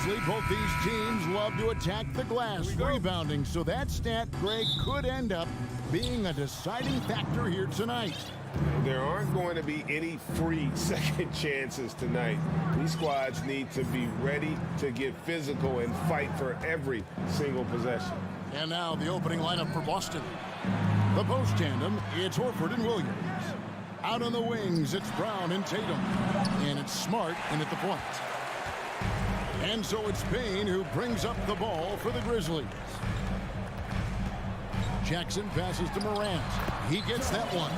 Obviously, both these teams love to attack the glass, rebounding, so that stat, Greg, could end up being a deciding factor here tonight. There aren't going to be any free second chances tonight. These squads need to be ready to get physical and fight for every single possession. And now the opening lineup for Boston. The post tandem, it's Horford and Williams. Out on the wings, it's Brown and Tatum. And it's Smart in at the point. And so it's Payne who brings up the ball for the Grizzlies. Jackson passes to Morant. He gets that one.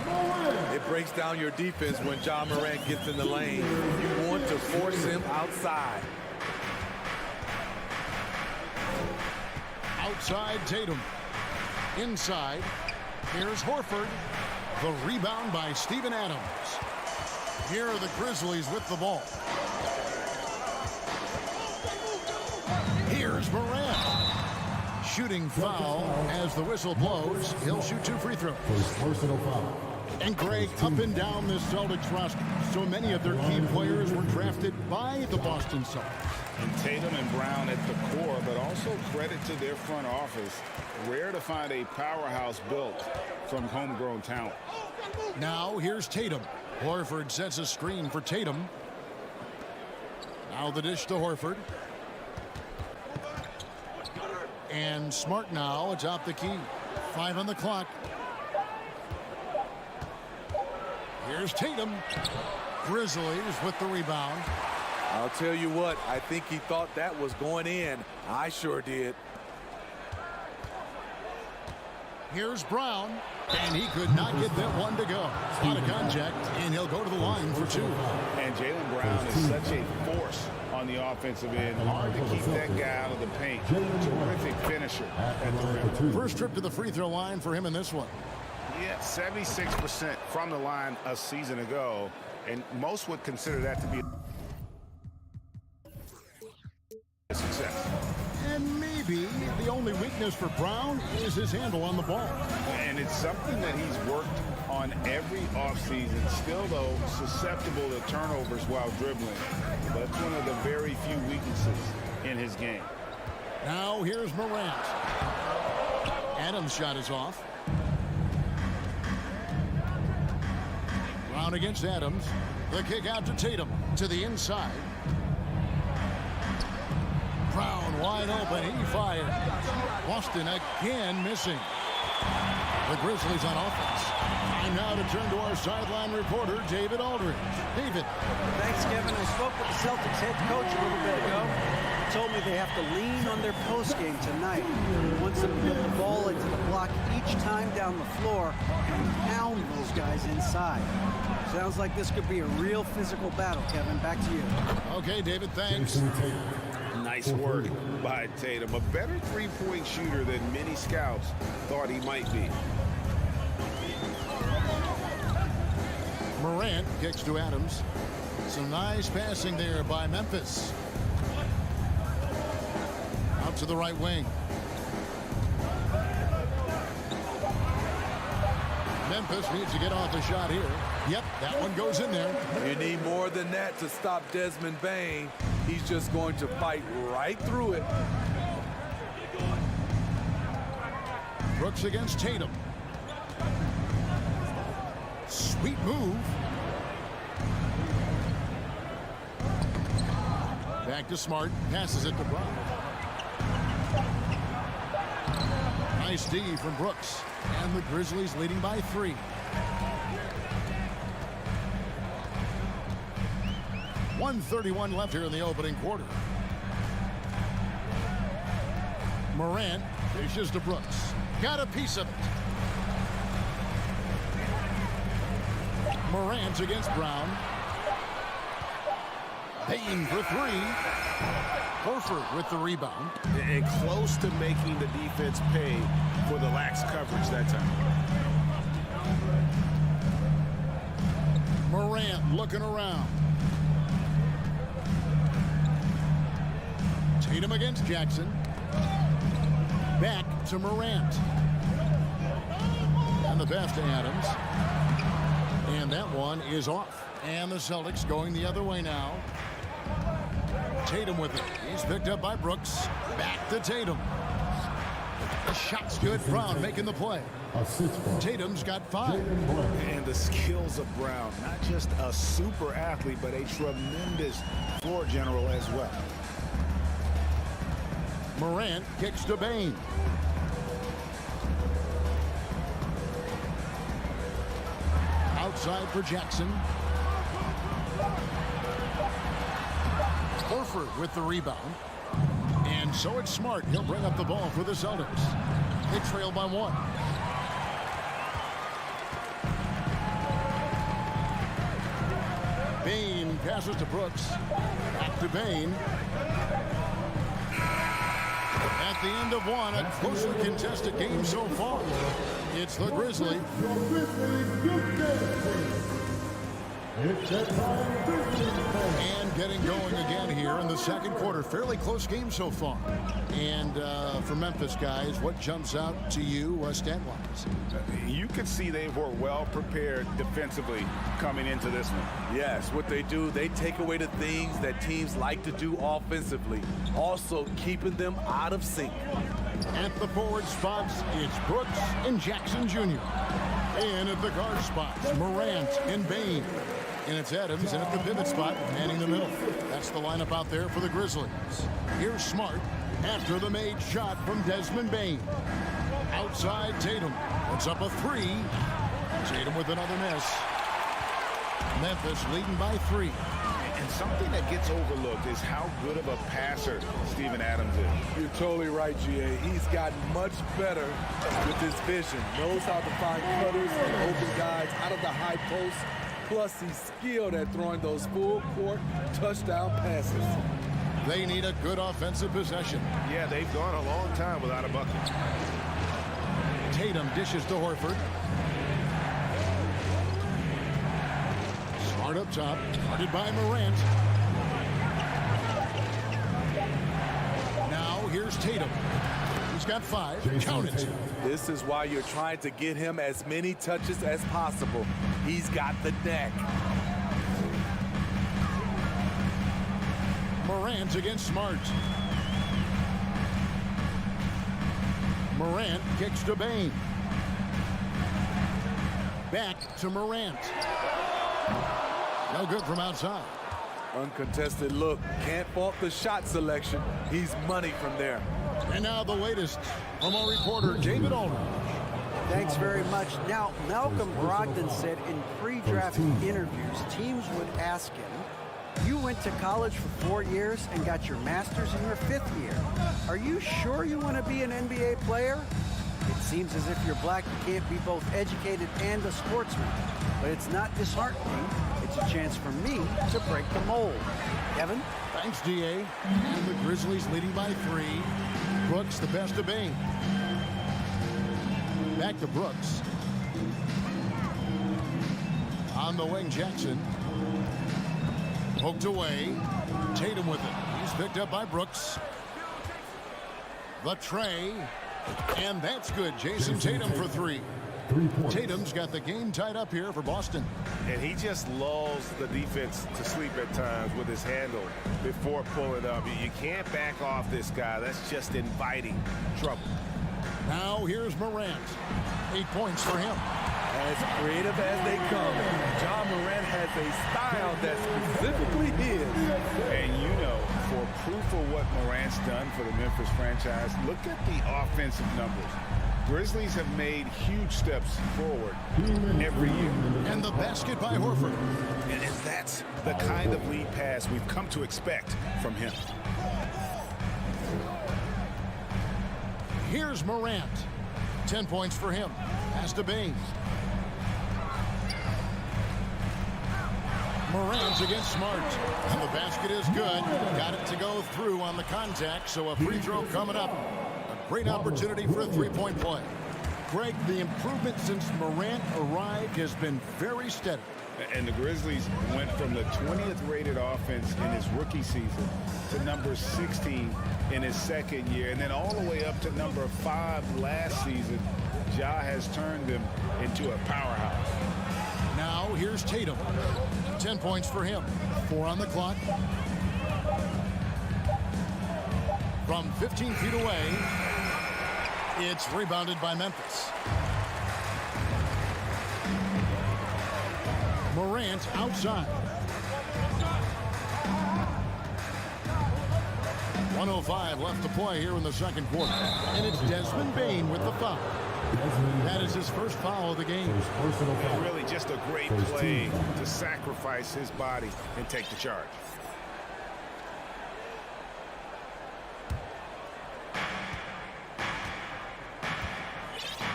It breaks down your defense when John Morant gets in the lane. You want to force him outside. Outside Tatum. Inside, here's Horford. The rebound by Steven Adams. Here are the Grizzlies with the ball. Here's Morant. Shooting foul as the whistle blows. He'll shoot 2 free throws. Personal foul. And Greg, up and down this Celtics roster, so many of their key players were drafted by the Boston Celtics. And Tatum and Brown at the core, but also credit to their front office. Rare to find a powerhouse built from homegrown talent. Now here's Tatum. Horford sets a screen for Tatum. Now the dish to Horford. And Smart now atop the key. 5 on the clock. Here's Tatum. Grizzlies with the rebound. I'll tell you what, I think he thought that was going in. I sure did. Here's Brown, and he could not get that one to go. Out of contact, and he'll go to the line for 2. And Jaylen Brown is such a force on the offensive end. Hard to keep that guy out of the paint. Terrific finisher at the rim. First trip to the free throw line for him in this one. Yeah, 76% from the line a season ago, and most would consider that to be a success. And maybe the only weakness for Brown is his handle on the ball. And it's something that he's worked on every offseason. Still, though, susceptible to turnovers while dribbling. That's one of the very few weaknesses in his game. Now here's Morant. Adams' shot is off. Brown against Adams. The kick out to Tatum to the inside. Brown wide open. He fired. Boston again missing. The Grizzlies on offense. Time now to turn to our sideline reporter, David Aldridge. David. Thanks, Kevin. I spoke with the Celtics head coach a little bit ago. He told me they have to lean on their postgame tonight. He wants them to put the ball into the block each time down the floor and pound those guys inside. Sounds like this could be a real physical battle, Kevin. Back to you. Okay, David, thanks. Nice work by Tatum. A better three-point shooter than many scouts thought he might be. Morant kicks to Adams. Some nice passing there by Memphis. Out to the right wing. Memphis needs to get off the shot here. Yep, that one goes in there. You need more than that to stop Desmond Bane. He's just going to fight right through it. Brooks against Tatum. Sweet move. Back to Smart. Passes it to Brown. Nice D from Brooks. And the Grizzlies leading by 3. .131 left here in the opening quarter. Morant dishes to Brooks. Got a piece of it. Morant against Brown. Payne for 3. Horford with the rebound. And close to making the defense pay for the lax coverage that time. Morant looking around. Tatum against Jackson. Back to Morant. And the pass to Adams. And that one is off. And the Celtics going the other way now. Tatum with it. He's picked up by Brooks. Back to Tatum. The shot's good. Brown making the play. Tatum's got 5. And the skills of Brown, not just a super athlete, but a tremendous floor general as well. Morant kicks to Bane. Outside for Jackson. Horford with the rebound. And so it's Smart. He'll bring up the ball for the Celtics. They trail by 1. Bane passes to Brooks. Back to Bane. At the end of 1, a closely contested game so far. It's the Grizzlies. And getting going again here in the second quarter. Fairly close game so far. And for Memphis, guys, what jumps out to you stat-wise? You can see they were well prepared defensively coming into this one. Yes, what they do, they take away the things that teams like to do offensively, also keeping them out of sync. At the forward spots, it's Brooks and Jackson Jr. And at the guard spots, Morant and Bane. And it's Adams, and at the pivot spot, manning the middle. That's the lineup out there for the Grizzlies. Here's Smart after the made shot from Desmond Bane. Outside Tatum. Puts up a 3. Tatum with another miss. Memphis leading by 3. And something that gets overlooked is how good of a passer Steven Adams is. You're totally right, GA. He's gotten much better with his vision. Knows how to find cutters and open guys out of the high post. Plus, he's skilled at throwing those full-court touchdown passes. They need a good offensive possession. Yeah, they've gone a long time without a bucket. Tatum dishes to Horford. Smart up top, guarded by Morant. Now here's Tatum. He's got 5. Count it. This is why you're trying to get him as many touches as possible. He's got the neck. Morant against Smart. Morant kicks to Bane. Back to Morant. No good from outside. Uncontested look. Can't fault the shot selection. He's money from there. And now the latest from our reporter, David Aldridge. Thanks very much. Now, Malcolm Brogdon said in pre-draft interviews, teams would ask him, you went to college for 4 years and got your master's in your 5th year. Are you sure you want to be an NBA player? It seems as if you're black, you can't be both educated and a sportsman. But it's not disheartening. It's a chance for me to break the mold. Kevin? Thanks, D.A. And the Grizzlies leading by 3. Brooks the best of Bane. Back to Brooks. On the wing, Jackson. Poked away. Tatum with it. He's picked up by Brooks. The tray. And that's good. Jason Tatum for 3. Tatum's got the game tied up here for Boston. And he just lulls the defense to sleep at times with his handle before pulling up. You can't back off this guy. That's just inviting trouble. Now here's Morant. 8 points for him. As creative as they come, John Morant has a style that's specifically his. And you know, for proof of what Morant's done for the Memphis franchise, look at the offensive numbers. Grizzlies have made huge steps forward every year. And the basket by Horford. And that's the kind of lead pass we've come to expect from him. Here's Morant. 10 points for him. Pass to Bane. Morant against Smart. And the basket is good. Got it to go through on the contact, so a free throw coming up. A great opportunity for a three-point play. Greg, the improvement since Morant arrived has been very steady. And the Grizzlies went from the 20th rated offense in his rookie season to number 16 in his second year, and then all the way up to number 5 last season. Ja has turned them into a powerhouse. Now here's Tatum. 10 points for him. 4 on the clock. From 15 feet away, it's rebounded by Memphis. Morant outside. 1:05 left to play here in the second quarter. And it's Desmond Bane with the foul. That is his first foul of the game. Really just a great play to sacrifice his body and take the charge.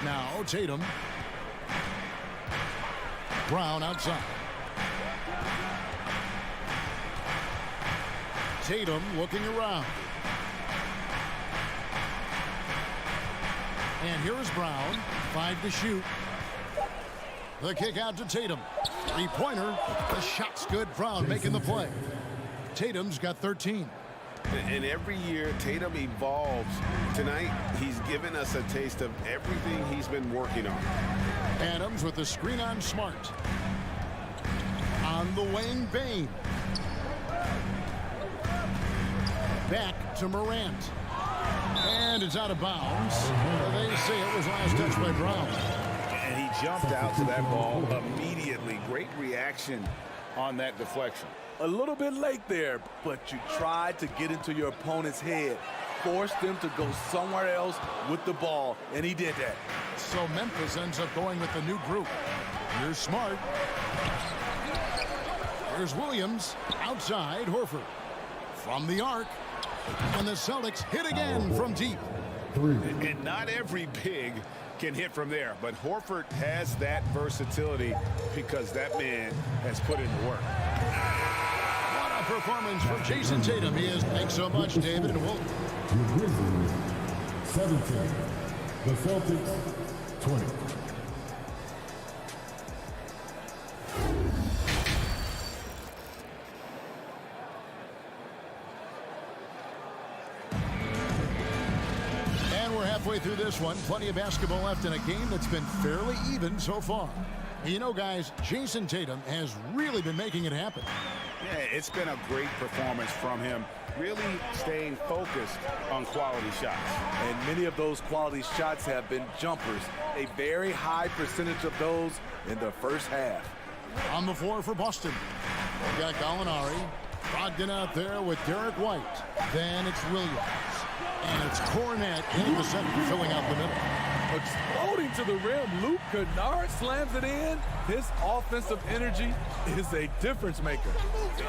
Now Tatum. Brown outside. Tatum looking around. And here is Brown. 5 to shoot. The kick out to Tatum. Three-pointer. The shot's good. Brown making the play. Tatum's got 13. And every year, Tatum evolves. Tonight, he's given us a taste of everything he's been working on. Adams with the screen on Smart. On the wing, Bane. Back to Morant. And it's out of bounds. They say it was last touch by Brown. And he jumped out to that ball immediately. Great reaction on that deflection. A little bit late there, but you tried to get into your opponent's head. Forced them to go somewhere else with the ball, and he did that. So Memphis ends up going with the new group. Here's Smart. Here's Williams. Outside, Horford. From the arc. And the Celtics hit again from deep. And not every big can hit from there, but Horford has that versatility because that man has put in the work. What a performance for Jason Tatum. He is. Thanks so much, David. And we'll... The Grizzlies 17, the Celtics 20. Halfway through this one, plenty of basketball left in a game that's been fairly even so far. You know, guys, Jason Tatum has really been making it happen. Yeah, it's been a great performance from him, really staying focused on quality shots. And many of those quality shots have been jumpers. A very high percentage of those in the first half. On the floor for Boston, we've got Gallinari. Brogdon out there with Derek White. Then it's Williams. And it's Cornet in the center, filling out the middle. Exploding to the rim, Luke Kennard slams it in. His offensive energy is a difference maker.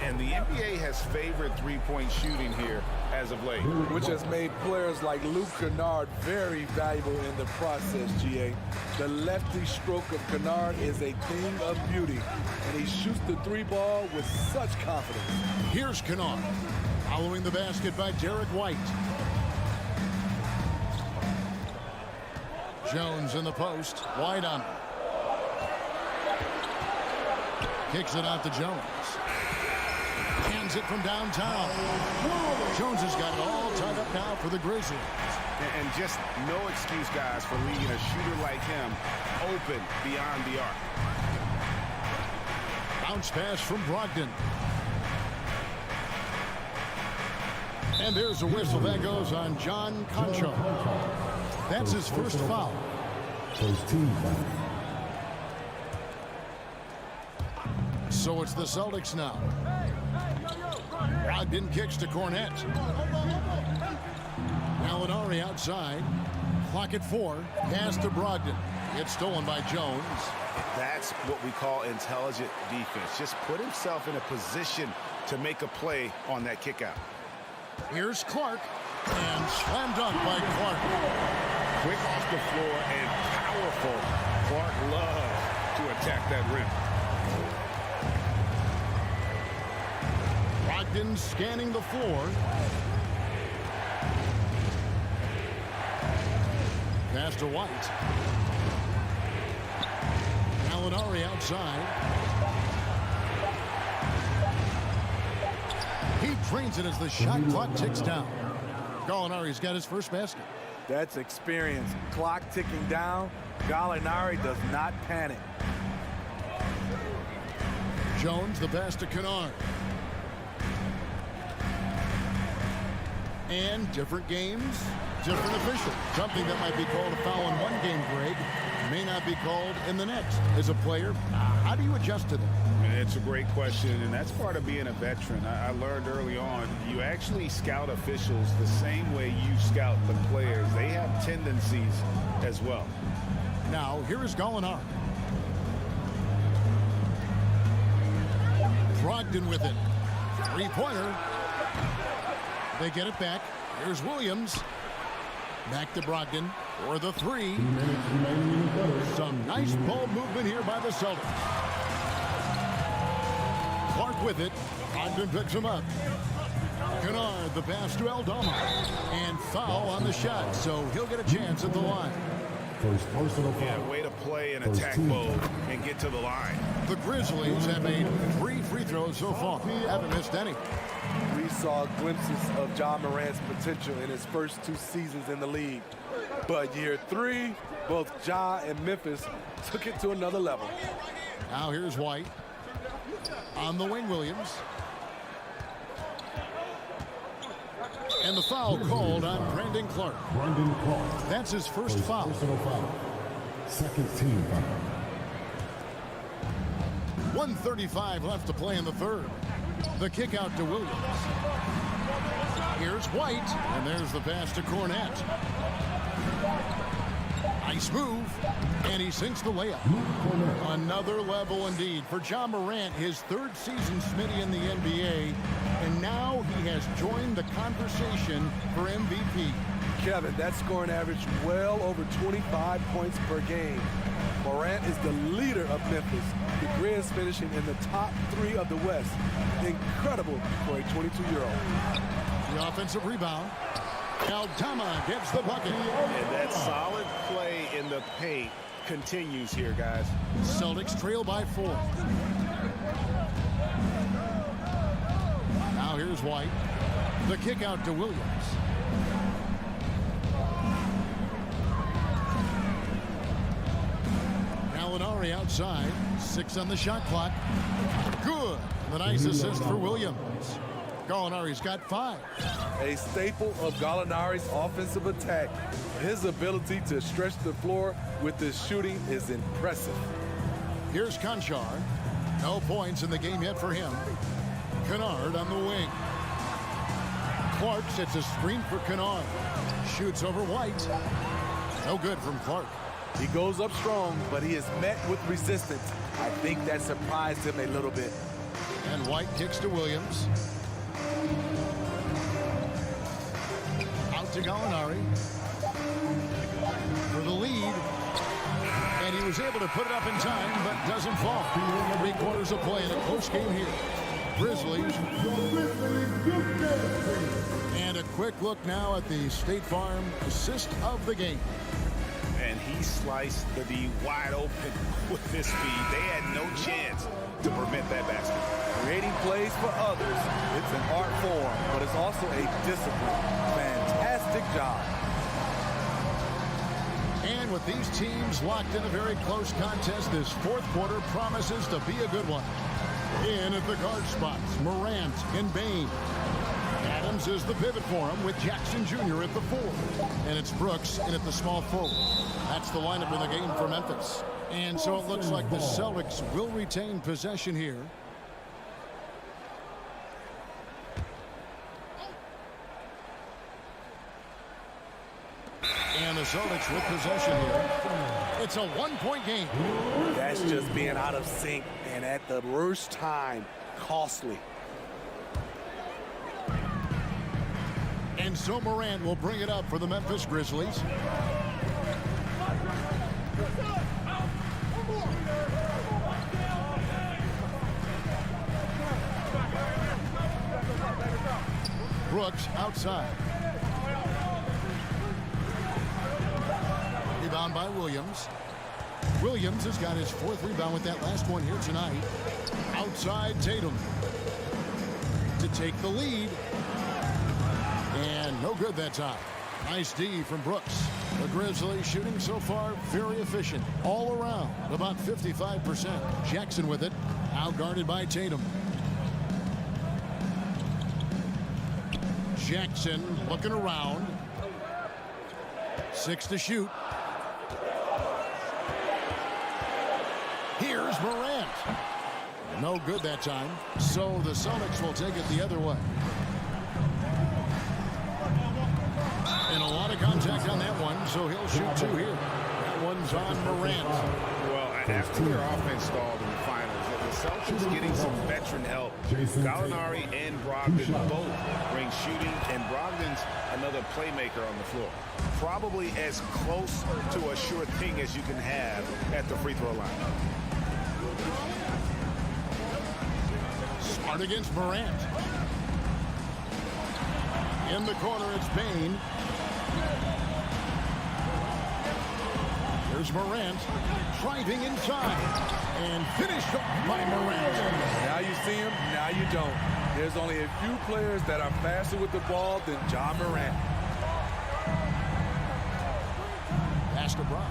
And the NBA has favored three-point shooting here as of late, which has made players like Luke Kennard very valuable in the process, GA. The lefty stroke of Kennard is a thing of beauty, and he shoots the three ball with such confidence. Here's Kennard, following the basket by Derek White. Jones in the post. White on him. Kicks it out to Jones. Hands it from downtown. Jones has got it all tied up now for the Grizzlies. And just no excuse, guys, for leaving a shooter like him open beyond the arc. Bounce pass from Brogdon. And there's a whistle that goes on John Concho. That's his first foul. First team foul. So it's the Celtics now. Brogdon kicks to Cornet. Gallinari outside. Clock at 4. Pass to Brogdon. It's stolen by Jones. That's what we call intelligent defense. Just put himself in a position to make a play on that kick out. Here's Clark. And slam dunk by Clark. Quick off the floor and powerful. Clark loves to attack that rim. Brogdon scanning the floor. Pass to White. Gallinari outside. He drains it as the shot clock ticks down. Gallinari's got his first basket. That's experience. Clock ticking down. Gallinari does not panic. Jones, the pass to Kennard. And different games, different officials. Something that might be called a foul in one game, Greg, may not be called in the next. As a player, how do you adjust to them? It's a great question, and that's part of being a veteran. I learned early on, you actually scout officials the same way you scout the players. They have tendencies as well. Now, here is Gallinari. Brogdon with it. Three-pointer. They get it back. Here's Williams. Back to Brogdon for the three. Some nice ball movement here by the Celtics. Clark with it. Brogdon picks him up. Kennard, the pass to Aldama. And foul on the shot, so he'll get a chance at the line. First personal foul. Yeah, way to play in attack mode and get to the line. The Grizzlies have made 3 free throws so far. Haven't missed any. We saw glimpses of Ja Morant's potential in his first 2 seasons in the league. But year 3, both Ja and Memphis took it to another level. Now here's White. On the wing, Williams. And the foul called on Brandon Clark. Brandon Clark. That's his first foul. Personal foul. Second team foul. 1:35 left to play in the third. The kick out to Williams. Here's White, and there's the pass to Cornette. Nice move, and he sinks the layup. Another level indeed for Ja Morant, his 3rd season Smitty in the NBA, and now he has joined the conversation for MVP. Kevin, that scoring average well over 25 points per game. Morant is the leader of Memphis. The Grizz finishing in the top 3 of the West. Incredible for a 22-year-old. The offensive rebound. Aldama gets the bucket. And that solid play in the paint continues here, guys. Celtics trail by 4. Now here's White. The kick out to Williams. Gallinari outside. 6 on the shot clock. Good. The nice assist for Williams. Gallinari's got 5. A staple of Gallinari's offensive attack. His ability to stretch the floor with his shooting is impressive. Here's Conchar. No points in the game yet for him. Kennard on the wing. Clark sets a screen for Kennard. Shoots over White. No good from Clark. He goes up strong, but he is met with resistance. I think that surprised him a little bit. And White kicks to Williams. Out to Gallinari. For the lead. And he was able to put it up in time, but doesn't fall. 3 quarters of play in a close game here. Grizzlies. And a quick look now at the State Farm assist of the game. And he sliced the D wide open with his speed. They had no chance to prevent that basket. Creating plays for others, it's an art form, but it's also a discipline. Fantastic job. And with these teams locked in a very close contest, this 4th quarter promises to be a good one. In at the guard spots, Morant and Bain. Adams is the pivot for him with Jackson Jr. at the 4. And it's Brooks in at the small forward. That's the lineup in the game for Memphis. And so it looks like the Celtics will retain possession here. And the Celtics with possession here. It's a 1-point game. That's just being out of sync, and at the worst time, costly. And so Morant will bring it up for the Memphis Grizzlies. Brooks outside. Rebound by Williams. Williams has got his 4th rebound with that last one here tonight. Outside Tatum to take the lead. And no good that time. Nice D from Brooks. The Grizzlies shooting so far very efficient. All around, about 55%. Jackson with it. Out guarded by Tatum. Jackson looking around. 6 to shoot. Here's Morant. No good that time. So the Celtics will take it the other way. And a lot of contact on that one, so he'll shoot 2 here. That one's on Morant. Well, after their offense stalled in the finals, the Celtics getting some veteran help. Gallinari and Brogdon both bring shooting, and Brogdon's another playmaker on the floor. Probably as close to a sure thing as you can have at the free throw line. Smart against Morant. In the corner, it's Bain. Here's Morant, driving inside, and finished off by Morant. Now you see him, now you don't. There's only a few players that are faster with the ball than John Morant. Pass to Brown.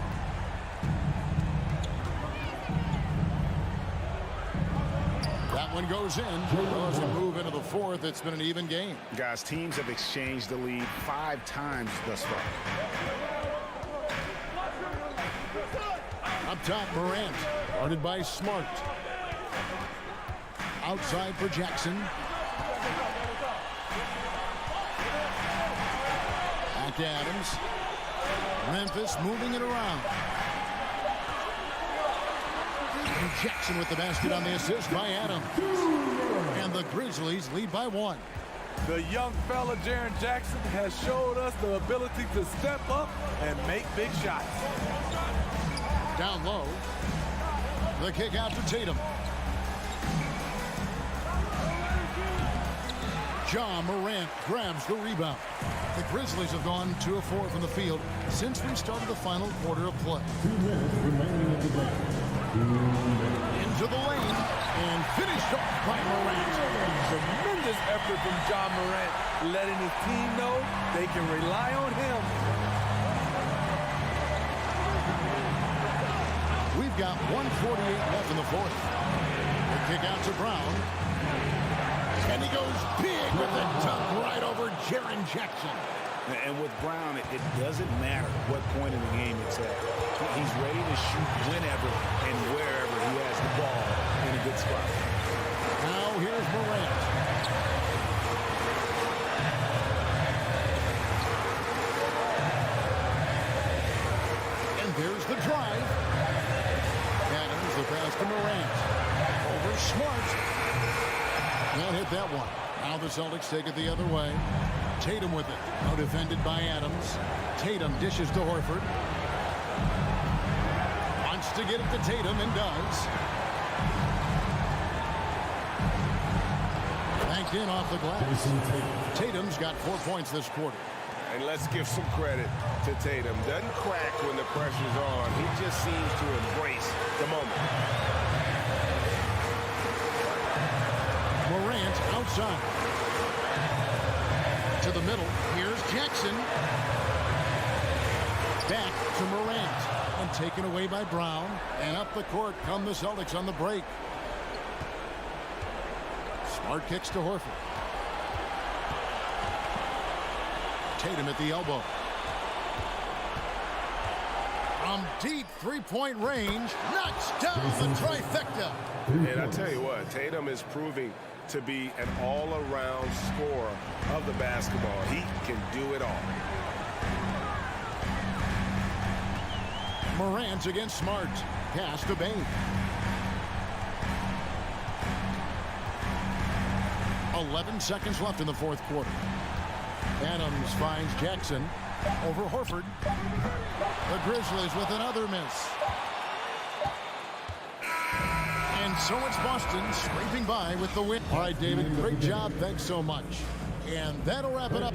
That one goes in. As we move into the fourth, it's been an even game. Guys, teams have exchanged the lead 5 times thus far. Up top, Morant, guarded by Smart. Outside for Jackson. Back to Adams. Memphis moving it around. And Jackson with the basket on the assist by Adams. And the Grizzlies lead by 1. The young fella, Jaren Jackson, has showed us the ability to step up and make big shots. Down low. The kick out to Tatum. John Morant grabs the rebound. The Grizzlies have gone 2 of 4 from the field since we started the final quarter of play. 2 minutes remaining in the game. Into the lane and finished off by Morant. Tremendous effort from John Morant, letting his team know they can rely on him. We've got 1:48 left in the fourth. The kick out to Brown. And he goes big with the dunk right over Jaren Jackson. And with Brown, it doesn't matter what point in the game it's at. He's ready to shoot whenever and wherever he has the ball in a good spot. Now here's Morant. And there's the drive. Adams, the pass to Morant. Over Smart. Can't hit that one. Now the Celtics take it the other way. Tatum with it. Now defended by Adams. Tatum dishes to Horford. Wants to get it to Tatum and does. Banked in off the glass. Tatum's got 4 points this quarter. And let's give some credit to Tatum. Doesn't crack when the pressure's on. He just seems to embrace the moment. Morant outside. To the middle. Here's Jackson. Back to Morant. And taken away by Brown. And up the court come the Celtics on the break. Smart kicks to Horford. Tatum at the elbow. From deep three-point range, knocks down the trifecta. And I tell you what, Tatum is proving to be an all-around scorer of the basketball. He can do it all. Morant against Smart. Pass to Bain. 11 seconds left in the fourth quarter. Adams finds Jackson over Horford. The Grizzlies with another miss. And so it's Boston scraping by with the win. All right, David, great job. Thanks so much. And that'll wrap it up.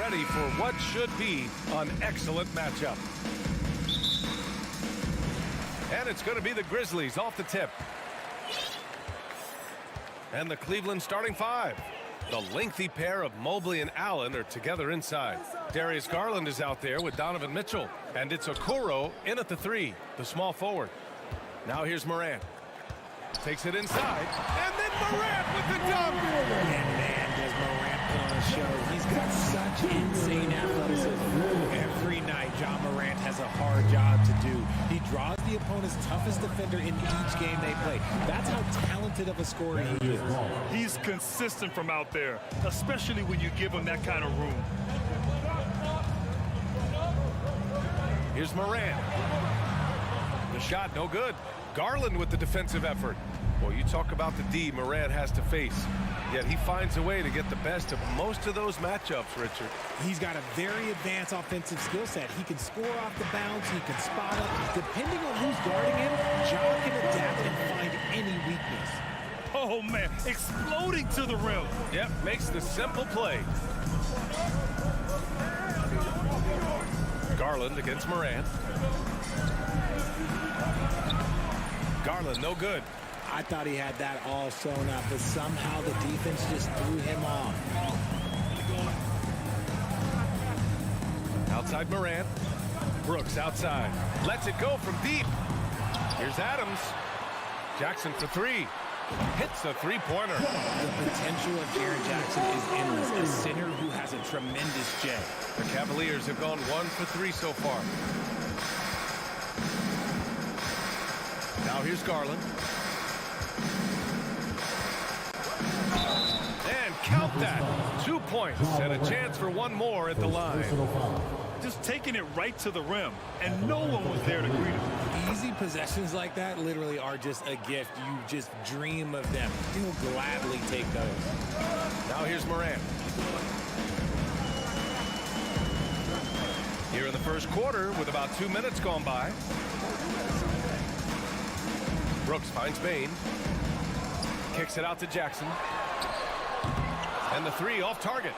ready for what should be an excellent matchup. And it's going to be the Grizzlies off the tip. And the Cleveland starting five. The lengthy pair of Mobley and Allen are together inside. Darius Garland is out there with Donovan Mitchell. And it's Okoro in at the three, the small forward. Now here's Morant. Takes it inside. And then Morant with the dunk. And man, does Morant put on a show. He's got such insane athleticism. Every night, John Morant has a hard job to do. He draws the opponent's toughest defender in each game they play. That's how talented of a scorer he is. He's consistent from out there, especially when you give him that kind of room. Here's Morant. The shot, no good. Garland with the defensive effort. Well, you talk about the D Morant has to face. Yet he finds a way to get the best of most of those matchups, Richard. He's got a very advanced offensive skill set. He can score off the bounce. He can spot up. Depending on who's guarding him, John can adapt and find any weakness. Oh, man, exploding to the rim. Yep, makes the simple play. Garland against Morant. Garland, no good. I thought he had that all sewn up, but somehow the defense just threw him off. Outside Morant. Brooks outside. Lets it go from deep. Here's Adams. Jackson for three. Hits a three-pointer. The potential of Jaren Jackson is endless. A center who has a tremendous jet. The Cavaliers have gone 1 for 3 so far. Now here's Garland. And count that. 2 points and a chance for one more at the line. Just taking it right to the rim, and no one was there to greet him. Easy possessions like that literally are just a gift. You just dream of them. He'll gladly take those. Now here's Morant. Here in the first quarter with about 2 minutes gone by. Brooks finds Bain. Kicks it out to Jackson. And the three off target.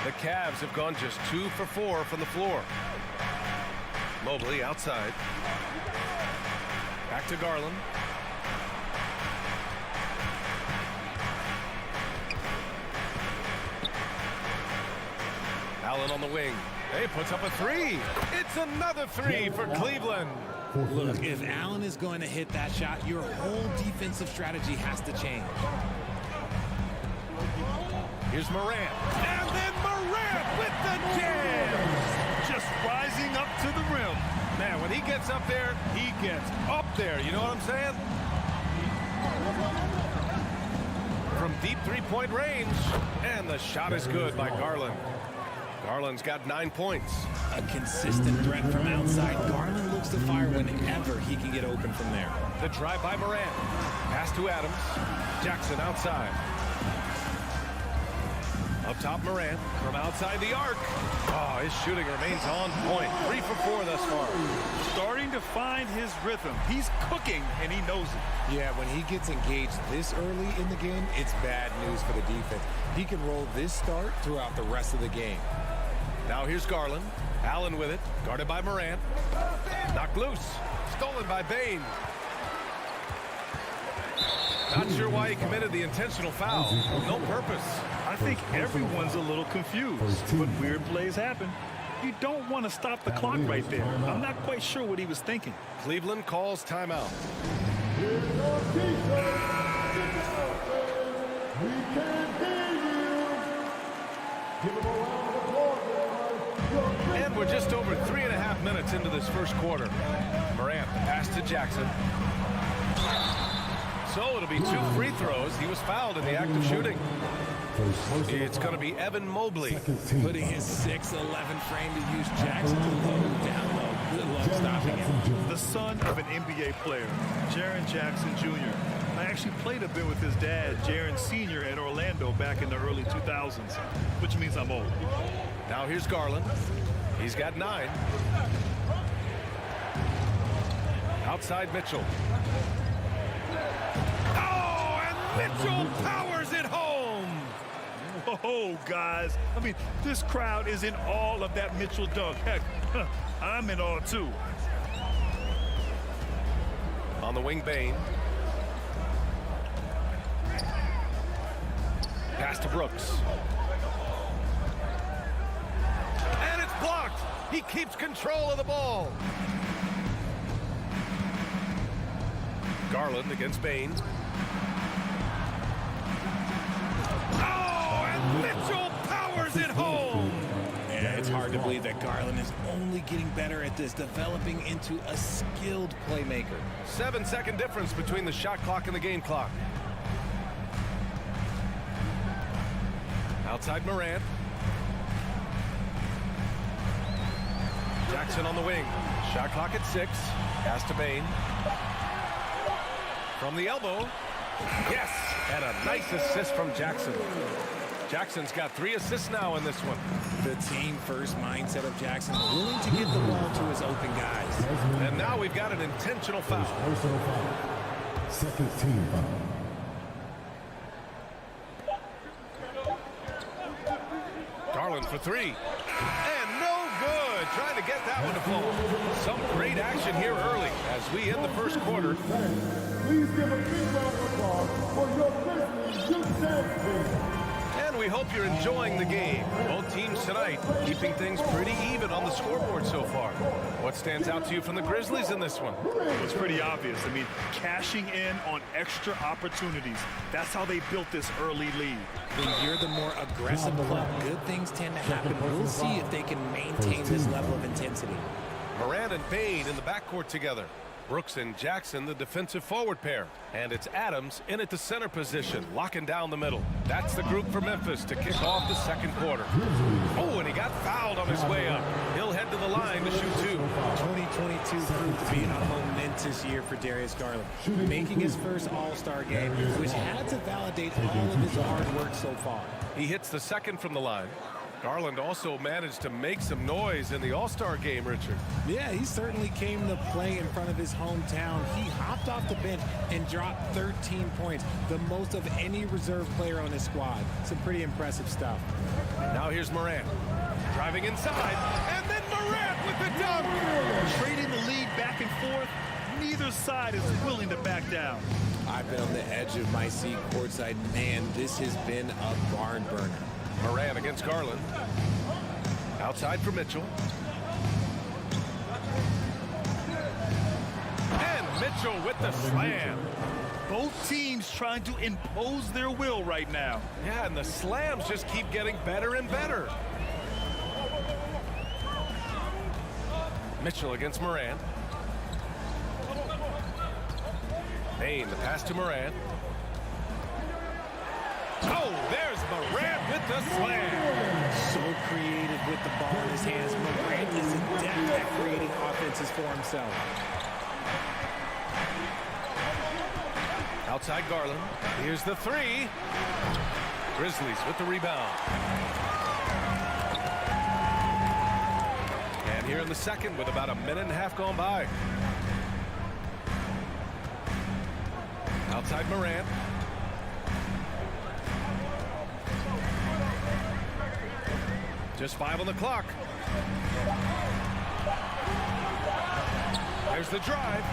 The Cavs have gone just 2 for 4 from the floor. Mobley outside. Back to Garland. Allen on the wing. He puts up a three. It's another three for Cleveland. Look, if Allen is going to hit that shot, your whole defensive strategy has to change. Here's Morant. And then Morant with the jam. Just rising up to the rim. Man, when he gets up there, he gets up there. You know what I'm saying? From deep three-point range. And the shot is good by Garland. Garland's got 9 points. A consistent threat from outside. Garland looks to fire whenever he can get open from there. The drive by Morant. Pass to Adams. Jackson outside. Up top, Morant from outside the arc. Oh, his shooting remains on point. 3 for 4 thus far. Starting to find his rhythm. He's cooking, and he knows it. Yeah, when he gets engaged this early in the game, it's bad news for the defense. He can roll this start throughout the rest of the game. Now here's Garland. Allen with it. Guarded by Morant. Knocked loose. Stolen by Bain. Not sure why he committed the intentional foul. No purpose. I think everyone's a little confused, but weird plays happen. You don't want to stop the clock right there. I'm not quite sure what he was thinking. Cleveland calls timeout. And we're just over 3.5 minutes into this first quarter. Morant pass to Jackson. So it'll be 2 free throws. He was fouled in the act of shooting. It's going to be Evan Mobley. Putting his 6'11" frame to use Jackson to low down low. Good luck stopping him. The son of an NBA player, Jaren Jackson Jr. I actually played a bit with his dad, Jaren Sr. in Orlando back in the early 2000s, which means I'm old. Now here's Garland. He's got 9. Outside Mitchell. Oh, and Mitchell powers it home. Oh, guys. I mean, this crowd is in awe of that Mitchell dunk. Heck, I'm in awe, too. On the wing, Bain. Pass to Brooks. And it's blocked. He keeps control of the ball. Garland against Bain. Oh, and Mitchell powers it home. Yeah, it's hard to believe that Garland is only getting better at this, developing into a skilled playmaker. 7-second difference between the shot clock and the game clock. Outside Morant. Jackson on the wing. Shot clock at 6. Pass to Bain. From the elbow. Yes! And a nice assist from Jackson. Jackson's got 3 assists now in this one. The team-first mindset of Jackson, willing to get the ball to his open guys. And now we've got an intentional foul. Personal foul. Second team foul. Garland for 3. And no good. Trying to get that one to fall. Some great action here early as we end the first quarter. Please give a big round of applause for your Grizzlies youth dance team. And we hope you're enjoying the game. Both teams tonight keeping things pretty even on the scoreboard so far. What stands out to you from the Grizzlies in this one? It's pretty obvious. I mean, cashing in on extra opportunities. That's how they built this early lead. When you're the more aggressive club, good things tend to happen. We'll see if they can maintain this level of intensity. Morant and Bain in the backcourt together. Brooks and Jackson, the defensive forward pair. And it's Adams in at the center position, locking down the middle. That's the group for Memphis to kick off the second quarter. Oh, and he got fouled on his way up. He'll head to the line to shoot 2. 2022 proved to be a momentous year for Darius Garland, making his first All-Star game, which had to validate all of his hard work so far. He hits the second from the line. Garland also managed to make some noise in the All-Star game, Richard. Yeah, he certainly came to play in front of his hometown. He hopped off the bench and dropped 13 points, the most of any reserve player on his squad. Some pretty impressive stuff. Now here's Morant, driving inside, and then Morant with the dunk! Trading the lead back and forth, neither side is willing to back down. I've been on the edge of my seat courtside. Man, this has been a barn burner. Morant against Garland. Outside for Mitchell. And Mitchell with the slam. Both teams trying to impose their will right now. Yeah, and the slams just keep getting better and better. Mitchell against Morant. Bain, the pass to Morant. Oh, there's Morant with the slam. So creative with the ball in his hands. Morant is adept at creating offenses for himself. Outside Garland. Here's the 3. Grizzlies with the rebound. And here in the second with about a minute and a half gone by. Outside Morant. Just 5 on the clock. There's the drive.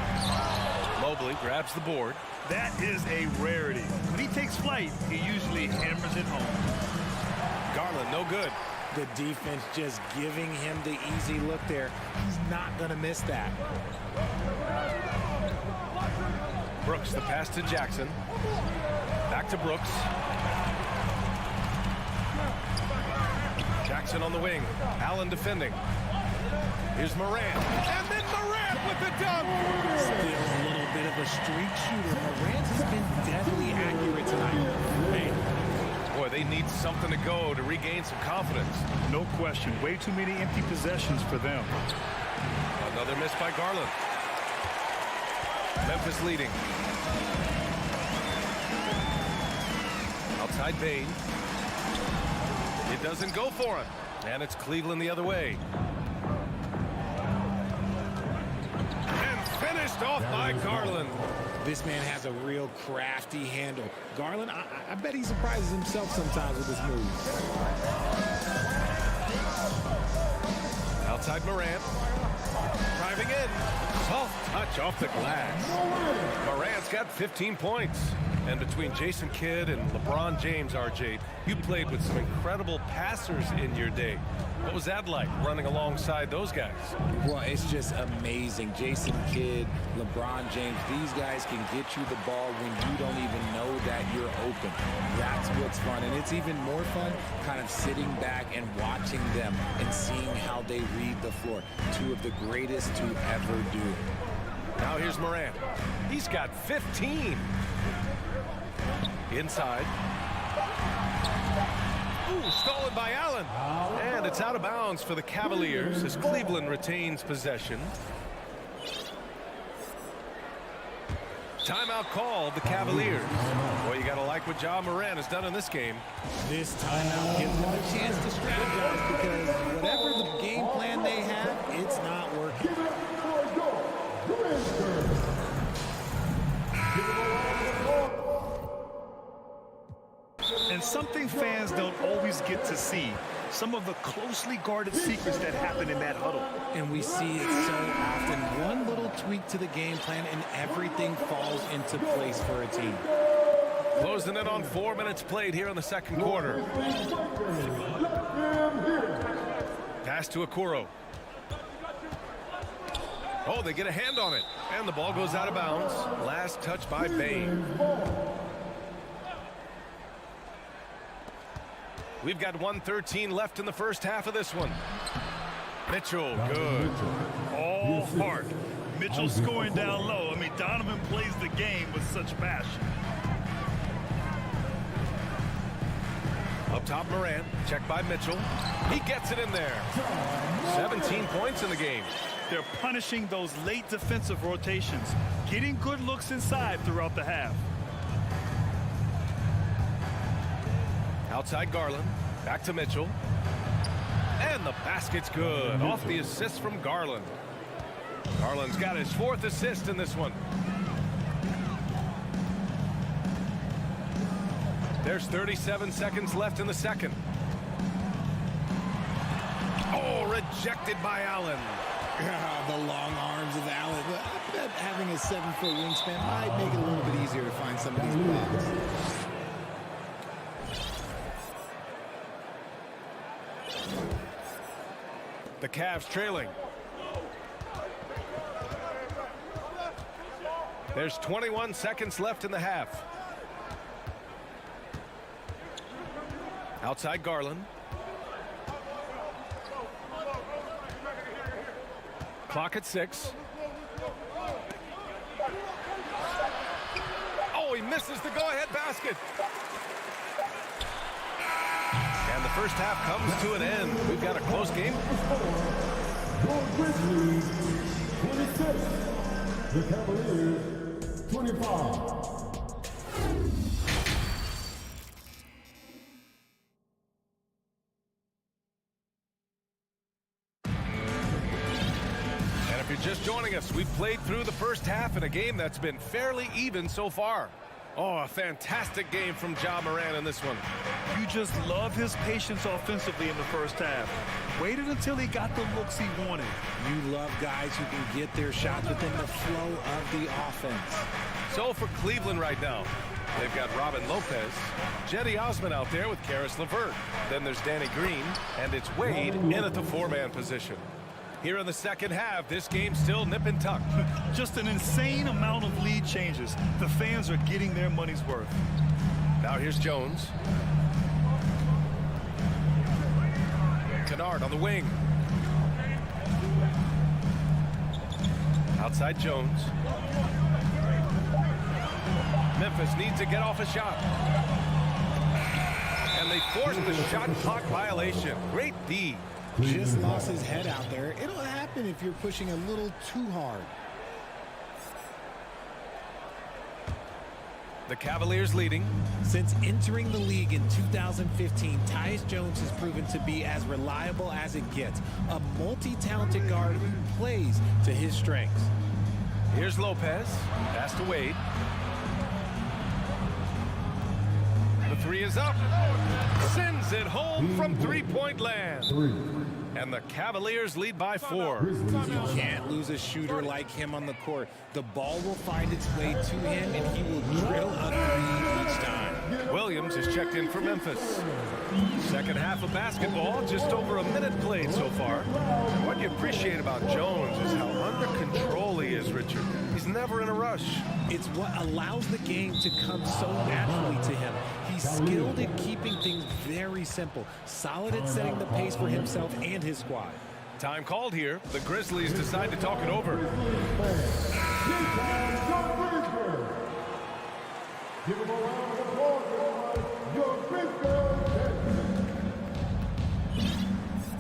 Mobley grabs the board. That is a rarity. When he takes flight, he usually hammers it home. Garland, no good. The defense just giving him the easy look there. He's not going to miss that. Brooks, the pass to Jackson. Back to Brooks. Jackson on the wing. Allen defending. Here's Morant. And then Morant with the dunk. Still a little bit of a streak shooter. Morant has been deadly accurate tonight. Man. Boy, they need something to go to regain some confidence. No question. Way too many empty possessions for them. Another miss by Garland. Memphis leading. Outside Bain. It doesn't go for him. And it's Cleveland the other way. And finished off by Garland. This man has a real crafty handle. Garland, I bet he surprises himself sometimes with his moves. Outside Morant. Driving in. Soft touch off the glass. Morant's got 15 points. And between Jason Kidd and LeBron James, RJ, you played with some incredible passers in your day. What was that like, running alongside those guys? Well, it's just amazing. Jason Kidd, LeBron James, these guys can get you the ball when you don't even know that you're open. That's what's fun. And it's even more fun kind of sitting back and watching them and seeing how they read the floor. Two of the greatest to ever do. Now here's Morant. He's got 15. Inside. Ooh, stolen by Allen. And it's out of bounds for the Cavaliers as Cleveland retains possession. Timeout called, the Cavaliers. Boy, you got to like what Ja Morant has done in this game. This timeout gives them a chance to strategize because whatever the game plan they have, it's not working. And something fans don't always get to see, some of the closely guarded secrets that happen in that huddle. And we see it so often. One little tweak to the game plan and everything falls into place for a team. Closing in on 4 minutes played here in the second quarter. Pass to Okoro. Oh, they get a hand on it. And the ball goes out of bounds. Last touch by Bain. We've got 1:13 left in the first half of this one. Mitchell, good. All heart. Mitchell scoring down low. I mean, Donovan plays the game with such passion. Up top, Morant. Checked by Mitchell. He gets it in there. 17 points in the game. They're punishing those late defensive rotations, getting good looks inside throughout the half. Outside Garland. Back to Mitchell. And the basket's good. Off the assist from Garland. Garland's got his 4th assist in this one. There's 37 seconds left in the second. Oh, rejected by Allen. The long arms of Allen. I bet having a 7-foot wingspan might make it a little bit easier to find some of these blocks. The Cavs trailing. There's 21 seconds left in the half. Outside Garland. Clock at 6. Oh, he misses the go-ahead basket. And the first half comes to an end. We've got a close game. Your Grizzlies, 26. The Cavaliers, 25. Just joining us, we've played through the first half in a game that's been fairly even so far. Oh, a fantastic game from Ja Morant in this one. You just love his patience offensively in the first half. Waited until he got the looks he wanted. You love guys who can get their shots within the flow of the offense. So for Cleveland right now, they've got Robin Lopez, Jetty Osman out there with Karis LeVert. Then there's Danny Green, and it's Wade in at the 4-man position. Here in the second half, this game's still nip and tuck. Just an insane amount of lead changes. The fans are getting their money's worth. Now here's Jones. Kennard on the wing. Outside Jones. Memphis needs to get off a shot. And they forced the shot clock violation. Great D. Just lost his head out there. It'll happen if you're pushing a little too hard. The Cavaliers leading. Since entering the league in 2015, Tyus Jones has proven to be as reliable as it gets. A multi-talented guard who plays to his strengths. Here's Lopez. Pass to Wade. The three is up. Sends it home from three-point land. And the Cavaliers lead by 4. You can't lose a shooter like him on the court. The ball will find its way to him, and he will drill a three each time. Williams is checked in for Memphis. Second half of basketball, just over a minute played so far. What you appreciate about Jones is how under control he is, Richard. He's never in a rush. It's what allows the game to come so naturally to him. He's skilled in keeping things very simple, solid at setting the pace for himself and his squad. Time called here. The Grizzlies decide to talk it over. Give him a round of applause, everybody. Your Grizzlies champion.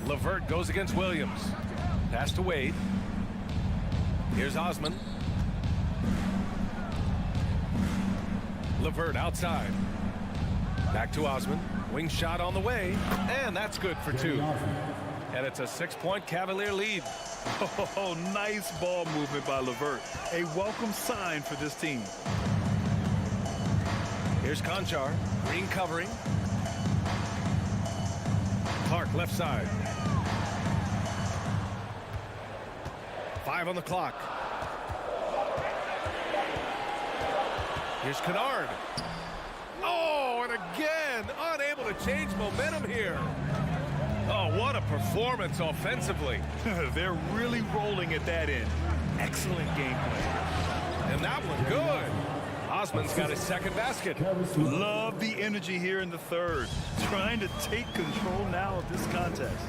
LeVert goes against Williams. Pass to Wade. Here's Osman. LeVert outside. Back to Osman. Wing shot on the way. And that's good for 2. And it's a 6-point Cavalier lead. Oh, nice ball movement by LeVert. A welcome sign for this team. Here's Conchar. Green covering. Clark left side. 5 on the clock. Here's Kennard. Oh, and again, unable to change momentum here. Oh, what a performance offensively. They're really rolling at that end. Excellent game play. And that one good. Osman's got his second basket. Love the energy here in the third. Trying to take control now of this contest.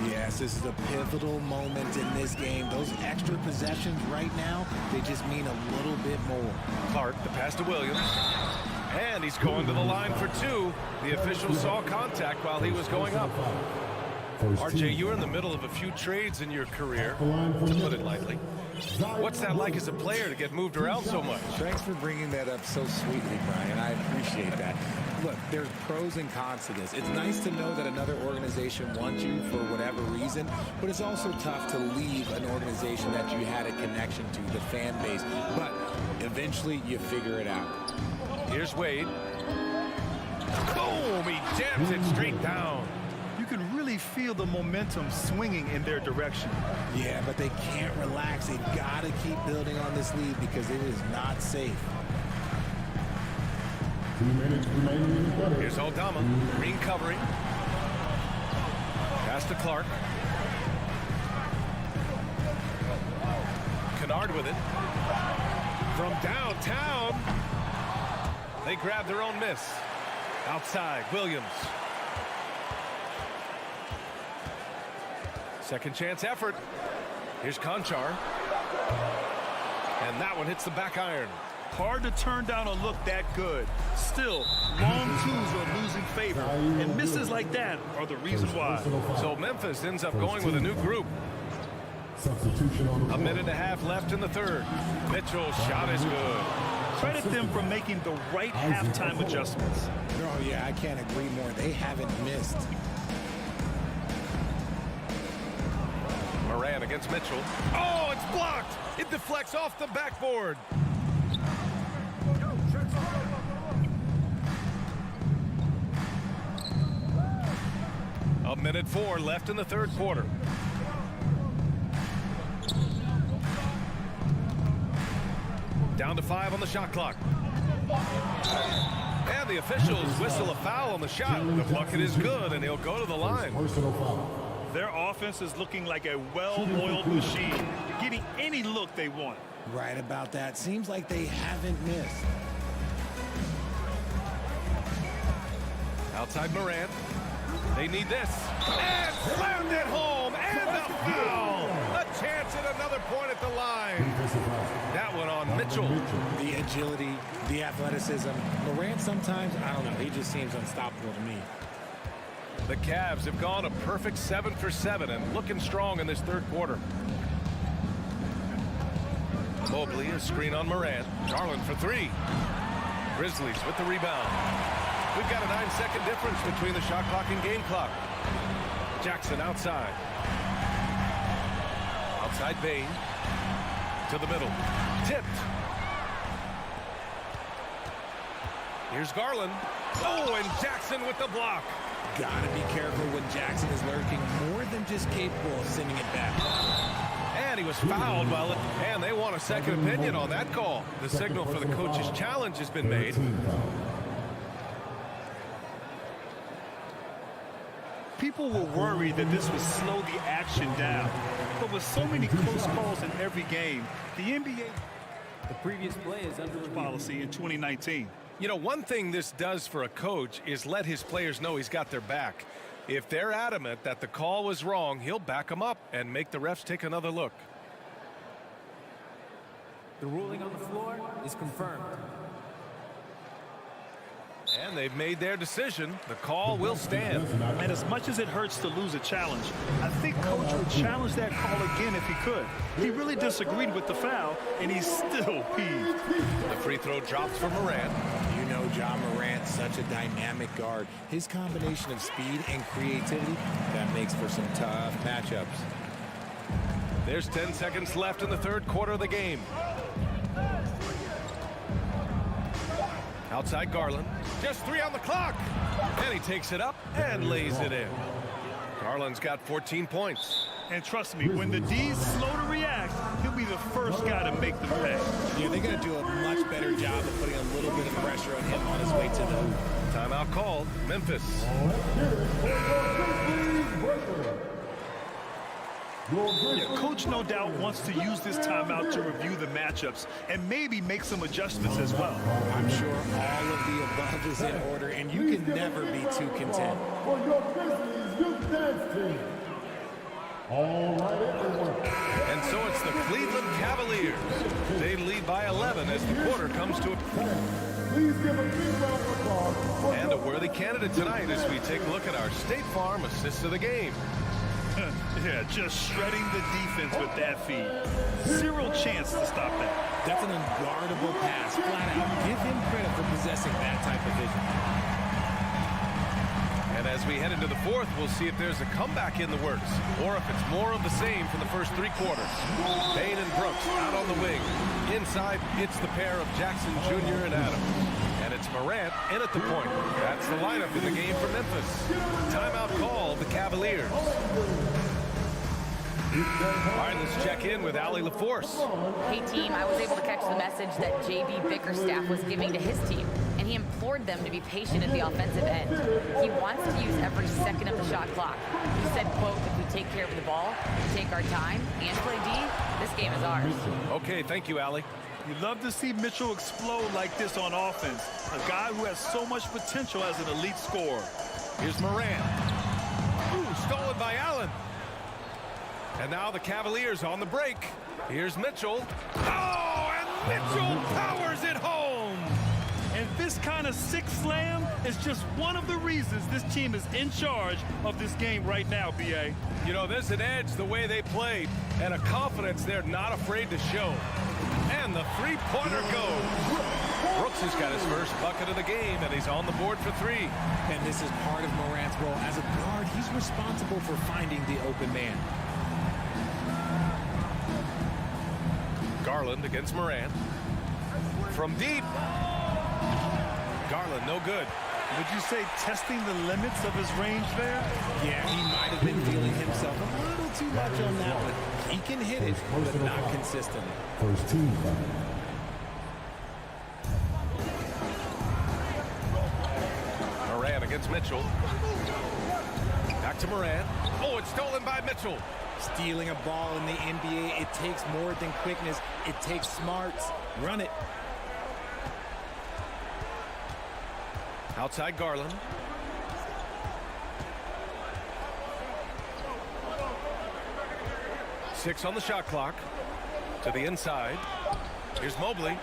Yes, this is a pivotal moment in this game. Those extra possessions right now, they just mean a little bit more. Clark, the pass to Williams. And he's going to the line for 2. The official saw contact while he was going up. RJ, you're in the middle of a few trades in your career, to put it lightly. What's that like as a player to get moved around so much? Thanks for bringing that up so sweetly, Brian. I appreciate that. Look, there's pros and cons to this. It's nice to know that another organization wants you for whatever reason, but it's also tough to leave an organization that you had a connection to, the fan base. But eventually you figure it out. Here's Wade. Boom! He jams it straight down. You can really feel the momentum swinging in their direction. Yeah, but they can't relax. They've got to keep building on this lead because it is not safe. 2 minutes remaining in the quarter. Here's Aldama. Green covering. Pass to Clark. Kennard with it. From downtown. They grab their own miss. Outside, Williams. Second chance effort. Here's Conchar. And that one hits the back iron. Hard to turn down a look that good. Still, long twos are losing favor, and misses like that are the reason why. So Memphis ends up going with a new group. Substitution on the A minute and a half left in the third. Mitchell's shot is good. Credit them for making the right halftime adjustments. Oh, yeah, I can't agree more. They haven't missed. Moran against Mitchell. Oh, it's blocked. It deflects off the backboard. A minute 4 left in the third quarter. Down to 5 on the shot clock. And the officials whistle a foul on the shot. The bucket is good, and he'll go to the line. personal foul. Their offense is looking like a well-oiled machine, getting any look they want. Right about that. Seems like they haven't missed. Outside Moran. They need this. And slammed it home. And the foul. A chance at another point at the line. That one on Mitchell. The agility, the athleticism. Morant sometimes, I don't know, he just seems unstoppable to me. The Cavs have gone a perfect 7 for 7 and looking strong in this third quarter. Mobley, a screen on Moran. Garland for 3. Grizzlies with the rebound. We've got a 9-second difference between the shot clock and game clock. Jackson outside. Outside Bain. To the middle. Tipped. Here's Garland. Oh, and Jackson with the block. Gotta be careful when Jackson is lurking, more than just capable of sending it back. And he was fouled and they want a second opinion on that call. The signal for the coach's challenge has been made. People were worried that this would slow the action down. But with so many close calls in every game, the NBA The previous play is under review. policy in 2019. You know, one thing this does for a coach is let his players know he's got their back. If they're adamant that the call was wrong, he'll back them up and make the refs take another look. The ruling on the floor is confirmed. And they've made their decision. The call will stand. And as much as it hurts to lose a challenge, I think Coach would challenge that call again if he could. He really disagreed with the foul, and he's still peeved. The free throw drops for Morant. You know John Morant's such a dynamic guard. His combination of speed and creativity, that makes for some tough matchups. There's 10 seconds left in the third quarter of the game. Outside Garland. Just 3 on the clock. And he takes it up and lays it in. Garland's got 14 points. And trust me, when the D's slow to react, he'll be the first guy to make them pay. Yeah, they're going to do a much better job of putting a little bit of pressure on him on his way to the... Timeout called. Memphis. Yeah, Coach no doubt wants to use this timeout to review the matchups and maybe make some adjustments as well. I'm sure all of the above is in order, and you can never be too content. For your Grizzlies youth dance team. All right, everyone. And so it's the Cleveland Cavaliers. They lead by 11 as the quarter comes to a... Please give a big round of applause for And a worthy candidate tonight as we take a look at our State Farm assist of the game. Yeah, just shredding the defense with that feed. Zero chance to stop that. That's an unguardable pass. Flat out, give him credit for possessing that type of vision. And as we head into the fourth, we'll see if there's a comeback in the works or if it's more of the same for the first 3 quarters. Bain and Brooks out on the wing. Inside, it's the pair of Jackson Jr. and Adams. And it's Morant in at the point. That's the lineup in the game for Memphis. Timeout called the Cavaliers. All right, let's check in with Allie LaForce. Hey team, I was able to catch the message that JB Bickerstaff was giving to his team, and he implored them to be patient at the offensive end. He wants to use every second of the shot clock. He said, quote, if we take care of the ball, take our time, and play D, this game is ours. Okay, thank you, Allie. You love to see Mitchell explode like this on offense. A guy who has so much potential as an elite scorer. Here's Morant. Ooh, stolen by Allen. And now the Cavaliers on the break. Here's Mitchell. Oh, and Mitchell powers it home. And this kind of sick slam is just one of the reasons this team is in charge of this game right now, B.A. You know, there's an edge the way they played and a confidence they're not afraid to show. And the three-pointer goes. Brooks has got his first bucket of the game, and he's on the board for 3. And this is part of Morant's role. As a guard, he's responsible for finding the open man. Garland against Morant. From deep. Garland, no good. Would you say testing the limits of his range there? Yeah, he might have been feeling himself a little too much on that one. He can hit it, but not consistently. First team foul. Morant against Mitchell. Back to Morant. Oh, it's stolen by Mitchell. Stealing a ball in the NBA, it takes more than quickness. It takes smarts. Run it. Outside Garland. Six on the shot clock. To the inside. Here's Mobley.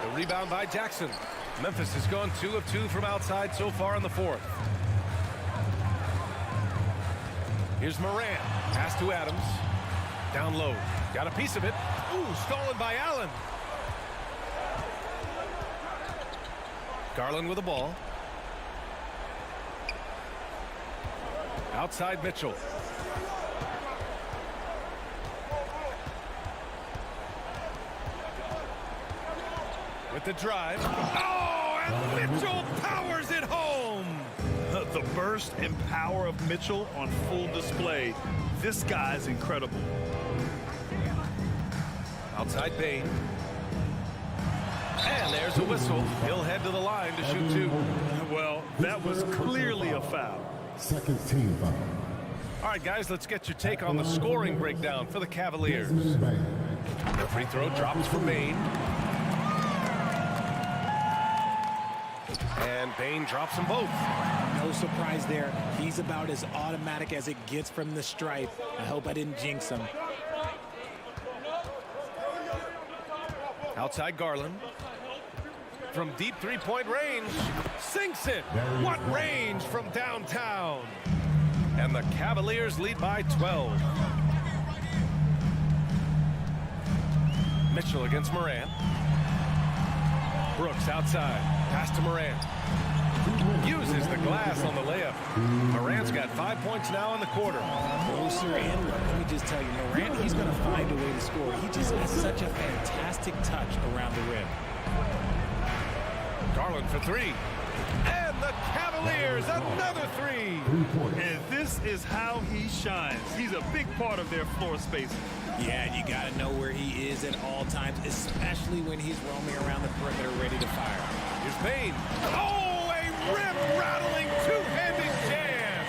The rebound by Jackson. Memphis has gone 2 of 2 from outside so far in the fourth. Here's Morant. Pass to Adams. Down low. Got a piece of it. Ooh, stolen by Allen. Garland with the ball. Outside Mitchell. with the drive. Oh, and Mitchell powers it home. The burst and power of Mitchell on full display. This guy's incredible. Outside Bane. And there's a whistle. He'll head to the line to shoot two. Well, that was clearly a foul. Second team foul. All right, guys, let's get your take on the scoring breakdown for the Cavaliers. The free throw drops for Bane. And Bane drops them both. No surprise there. He's about as automatic as it gets from the stripe. I hope I didn't jinx him. Outside Garland. From deep three-point range. Sinks it. What range from downtown. And the Cavaliers lead by 12. Mitchell against Morant. Brooks outside. Pass to Morant. Uses the glass on the layup. Morant's got 5 points now in the quarter. Closer in. Let me just tell you, Morant, he's going to find a way to score. He just has such a fantastic touch around the rim. Garland for three. And the Cavaliers, another three. And this is how he shines. He's a big part of their floor space. Yeah, and you got to know where he is at all times, especially when he's roaming around the perimeter ready to fire. Here's Bane. Oh, a rim-rattling two-handed jam.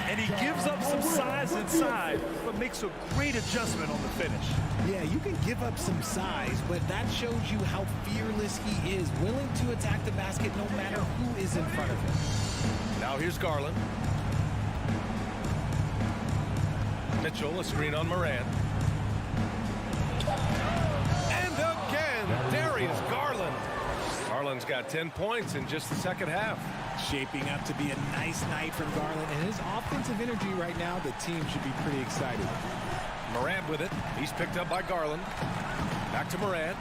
And he gives up some size inside, but makes a great adjustment on the finish. Yeah, you can give up some size, but that shows you how fearless he is, willing to attack the basket no matter who is in front of him. Now here's Garland. Mitchell, a screen on Morant. And again, Darius Garland. Garland's got 10 points in just the second half. Shaping up to be a nice night from Garland, and his offensive energy right now, the team should be pretty excited. Morant with it. He's picked up by Garland. Back to Morant.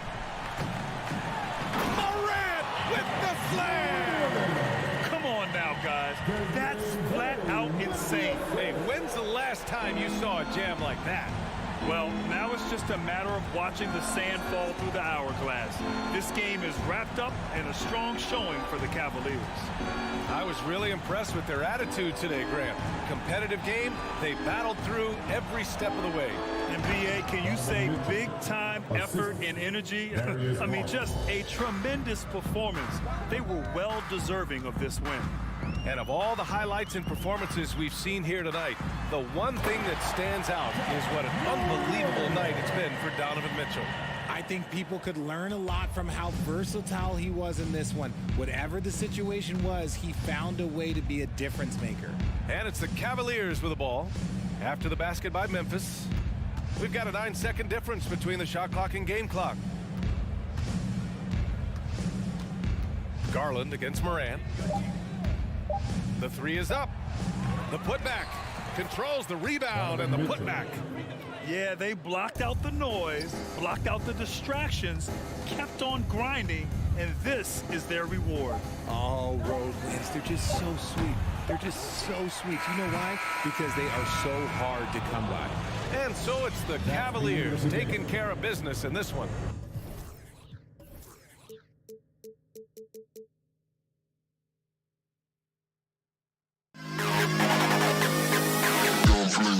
Morant with the slam! Come on now, guys. That's flat out insane. Hey, when's the last time you saw a jam like that? Well, now it's just a matter of watching the sand fall through the hourglass. This game is wrapped up in a strong showing for the Cavaliers. I was really impressed with their attitude today, Graham. Competitive game, they battled through every step of the way. And B.A., can you say big-time effort and energy? I mean, just a tremendous performance. They were well-deserving of this win. And of all the highlights and performances we've seen here tonight, the one thing that stands out is what an unbelievable night it's been for Donovan Mitchell. I think people could learn a lot from how versatile he was in this one. Whatever the situation was, he found a way to be a difference maker. And it's the Cavaliers with the ball. After the basket by Memphis, we've got a 9-second difference between the shot clock and game clock. Garland against Morant. The three is up. The putback controls the rebound and the putback. Yeah, they blocked out the noise, blocked out the distractions, kept on grinding, and this is their reward. Oh, road wins. They're just so sweet. They're just so sweet. You know why? Because they are so hard to come by. And so it's the Cavaliers taking care of business in this one.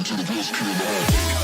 To the best kid.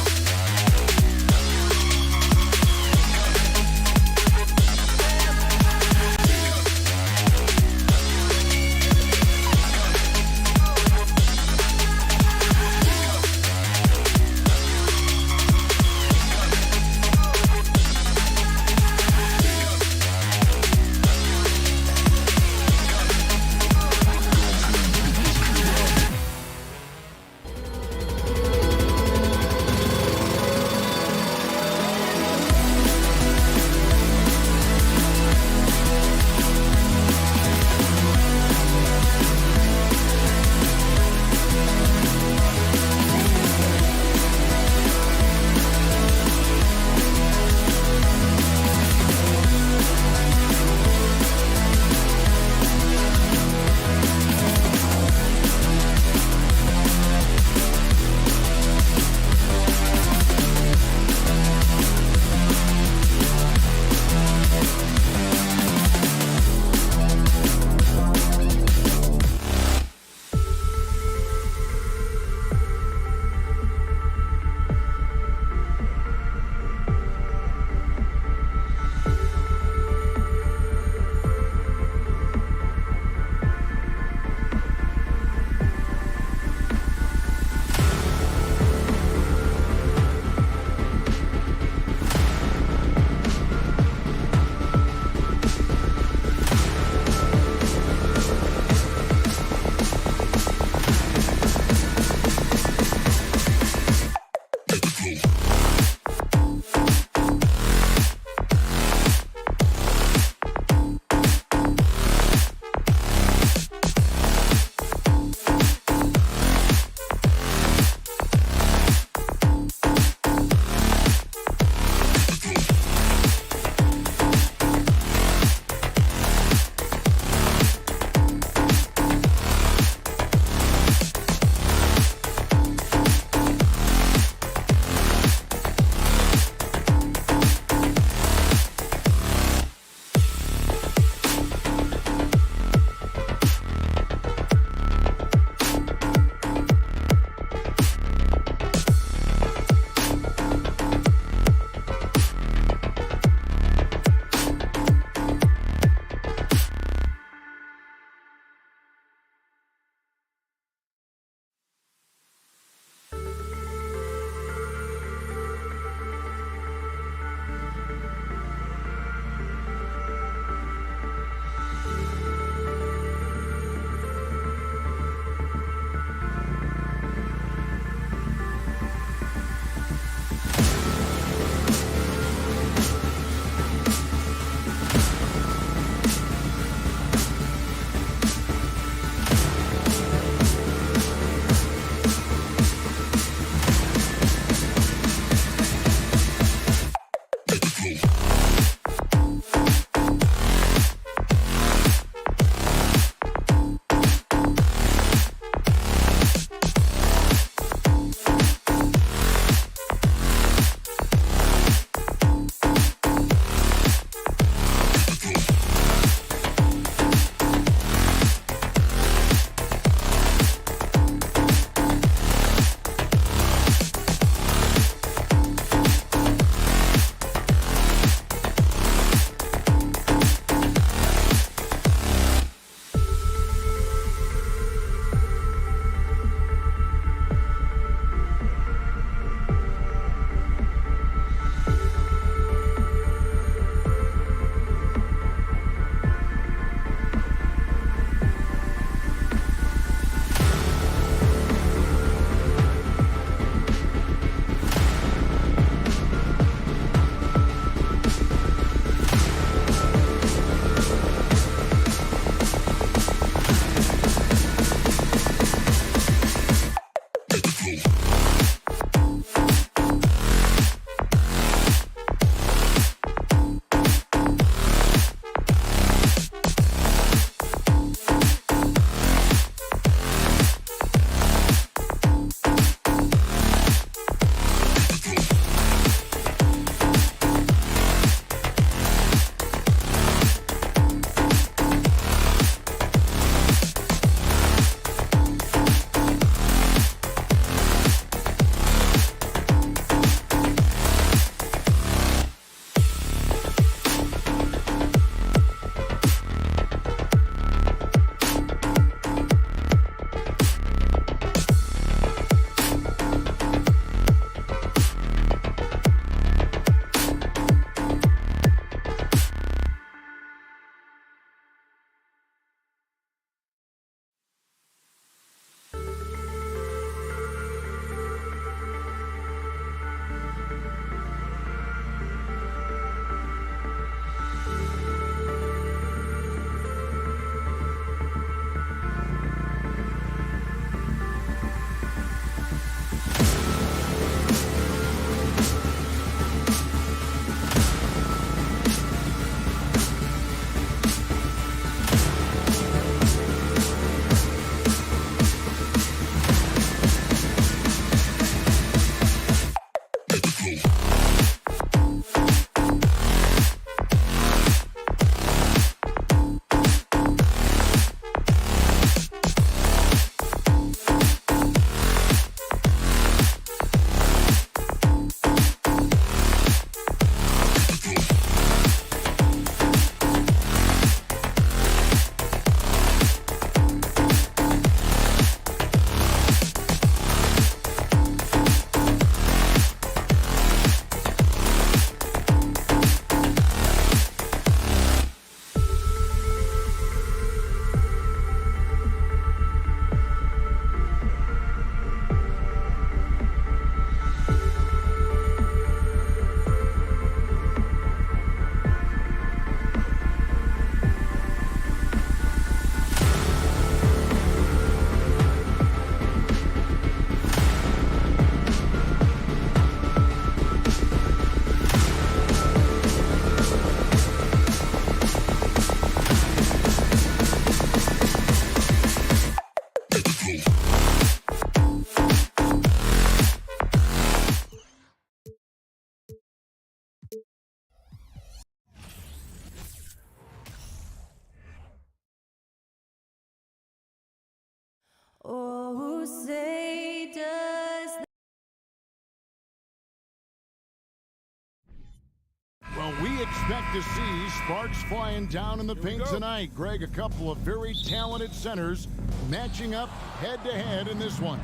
expect to see sparks flying down in the paint tonight. Greg, a couple of very talented centers matching up head-to-head in this one.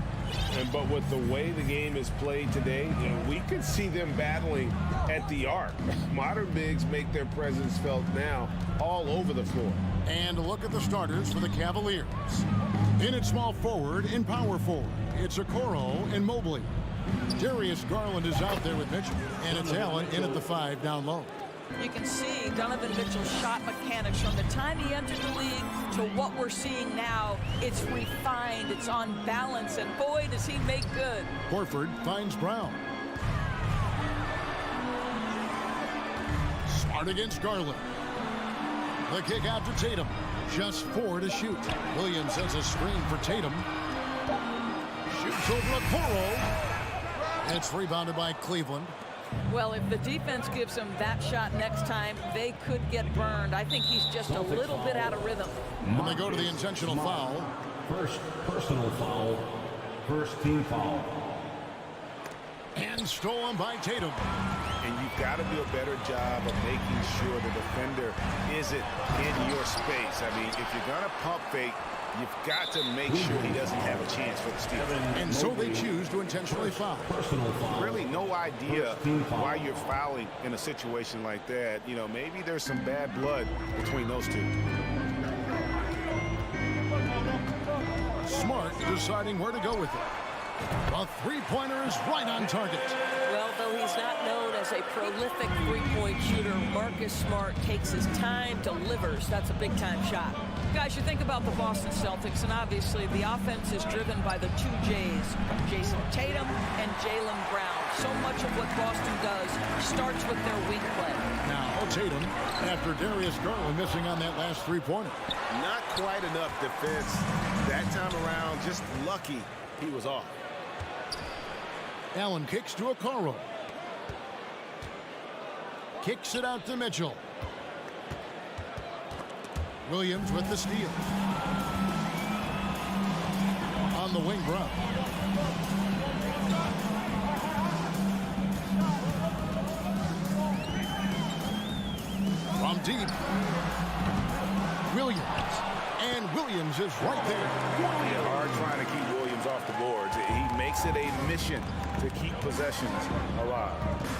But with the way the game is played today, we could see them battling at the arc. Modern bigs make their presence felt now all over the floor. And a look at the starters for the Cavaliers. In at small forward and power forward, it's Okoro and Mobley. Darius Garland is out there with Mitchell, and it's Allen in at the 5 down low. You can see Donovan Mitchell's shot mechanics from the time he entered the league to what we're seeing now. It's refined, it's on balance, and boy, does he make good. Horford finds Brown. Smart against Garland. The kick out to Tatum. Just 4 to shoot. Williams has a screen for Tatum. Shoots over Okoro. It's rebounded by Cleveland. Well, if the defense gives him that shot next time, they could get burned. I think he's just a little bit out of rhythm. When they go to the intentional foul. First personal foul. First team foul. And stolen by Tatum. And you've got to do a better job of making sure the defender isn't in your space. I mean, if you're going to pump fake, you've got to make sure he doesn't have a chance for the steal. And so they choose to intentionally foul. Really no idea why you're fouling in a situation like that. You know, maybe there's some bad blood between those two. Smart deciding where to go with it. A three-pointer is right on target. Well, though he's not known as a prolific three-point shooter, Marcus Smart takes his time, delivers. That's a big-time shot. Guys, you think about the Boston Celtics, and obviously the offense is driven by the two J's, Jason Tatum and Jaylen Brown. So much of what Boston does starts with their weak play. Now, Tatum, after Darius Garland missing on that last three-pointer. Not quite enough defense that time around. Just lucky he was off. Allen kicks to Okoro. Kicks it out to Mitchell. Williams with the steal. On the wing, Brown. From deep. Williams. And Williams is right there. Yeah, hard trying to keep Williams off the boards. He makes it a mission to keep possessions alive.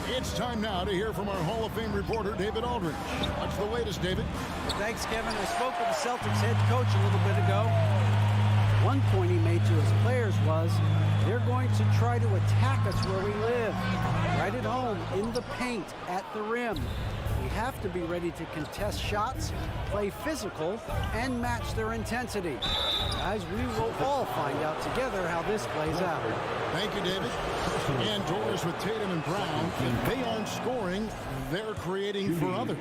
It's time now to hear from our Hall of Fame reporter, David Aldridge. What's the latest, David? Thanks, Kevin. I spoke with the Celtics head coach a little bit ago. One point he made to his players was, they're going to try to attack us where we live. Right at home, in the paint, at the rim. We have to be ready to contest shots, play physical, and match their intensity. Guys, we will all find out together how this plays out. Thank you, David. And Doris with Tatum and Brown, if they aren't scoring, they're creating for others.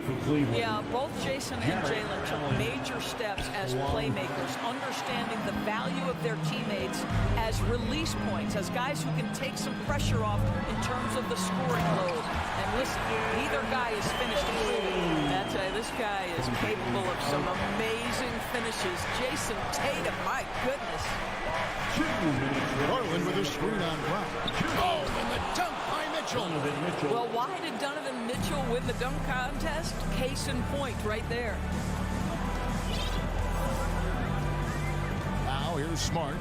Yeah, both Jason and Jaylen took major steps as playmakers, understanding the value of their teammates as release points, as guys who can take some pressure off in terms of the scoring load. And listen, neither guy is finished improving. That's this guy is capable of some amazing finishes. Jason Tatum, my goodness. Garland with a screen on Brown. Oh, and the dunk by Mitchell. Well, why did Donovan Mitchell win the dunk contest? Case in point right there. Now here's Smart.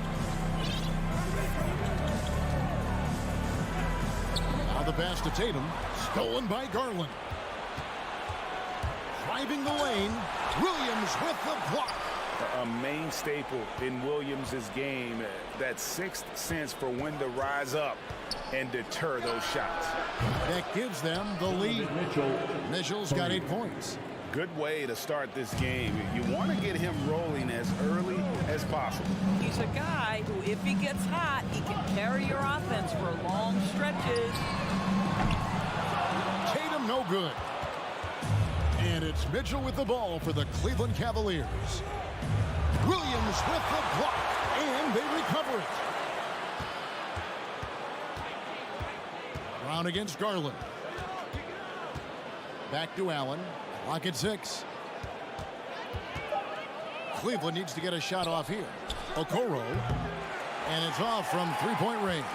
Now the pass to Tatum. Stolen by Garland. Driving the lane. Williams with the block. A main staple in Williams' game, that sixth sense for when to rise up and deter those shots. That gives them the lead. Mitchell's got 8 points. Good way to start this game. You want to get him rolling as early as possible. He's a guy who, if he gets hot, he can carry your offense for long stretches. Tatum no good. And it's Mitchell with the ball for the Cleveland Cavaliers. Williams with the block, and they recover it. Brown against Garland. Back to Allen. Lock at 6. Cleveland needs to get a shot off here. Okoro. And it's off from three-point range.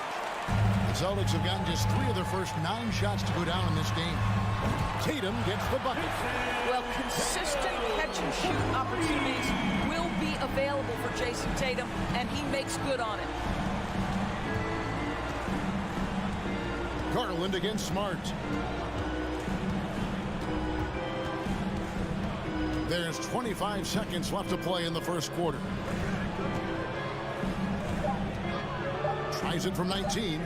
Celtics have gotten just 3 of their first 9 shots to go down in this game. Tatum gets the bucket. Well, consistent catch-and-shoot opportunities will be available for Jason Tatum, and he makes good on it. Garland against Smart. There's 25 seconds left to play in the first quarter. Tries it from 19.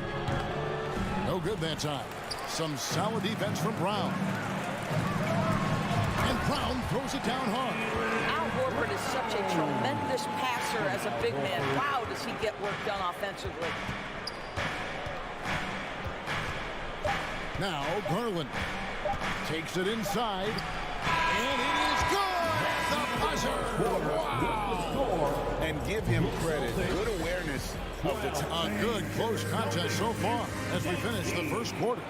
No good that time. Some solid defense from Brown. And Brown throws it down hard. Al Horford is such a tremendous passer as a big man. Wow, does he get work done offensively. Now Garland takes it inside. And it is good. The buzzer. Wow. And give him credit. Good awareness of the time. A good close contest so far as we finish the first quarter.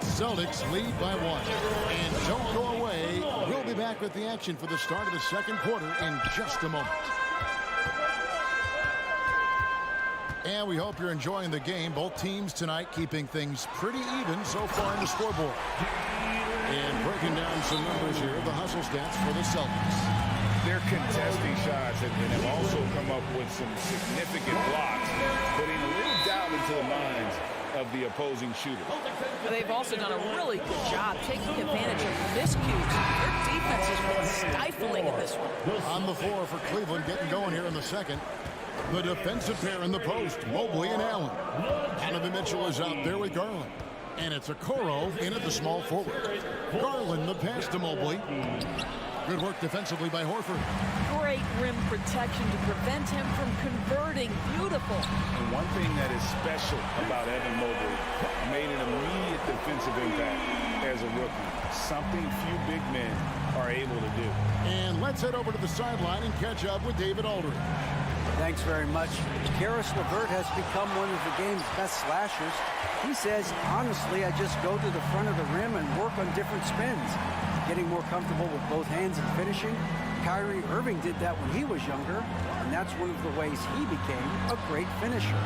Celtics lead by 1. And don't go away. We'll be back with the action for the start of the second quarter in just a moment. And we hope you're enjoying the game. Both teams tonight keeping things pretty even so far in the scoreboard. And breaking down some numbers here, the hustle stats for the Celtics. They're contesting shots and have also come up with some significant blocks, putting a little doubt into the minds of the opposing shooter. They've also done a really good job taking advantage of miscues. Their defense has been stifling in this one. On the floor for Cleveland, getting going here in the second. The defensive pair in the post, Mobley and Allen. Donovan Mitchell is out there with Garland. And it's Okoro in at the small forward. Garland the pass to Mobley. Good work defensively by Horford. Great rim protection to prevent him from converting. Beautiful. And one thing that is special about Evan Mobley, made an immediate defensive impact as a rookie. Something few big men are able to do. And let's head over to the sideline and catch up with David Aldridge. Thanks very much. Karis LeVert has become one of the game's best slashers. He says, honestly, I just go to the front of the rim and work on different spins. Getting more comfortable with both hands and finishing. Kyrie Irving did that when he was younger, and that's one of the ways he became a great finisher.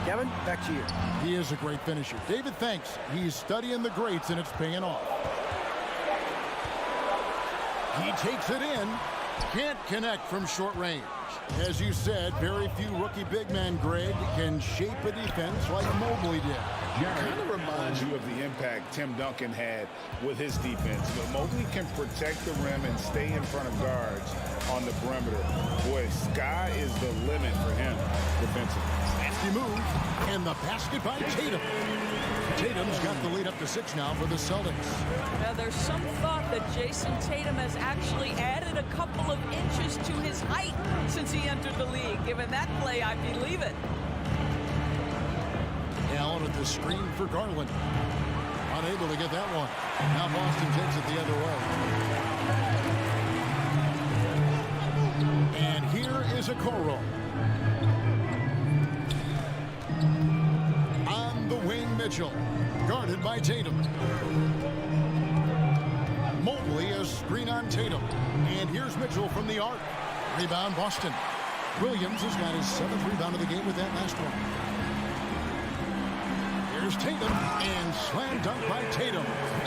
Kevin, back to you. He is a great finisher. David, thanks. He's studying the greats, and it's paying off. He takes it in. Can't connect from short range. As you said, very few rookie big men, Greg, can shape a defense like Mobley did. It kind of reminds you of the impact Tim Duncan had with his defense. But Mobley can protect the rim and stay in front of guards on the perimeter. Boy, sky is the limit for him defensively. Nasty move, and the basket by Tatum. Tatum's got the lead up to 6 now for the Celtics. Now, there's some thought that Jason Tatum has actually added a couple of inches to his height since he entered the league. Given that play, I believe it. Allen at the screen for Garland. Unable to get that one. Now Boston takes it the other way. And here is Okoro. On the wing, Mitchell. Guarded by Tatum. Mobley, a screen on Tatum. And here's Mitchell from the arc. Rebound, Boston. Williams has got his 7th rebound of the game with that last one. Here's Tatum, and slam dunk by Tatum.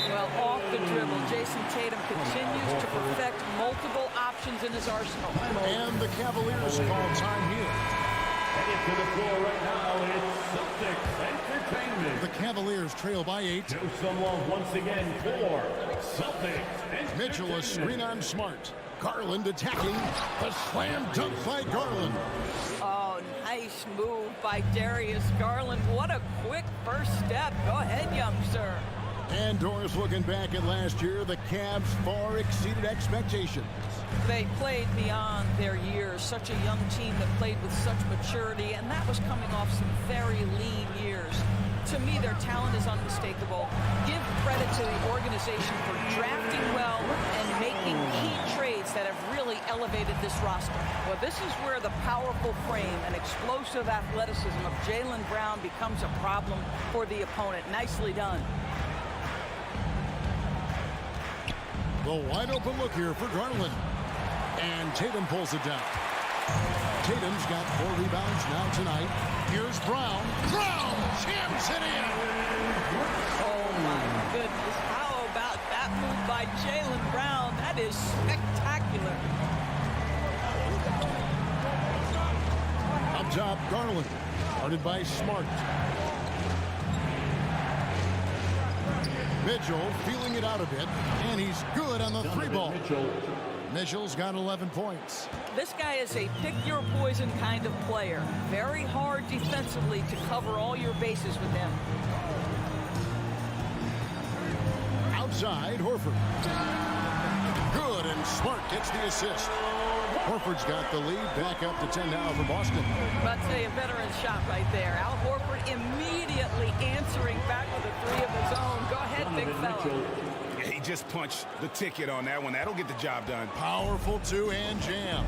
Well, off the dribble, Jason Tatum continues to perfect multiple options in his arsenal. And the Cavaliers call time here. Headed to the floor right now, it's Celtics Entertainment. The Cavaliers trail by 8. To someone once again for Celtics. Mitchell a screen on Smart. Garland attacking. The slam dunk by Garland. Oh, nice move by Darius Garland. What a quick first step. Go ahead, young sir. And Doris looking back at last year, the Cavs far exceeded expectations. They played beyond their years. Such a young team that played with such maturity, and that was coming off some very lean years. To me, their talent is unmistakable. Give credit to the organization for drafting well and making key trades that have really elevated this roster. Well, this is where the powerful frame and explosive athleticism of Jaylen Brown becomes a problem for the opponent. Nicely done. The wide open look here for Garland. And Tatum pulls it down. Tatum's got 4 rebounds now tonight. Here's Brown. Brown jams it in. by Jaylen Brown. That is spectacular. Up top, Garland. Guarded by Smart. Mitchell feeling it out a bit, and he's good on the three ball. Mitchell's got 11 points. This guy is a pick-your-poison kind of player. Very hard defensively to cover all your bases with him. Outside, Horford. Good, and Smart gets the assist. Horford's got the lead, back up to 10 now for Boston. That's a veteran shot right there. Al Horford immediately answering back with a three of his own. Go ahead, big fella. Yeah, he just punched the ticket on that one. That'll get the job done. Powerful two-hand jam.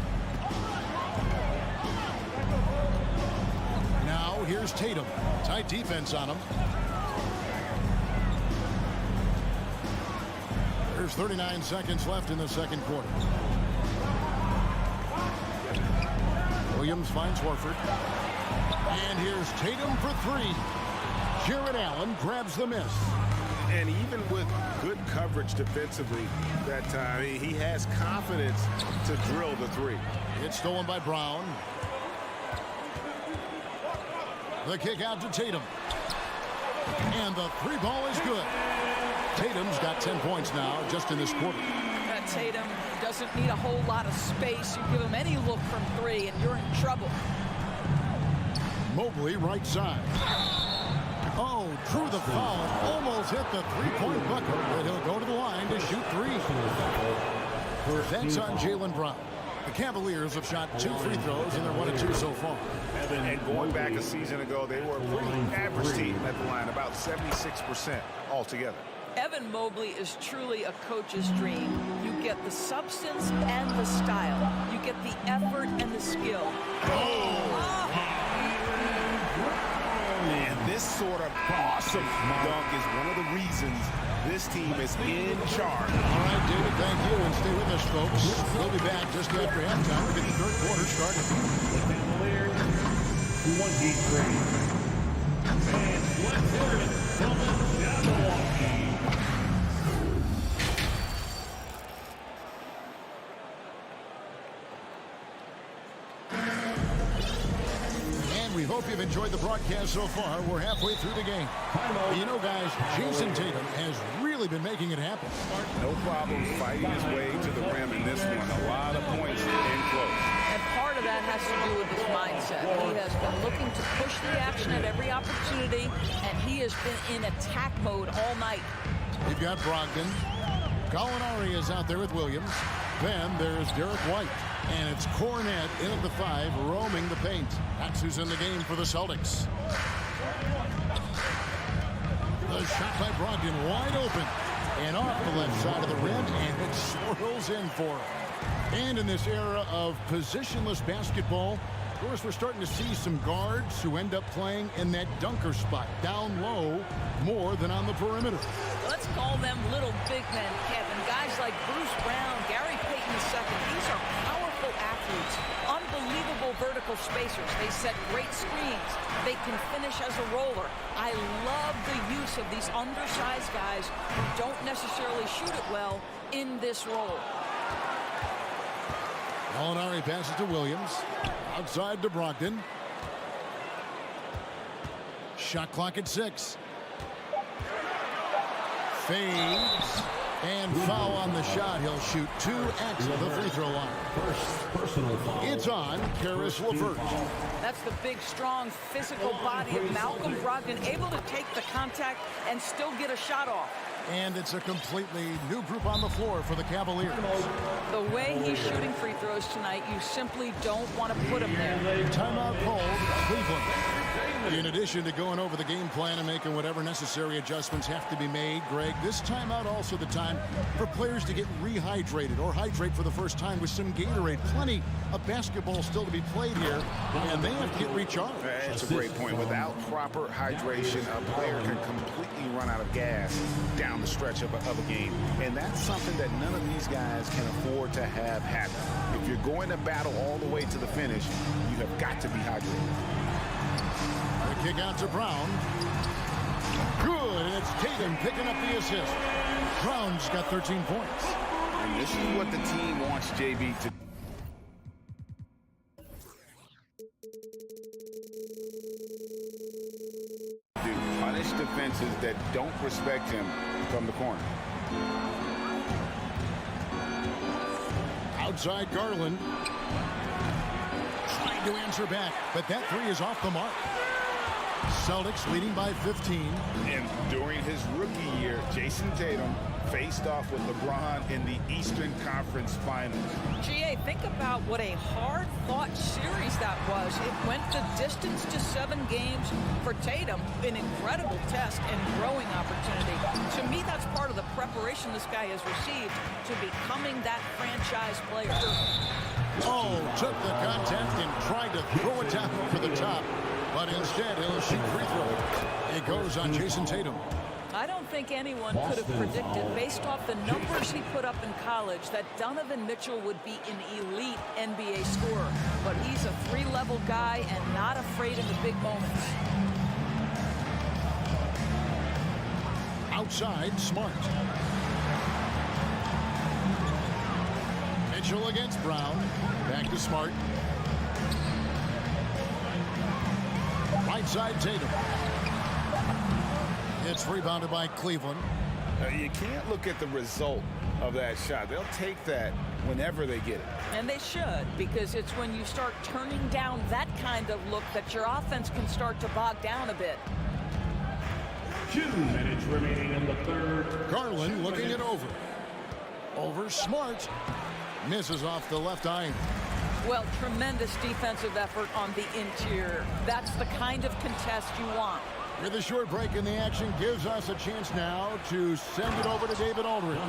Now here's Tatum. Tight defense on him. There's 39 seconds left in the second quarter. Williams finds Horford. And here's Tatum for three. Jared Allen grabs the miss. And even with good coverage defensively that time, he has confidence to drill the three. It's stolen by Brown. The kick out to Tatum. And the three ball is good. Tatum's got 10 points now just in this quarter. Tatum doesn't need a whole lot of space. You give him any look from three and you're in trouble. Mobley right side. Oh, drew the foul. Almost hit the three-point bucket, but he'll go to the line to shoot three. That's on Jaylen Brown. The Cavaliers have shot 2 free throws, and they're 1 of 2 so far. And going back a season ago, they were a pretty average team at the line, about 76% altogether. Evan Mobley is truly a coach's dream. You get the substance and the style. You get the effort and the skill. And this sort of awesome dunk is one of the reasons this team is in charge. All right, David, thank you, and stay with us, folks. We'll be back just after halftime to get the third quarter started. The Cavaliers, 23. And one-third from Milwaukee. We hope you've enjoyed the broadcast so far. We're halfway through the game. You know, guys, Jason Tatum has really been making it happen. No problem fighting his way to the rim in this one. A lot of points in close. And part of that has to do with his mindset. He has been looking to push the action at every opportunity, and he has been in attack mode all night. We've got Brogdon. Gallinari is out there with Williams. Then there's Derek White. And it's Cornette in at the 5, roaming the paint. That's who's in the game for the Celtics. The shot by Brogdon wide open. And off the left side of the rim, and it swirls in for him. And in this era of positionless basketball, of course, we're starting to see some guards who end up playing in that dunker spot, down low, more than on the perimeter. Let's call them little big men, Kevin. Guys like Bruce Brown, Gary Payton II. These are powerful athletes, unbelievable vertical spacers. They set great screens. They can finish as a roller. I love the use of these undersized guys who don't necessarily shoot it well in this role. Gallinari passes to Williams. Outside to Brogdon. Shot clock at 6. Fades. And foul on the shot. He'll shoot 2 at the free throw line. First personal foul. It's on Karis LeVert. That's the big, strong, physical body of Malcolm Brogdon, able to take the contact and still get a shot off. And it's a completely new group on the floor for the Cavaliers. The way he's shooting free throws tonight, you simply don't want to put him there. Timeout called Cleveland. In addition to going over the game plan and making whatever necessary adjustments have to be made, Greg, this timeout also the time for players to get rehydrated or hydrate for the first time with some Gatorade. Plenty of basketball still to be played here, and they have to get recharged. That's a great point. Without proper hydration, a player can completely run out of gas down the stretch of a game. And that's something that none of these guys can afford to have happen. If you're going to battle all the way to the finish, you have got to be hydrated. The kick out to Brown. Good, and it It's Tatum picking up the assist. Brown's got 13 points. And this is what the team wants JB to do. Punish defenses that don't respect him from the corner. Outside Garland. Trying to answer back, but that three is off the mark. Celtics leading by 15. And during his rookie year, Jason Tatum faced off with LeBron in the Eastern Conference Finals. GA, think about what a hard-fought series that was. It went the distance to 7 games for Tatum, an incredible test and growing opportunity. To me, that's part of the preparation this guy has received to becoming that franchise player. Oh, took the contact and tried to throw it down for the top, but instead he'll shoot free throw. It goes on Jason Tatum. I don't think anyone could have predicted, based off the numbers he put up in college, that Donovan Mitchell would be an elite NBA scorer. But he's a 3-level guy and not afraid in the big moments. Outside, Smart. Mitchell against Brown. Back to Smart. Right side, Tatum. It's rebounded by Cleveland. You can't look at the result of that shot. They'll take that whenever they get it. And they should, because it's when you start turning down that kind of look that your offense can start to bog down a bit. 2 minutes remaining in the third. Garland looking it over. Over Smart. Misses off the left eye. Well, tremendous defensive effort on the interior. That's the kind of contest you want. With a short break in the action, gives us a chance now to send it over to David Aldridge.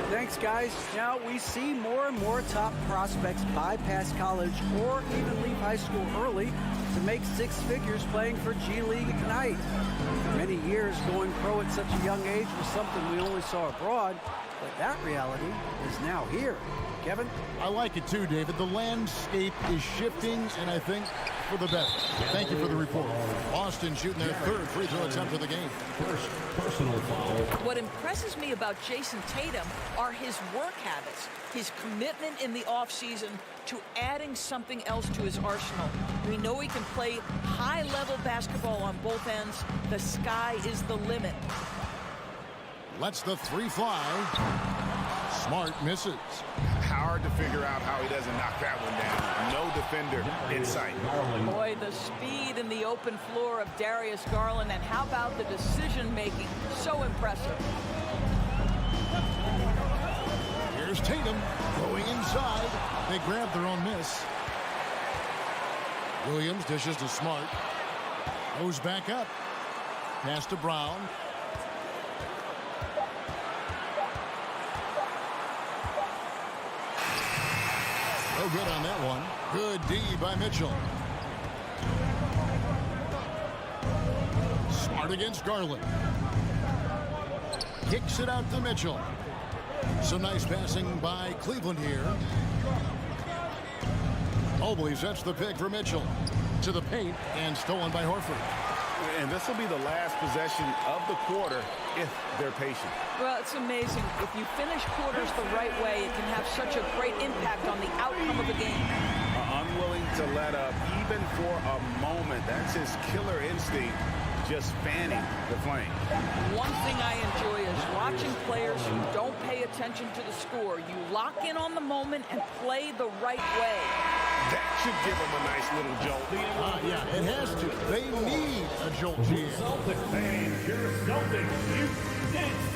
Thanks, guys. Now we see more and more top prospects bypass college or even leave high school early to make 6 figures playing for G League Ignite. For many years, going pro at such a young age was something we only saw abroad, but that reality is now here. Kevin? I like it too, David. The landscape is shifting, and I think for the better. Thank you for the report. Boston shooting their 3rd free throw attempt of the game. First personal foul. What impresses me about Jason Tatum are his work habits, his commitment in the offseason to adding something else to his arsenal. We know he can play high-level basketball on both ends. The sky is the limit. Lets the 3 fly. Smart misses. Hard to figure out how he doesn't knock that one down. No defender in sight. Boy, the speed in the open floor of Darius Garland, and how about the decision-making? So impressive. Here's Tatum going inside. They grab their own miss. Williams dishes to Smart. Goes back up. Pass to Brown. No good on that one. Good D by Mitchell. Smart against Garland. Kicks it out to Mitchell. Some nice passing by Cleveland here. Mobley sets the pick for Mitchell. To the paint and stolen by Horford. And this will be the last possession of the quarter if they're patient. Well, it's amazing. If you finish quarters the right way, it can have such a great impact on the outcome of the game. Unwilling to let up even for a moment. That's his killer instinct, just fanning the flame. One thing I enjoy is watching players who don't pay attention to the score. You lock in on the moment and play the right way. That should give them a nice little jolt. Yeah, it has to. They need a jolt here.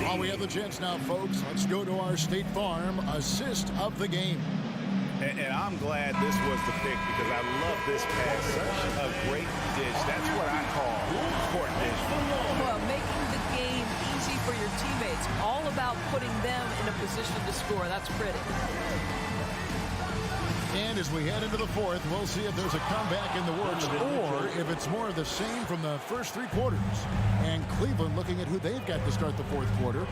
While we have the chance now, folks, let's go to our State Farm assist of the game. And I'm glad this was the pick because I love this pass. Such a great dish. That's what I call court dish. Well, making the game easy for your teammates. All about putting them in a position to score. That's pretty. And as we head into the 4th, we'll see if there's a comeback in the works or if it's more of the same from the first 3 quarters. And Cleveland looking at who they've got to start the 4th quarter.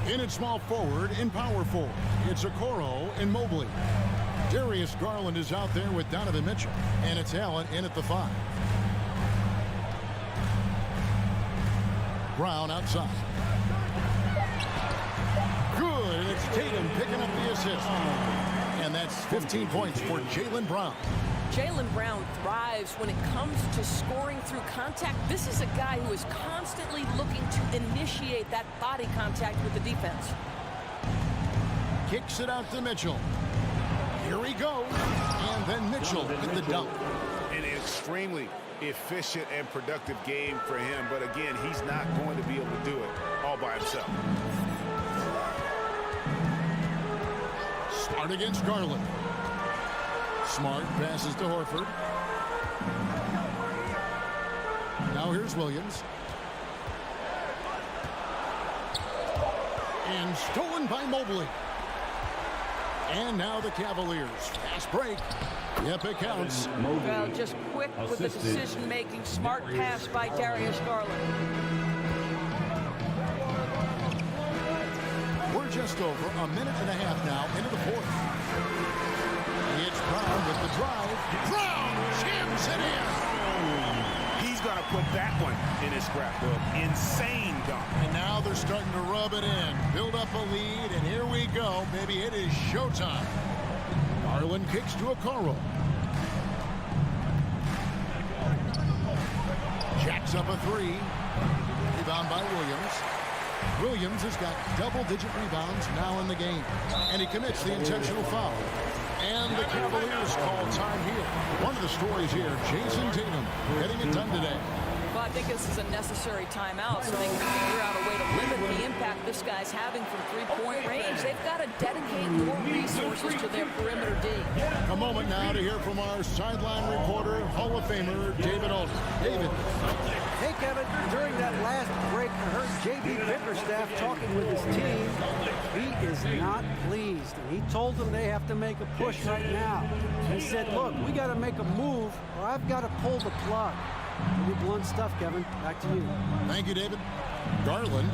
In at small forward and power forward, it's Okoro and Mobley. Darius Garland is out there with Donovan Mitchell. And it's Allen in at the 5. Brown outside. Good, and it's Tatum picking up the assist. And that's 15 points for Jaylen Brown. Jaylen Brown thrives when it comes to scoring through contact. This is a guy who is constantly looking to initiate that body contact with the defense. Kicks it out to Mitchell. Here he goes. And then Mitchell with the dunk. An extremely efficient and productive game for him. But again, he's not going to be able to do it all by himself. Smart against Garland. Smart passes to Horford. Now here's Williams. And stolen by Mobley. And now the Cavaliers. Fast break. Yep, it counts. Well, just quick with the decision-making. Smart pass by Darius Garland. We're just over a minute and a half now into the fourth. It's Brown with the drive. Brown jams it in. He's going to put that one in his scrapbook. Insane dunk. And now they're starting to rub it in. Build up a lead, and here we go. Maybe it is showtime. Garland kicks to Okoro. Jacks up a three. Rebound by Williams. Williams has got double-digit rebounds now in the game. And he commits the intentional foul. And the Cavaliers call time here. One of the stories here, Jason Tatum getting it done today. Well, I think this is a necessary timeout so they can figure out a way to limit the impact this guy's having from three-point range. They've got to dedicate more resources to their perimeter D. A moment now to hear from our sideline reporter, Hall of Famer David Aldridge. David. Hey, Kevin, during that last break, I heard J.B. Bickerstaff talking with his team. He is not pleased, and he told them they have to make a push right now. He said, look, we got to make a move, or I've got to pull the plug. Pretty blunt stuff, Kevin. Back to you. Thank you, David. Garland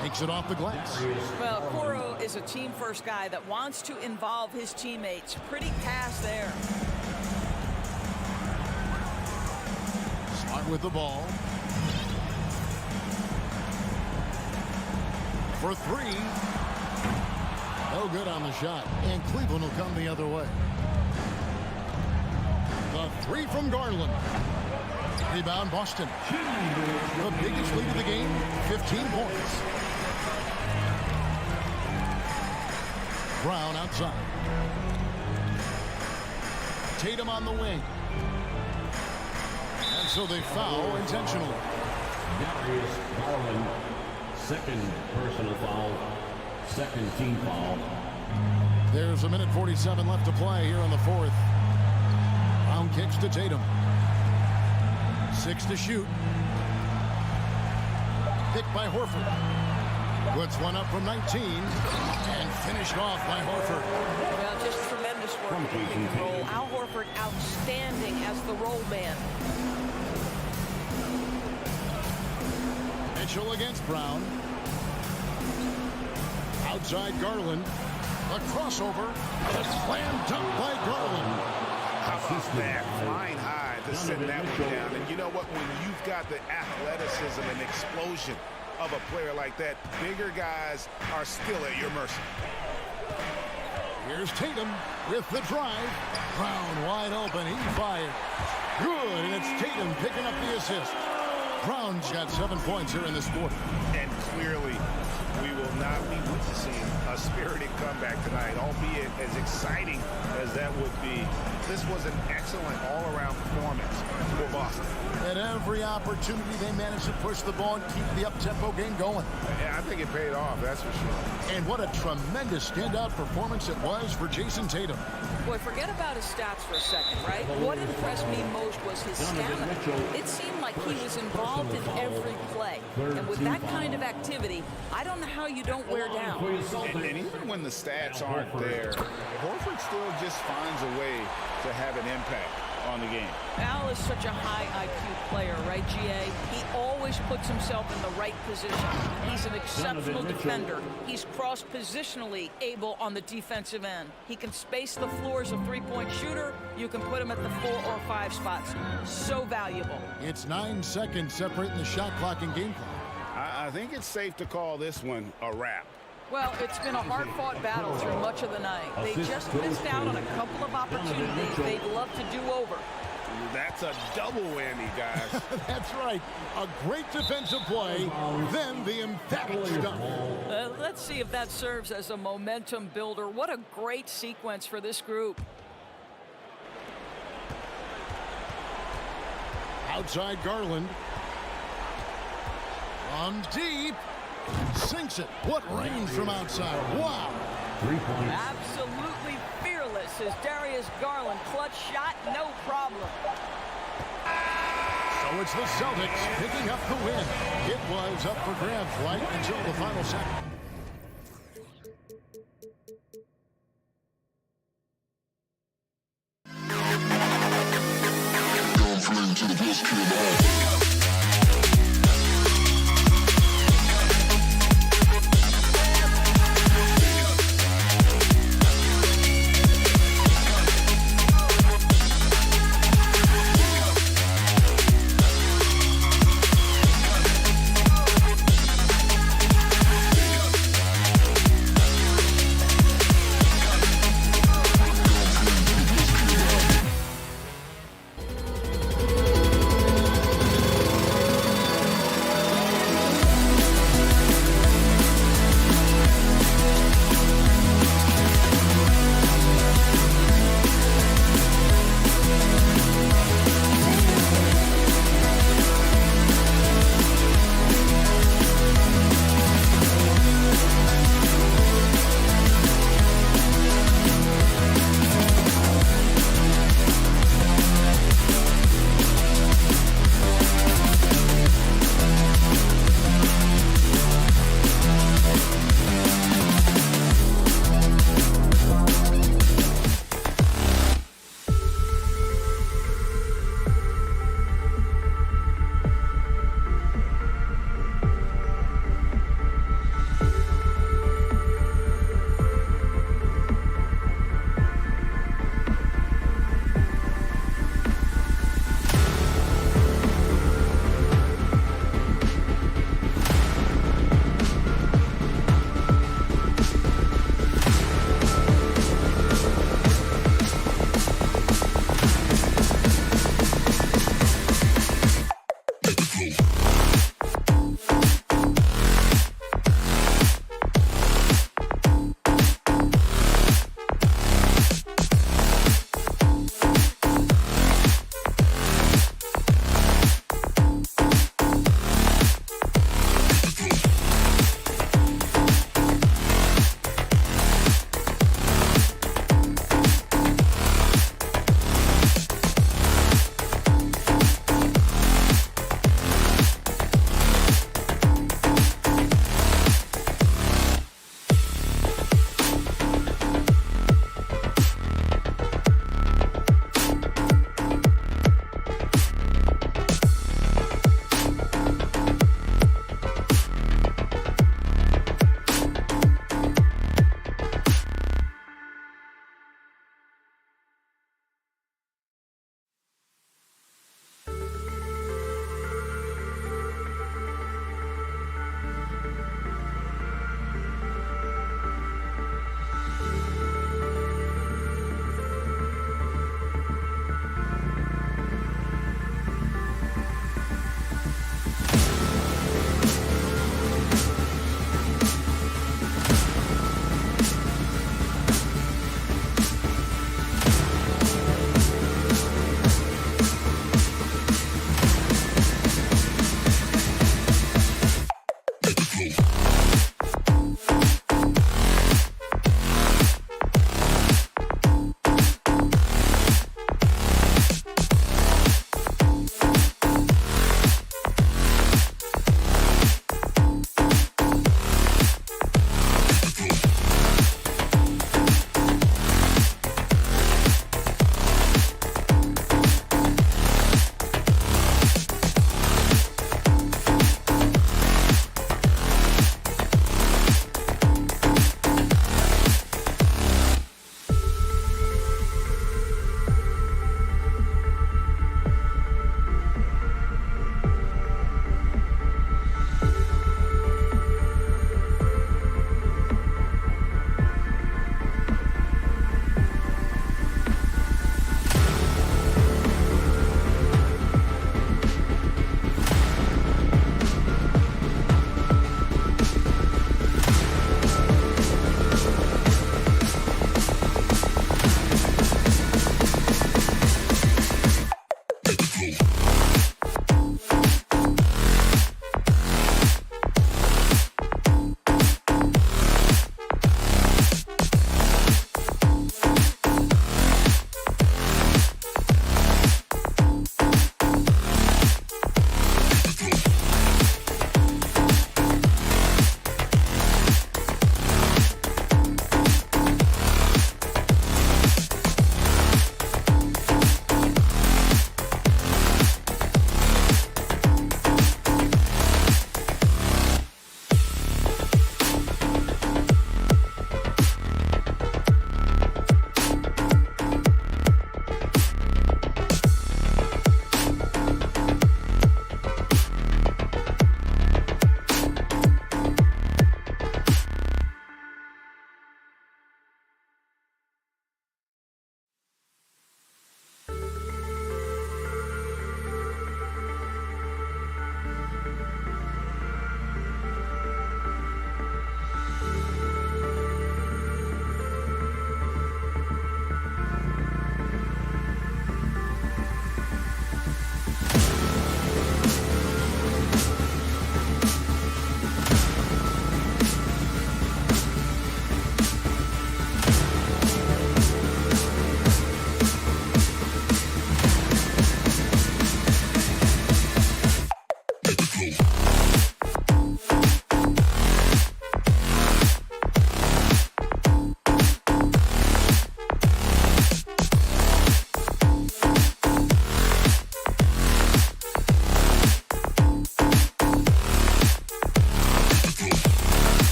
makes it off the glass. Well, Okoro is a team-first guy that wants to involve his teammates. Pretty pass there. Smart with the ball. For three. No good on the shot. And Cleveland will come the other way. The three from Garland. Rebound, Boston. The biggest lead of the game, 15 points. Brown outside. Tatum on the wing. And so they foul intentionally. Darius Garland, second personal foul, second team foul. There's a minute 47 left to play here in the fourth. Brown kicks to Tatum. 6 to shoot. Picked by Horford. Puts one up from 19 and finished off by Horford. Well, just tremendous work in pick and roll. Al Horford outstanding as the roll man. Mitchell against Brown. Outside Garland. A crossover. A slam dunk by Garland. How about that? Flying high to send that one down. And you know what? When you've got the athleticism and explosion of a player like that, bigger guys are still at your mercy. Here's Tatum with the drive. Brown wide open. He fires. Good, and it's Tatum picking up the assist. Brown's got 7 points here in this quarter. And clearly, we will not be witnessing a spirited comeback tonight, albeit as exciting as that would be. This was an excellent all-around performance for Boston. At every opportunity, they managed to push the ball and keep the up-tempo game going. Yeah, I think it paid off, that's for sure. And what a tremendous standout performance it was for Jason Tatum. Boy, forget about his stats for a second, right? What impressed me most was his stamina. It seemed like he was involved in every play. And with that kind of activity, I don't know how you don't wear down. And even when the stats aren't there, Horford still just finds a way to have an impact on the game. Al is such a high IQ player, right, GA? He always puts himself in the right position. He's an exceptional defender. He's cross-positionally able on the defensive end. He can space the floor as a three-point shooter. You can put him at the 4 or 5 spots. So valuable. It's 9 seconds separating the shot clock and game clock. I I think it's safe to call this one a wrap. Well, it's been a hard-fought battle through much of the night. They just missed out on a couple of opportunities they'd love to do over. That's a double whammy, guys. That's right. A great defensive play, then the emphatic stop. Let's see if that serves as a momentum builder. What a great sequence for this group. Outside Garland. On deep. Sinks it. What range from outside. Wow. 3 points. Absolutely fearless is Darius Garland. Clutch shot, no problem. So it's the Celtics picking up the win. It was up for grabs right until the final second. Going flying to the best kid alive.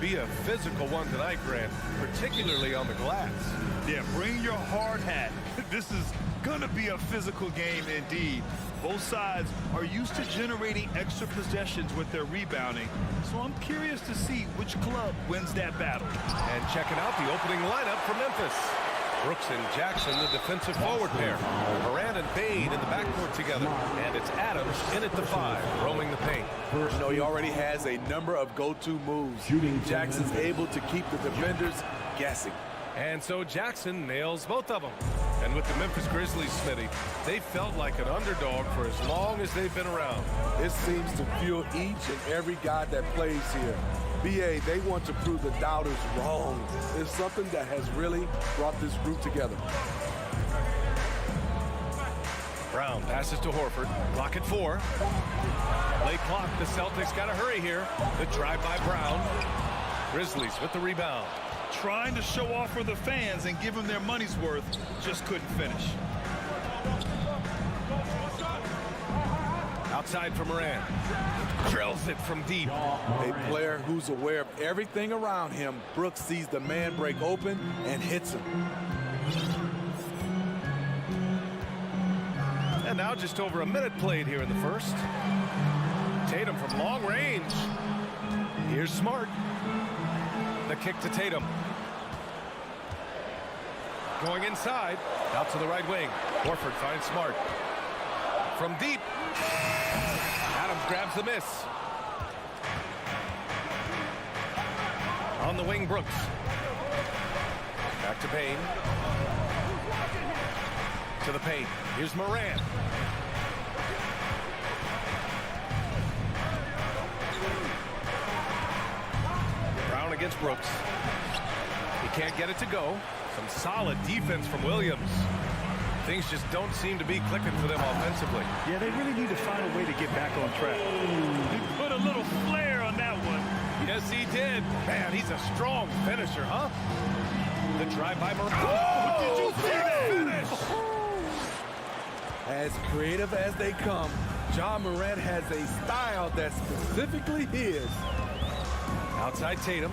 be a physical one tonight, Grant, particularly on the glass. Yeah, bring your hard hat. This is going to be a physical game indeed. Both sides are used to generating extra possessions with their rebounding, so I'm curious to see which club wins that battle. And checking out the opening lineup for Memphis. Brooks and Jackson, the defensive forward pair. Morant and Bain in the backcourt together. And it's Adams in at the 5, roaming the paint. You know, he already has a number of go-to moves. Jackson's able to keep the defenders guessing. And so Jackson nails both of them. And with the Memphis Grizzlies, Smitty, they felt like an underdog for as long as they've been around. It seems to fuel each and every guy that plays here. BA, they want to prove the doubters wrong. It's something that has really brought this group together. Brown passes to Horford. Clock at 4. Late clock. The Celtics got to hurry here. The drive by Brown. Grizzlies with the rebound. Trying to show off for the fans and give them their money's worth, just couldn't finish. Outside for Morant. Drills it from deep. A player who's aware of everything around him. Brooks sees the man break open and hits him. And now just over a minute played here in the first. Tatum from long range. Here's Smart. The kick to Tatum. Going inside. Out to the right wing. Horford finds Smart. From deep. Adams grabs the miss. On the wing, Brooks. Back to Bain. To the paint. Here's Morant. Brown against Brooks. He can't get it to go. Some solid defense from Williams. Things just don't seem to be clicking for them offensively. Yeah, they really need to find a way to get back on track. He put a little flair on that one. Yes, he did. Man, he's a strong finisher, huh? The drive by Morant. Oh, did you see that finish? As creative as they come, Ja Morant has a style that's specifically his. Outside Tatum.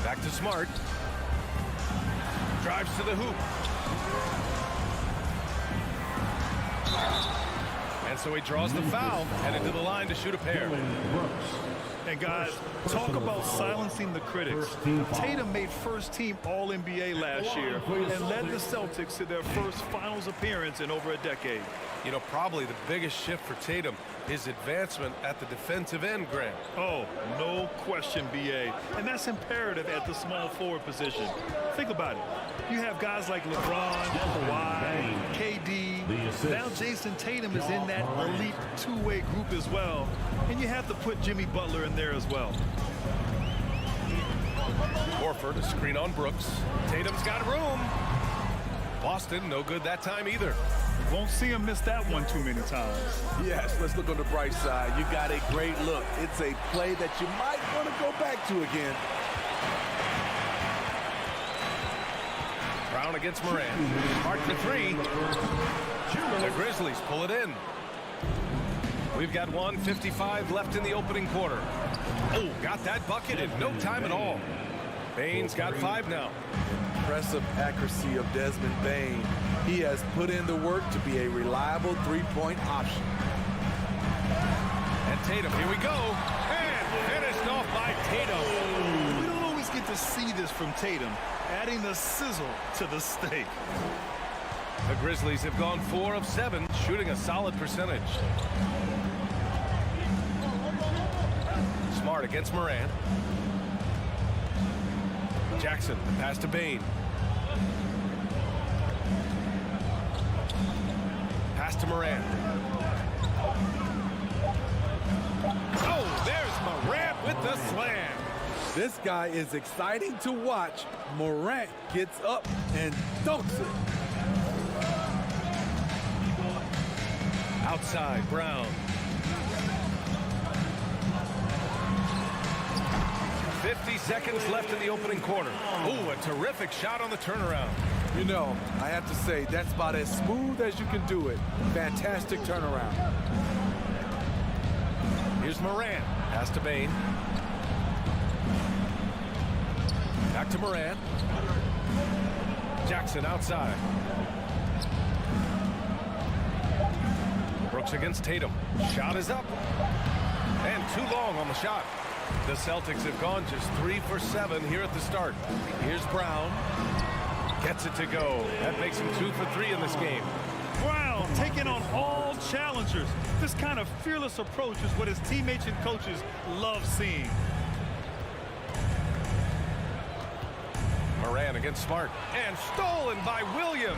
Back to Smart. Drives to the hoop. And so he draws the foul, headed to the line to shoot a pair. And guys, talk about silencing the critics. Tatum made first-team All-NBA last year and led the Celtics to their first finals appearance in over a decade. You know, probably the biggest shift for Tatum, his advancement at the defensive end, Grant. Oh, no question, BA. And that's imperative at the small forward position. Think about it. You have guys like LeBron, Kawhi, KD. Now Jason Tatum is in that elite two-way group as well. And you have to put Jimmy Butler in there as well. Horford, a screen on Brooks. Tatum's got room. Boston, no good that time either. Won't see him miss that one too many times. Yes, let's look on the bright side. You got a great look. It's a play that you might want to go back to again. Brown against Morant. Hard for 3. The Grizzlies pull it in. We've got 1:55 left in the opening quarter. Oh, got that bucket in no time at all. Bain's got 5 now. Impressive accuracy of Desmond Bain. He has put in the work to be a reliable three-point option. And Tatum, here we go. And finished off by Tatum. We don't always get to see this from Tatum, adding the sizzle to the steak. The Grizzlies have gone 4 of 7, shooting a solid percentage. Smart against Morant. Jackson, pass to Bain. Pass to Morant. Oh, there's Morant with the slam. This guy is exciting to watch. Morant gets up and dunks it. Outside, Brown. 50 seconds left in the opening quarter. Oh, a terrific shot on the turnaround. You know, I have to say, that's about as smooth as you can do it. Fantastic turnaround. Here's Morant. Pass to Bain. Back to Morant. Jackson outside. Brooks against Tatum. Shot is up. And too long on the shot. The Celtics have gone just 3 for 7 here at the start. Here's Brown. Gets it to go. That makes him 2 for 3 in this game. Brown taking on all challengers. This kind of fearless approach is what his teammates and coaches love seeing. Moran against Smart. And stolen by Williams.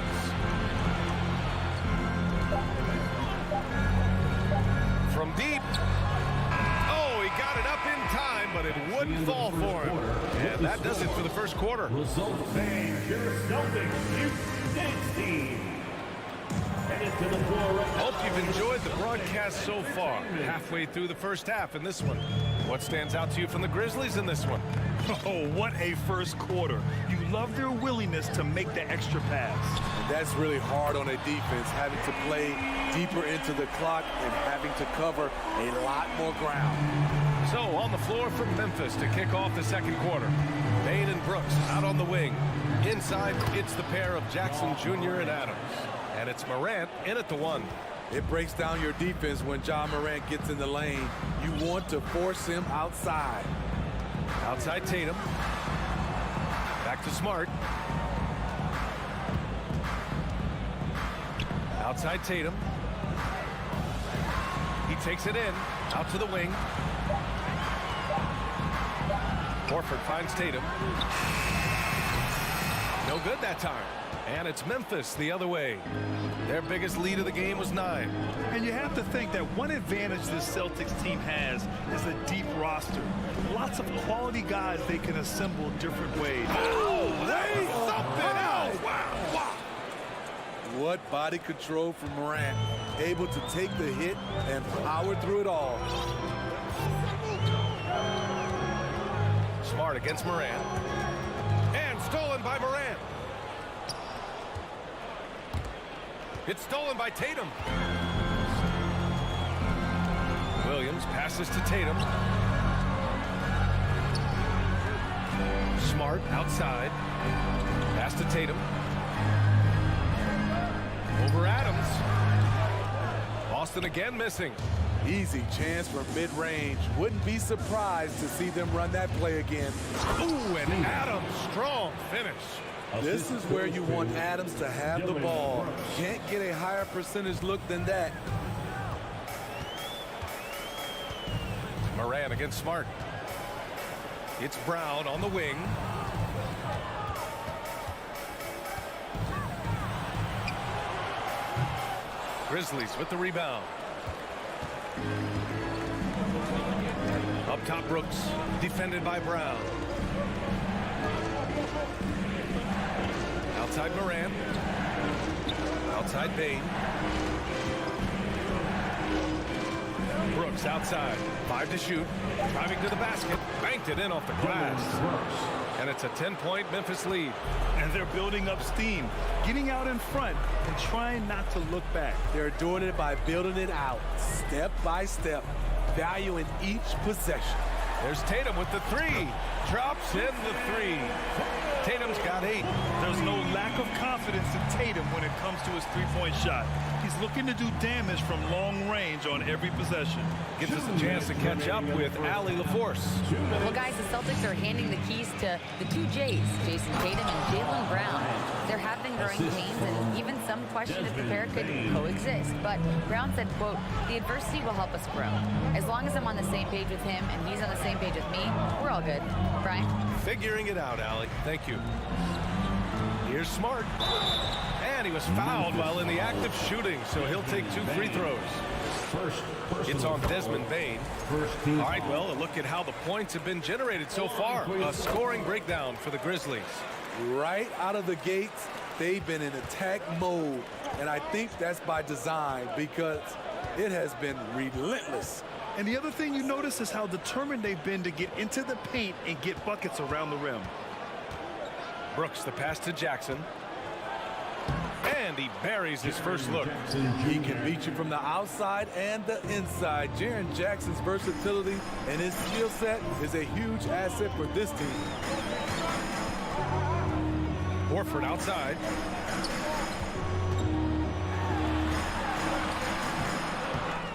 From deep. Oh, he got it up in time, but it wouldn't fall for him. And that does it for the first quarter. Hope you've enjoyed the broadcast so far. Halfway through the first half in this one. What stands out to you from the Grizzlies in this one? Oh, what a first quarter. You love their willingness to make the extra pass. And that's really hard on a defense, having to play deeper into the clock and having to cover a lot more ground. So on the floor for Memphis to kick off the second quarter. Bain and Brooks out on the wing. Inside, it's the pair of Jackson Jr. and Adams. And it's Morant in at the 1. It breaks down your defense when John Morant gets in the lane. You want to force him outside. Outside Tatum. Back to Smart. Outside Tatum. He takes it in. Out to the wing. Horford finds Tatum. No good that time. And it's Memphis the other way. Their biggest lead of the game was 9. And you have to think that one advantage this Celtics team has is a deep roster. Lots of quality guys they can assemble different ways. Oh, that was something else. Wow. What body control from Morant. Able to take the hit and power through it all. Smart against Morant. And stolen by Morant. It's stolen by Tatum. Williams passes to Tatum. Smart outside. Pass to Tatum. Over Adams. Boston again missing. Easy chance for mid-range. Wouldn't be surprised to see them run that play again. Ooh, and Adams, strong finish. This is where you want Adams to have the ball. Can't get a higher percentage look than that. Moran against Smart. It's Brown on the wing. Grizzlies with the rebound. Up top, Brooks, defended by Brown. Outside Moran. Outside Bain. Brooks outside. 5 to shoot. Driving to the basket. Banked it in off the glass. And it's a 10-point Memphis lead. And they're building up steam, getting out in front and trying not to look back. They're doing it by building it out, step by step, valuing each possession. There's Tatum with the 3. Drops in the 3. Tatum's got 8. There's no lack of confidence in Tatum when it comes to his three-point shot. He's looking to do damage from long range on every possession. Gives us a chance to catch up with Allie LaForce. Well, guys, the Celtics are handing the keys to the 2 J's, Jason Tatum and Jaylen Brown. There have been growing pains and even some question if the pair could coexist. But Brown said, quote, "The adversity will help us grow. As long as I'm on the same page with him and he's on the same page with me, we're all good." Brian? Figuring it out, Allie. Thank you. Here's Smart. And he was fouled while in the act of shooting, so he'll take 2 free throws. It's on Desmond Bain. All right, well, a look at how the points have been generated so far. A scoring breakdown for the Grizzlies. Right out of the gates, they've been in attack mode. And I think that's by design because it has been relentless. And the other thing you notice is how determined they've been to get into the paint and get buckets around the rim. Brooks, the pass to Jackson. And he buries his first look. He can beat you from the outside and the inside. Jaren Jackson's versatility and his skill set is a huge asset for this team. Horford outside.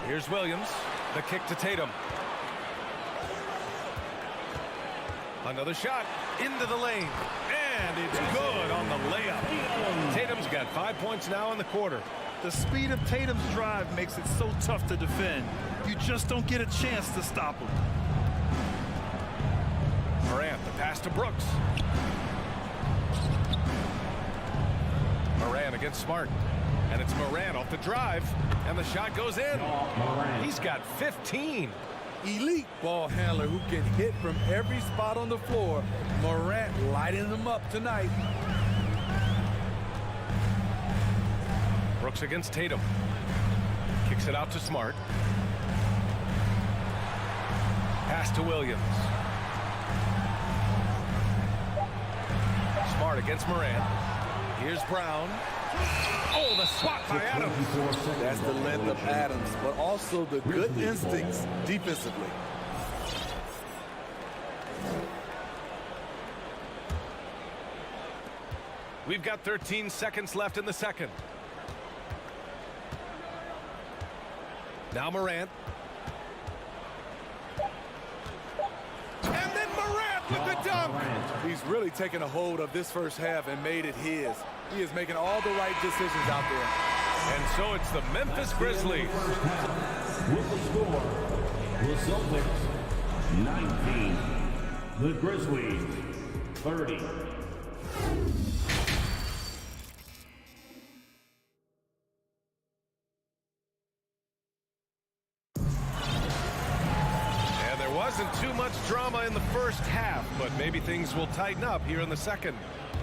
Here's Williams. The kick to Tatum. Another shot into the lane. And it's good on the layup. Tatum's got 5 points now in the quarter. The speed of Tatum's drive makes it so tough to defend. You just don't get a chance to stop him. Morant, the pass to Brooks. Morant against Smart. And it's Morant off the drive. And the shot goes in. He's got 15. Elite ball handler who can hit from every spot on the floor. Morant lighting them up tonight. Brooks against Tatum. Kicks it out to Smart. Pass to Williams. Smart against Morant. Here's Brown. Oh, the swat by Adams. That's the length of Adams, but also the good instincts defensively. We've got 13 seconds left in the second. Now Morant. And then Morant with the dunk. He's really taken a hold of this first half and made it his. He is making all the right decisions out there. And so it's the Memphis Grizzlies. With the score, the Celtics 19, the Grizzlies 30. And there wasn't too much drama in the first half, but maybe things will tighten up here in the second.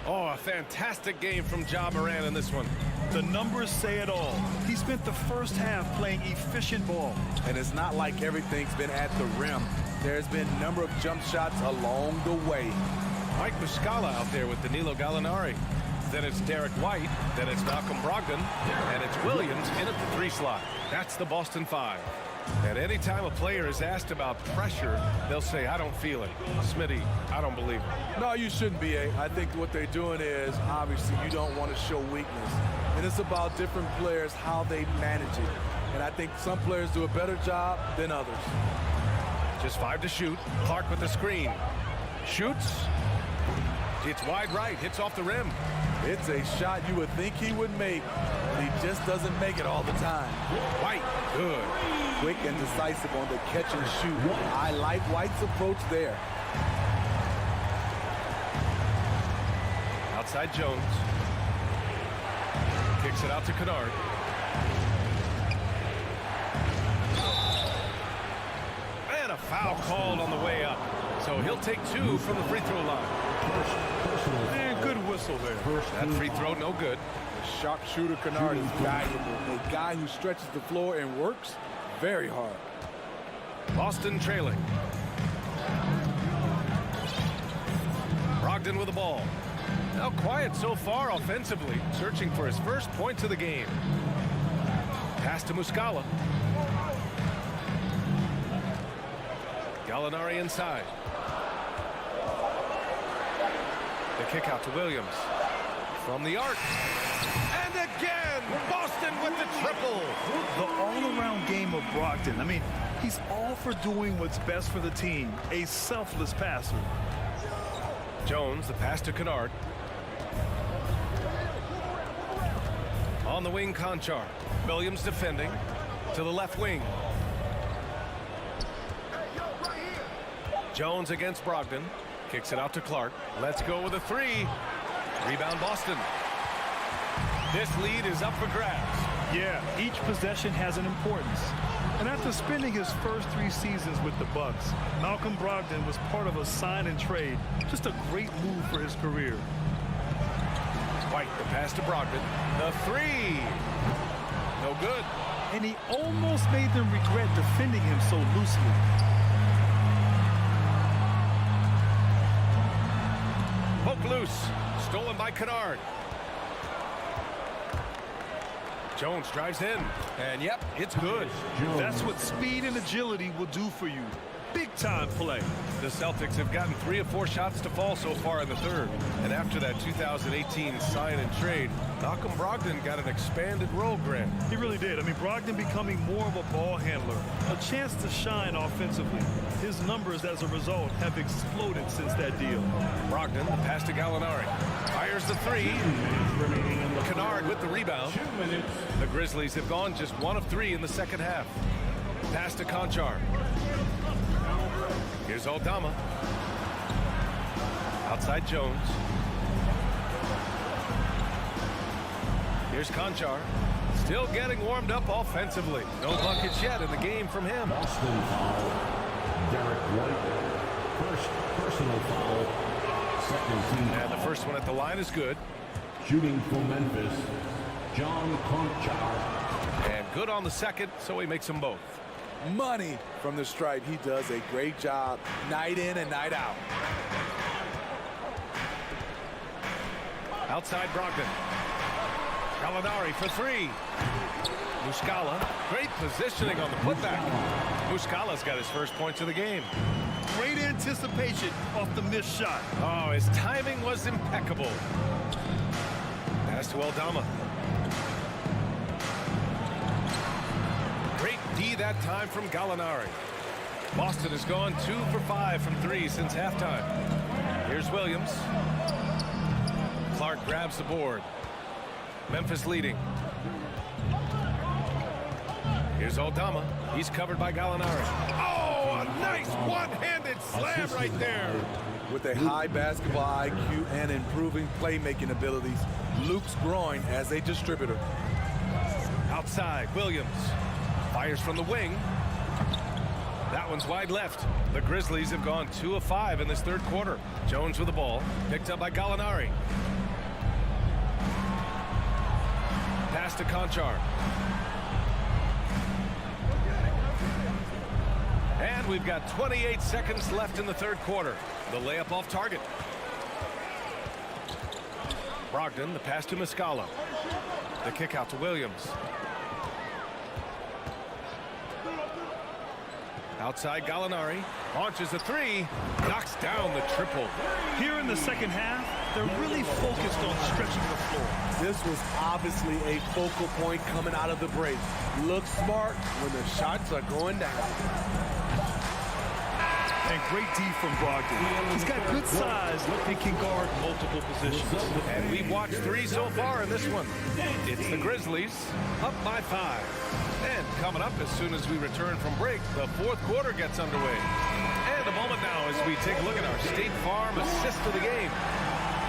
Oh, a fantastic game from Ja Morant in this one. The numbers say it all. He spent the first half playing efficient ball. And it's not like everything's been at the rim. There's been a number of jump shots along the way. Mike Muscala out there with Danilo Gallinari. Then it's Derek White. Then it's Malcolm Brogdon. And it's Williams in at the 3 slot. That's the Boston 5. And anytime a player is asked about pressure, they'll say, I don't feel it. Smitty, I don't believe it. No, you shouldn't be. I think what they're doing is, obviously, you don't want to show weakness. And it's about different players, how they manage it. And I think some players do a better job than others. Just 5 to shoot. Clark with the screen. Shoots. It's wide right. Hits off the rim. It's a shot you would think he would make, but he just doesn't make it all the time. White, good. Quick and decisive on the catch and shoot. I like White's approach there. Outside Jones. Kicks it out to Kennard. And a foul called on the way up. So he'll take 2 from the free throw line. And good whistle there. That free throw no good. The sharpshooter Kennard is valuable. A guy who stretches the floor and works very hard. Boston trailing. Brogdon with the ball. Now quiet so far offensively, searching for his first points of the game. Pass to Muscala. Gallinari inside. The kick out to Williams. From the arc. And again, Boston with the triple. The all-around game of Brogdon. I mean, he's all for doing what's best for the team. A selfless passer. Jones, the pass to Kennard. On the wing, Conchar. Williams defending to the left wing. Jones against Brogdon. Kicks it out to Clark. Let's go with a 3. Rebound Boston. This lead is up for grabs. Yeah, each possession has an importance. And after spending his first 3 seasons with the Bucks, Malcolm Brogdon was part of a sign and trade. Just a great move for his career. White, the pass to Brogdon. The 3. No good. And he almost made them regret defending him so loosely. Poke loose. Stolen by Kennard. Jones drives in. And yep, it's good. That's what speed and agility will do for you. Big-time play. The Celtics have gotten 3 of 4 shots to fall so far in the third. And after that 2018 sign and trade, Malcolm Brogdon got an expanded role, Grant. He really did. I mean, Brogdon becoming more of a ball handler, a chance to shine offensively. His numbers as a result have exploded since that deal. Brogdon, the pass to Gallinari. Fires the 3. Kennard with the rebound. The Grizzlies have gone just 1 of 3 in the second half. Pass to Conchar. Here's Aldama. Outside Jones. Here's Conchar. Still getting warmed up offensively. No buckets yet in the game from him. Boston foul. Derek White. First personal foul. Second team foul. And the first one at the line is good. Shooting for Memphis, John Conchar. And good on the second, so he makes them both. Money from the stripe. He does a great job night in and night out. Outside Brogdon. Gallinari for 3. Muscala. Great positioning on the putback. Muscala's got his first points of the game. Great anticipation off the missed shot. Oh, his timing was impeccable. Pass to Aldama. Great D that time from Gallinari. Boston has gone 2 for 5 from 3 since halftime. Here's Williams. Clark grabs the board. Memphis leading. Here's Aldama. He's covered by Gallinari. Oh, a nice one-handed slam right there. With a high basketball IQ and improving playmaking abilities, Luke's growing as a distributor. Outside, Williams. Fires from the wing. That one's wide left. The Grizzlies have gone 2 of 5 in this third quarter. Jones with the ball. Picked up by Gallinari. Pass to Conchar. And we've got 28 seconds left in the third quarter. The layup off target. Brogdon, the pass to Muscala. The kick out to Williams. Outside Gallinari. Launches a 3. Knocks down the triple. Here in the second half, they're really focused on stretching the floor. This was obviously a focal point coming out of the break. Look smart when the shots are going down. And great D from Brogdon. He's got good size and can guard multiple positions. And we've watched 3 so far in this one. It's the Grizzlies up by 5. And coming up as soon as we return from break, the fourth quarter gets underway. And a moment now as we take a look at our State Farm assist of the game.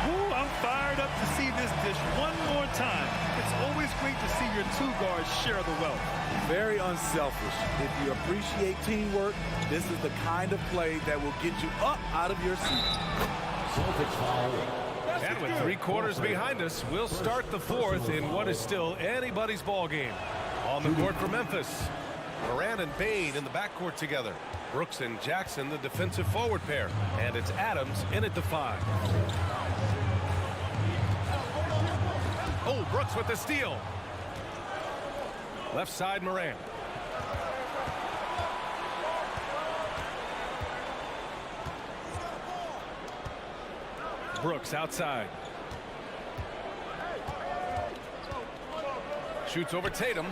Ooh, I'm fired up to see this dish one more time. It's always great to see your 2 guards share the wealth. Very unselfish. If you appreciate teamwork, this is the kind of play that will get you up out of your seat. Celtics foul. And with 3 quarters behind us, we'll start the fourth in what is still anybody's ball game. On the court for Memphis, Moran and Bain in the backcourt together. Brooks and Jackson, the defensive forward pair. And it's Adams in at the 5. Oh, Brooks with the steal. Left side, Moran. Brooks outside. Shoots over Tatum.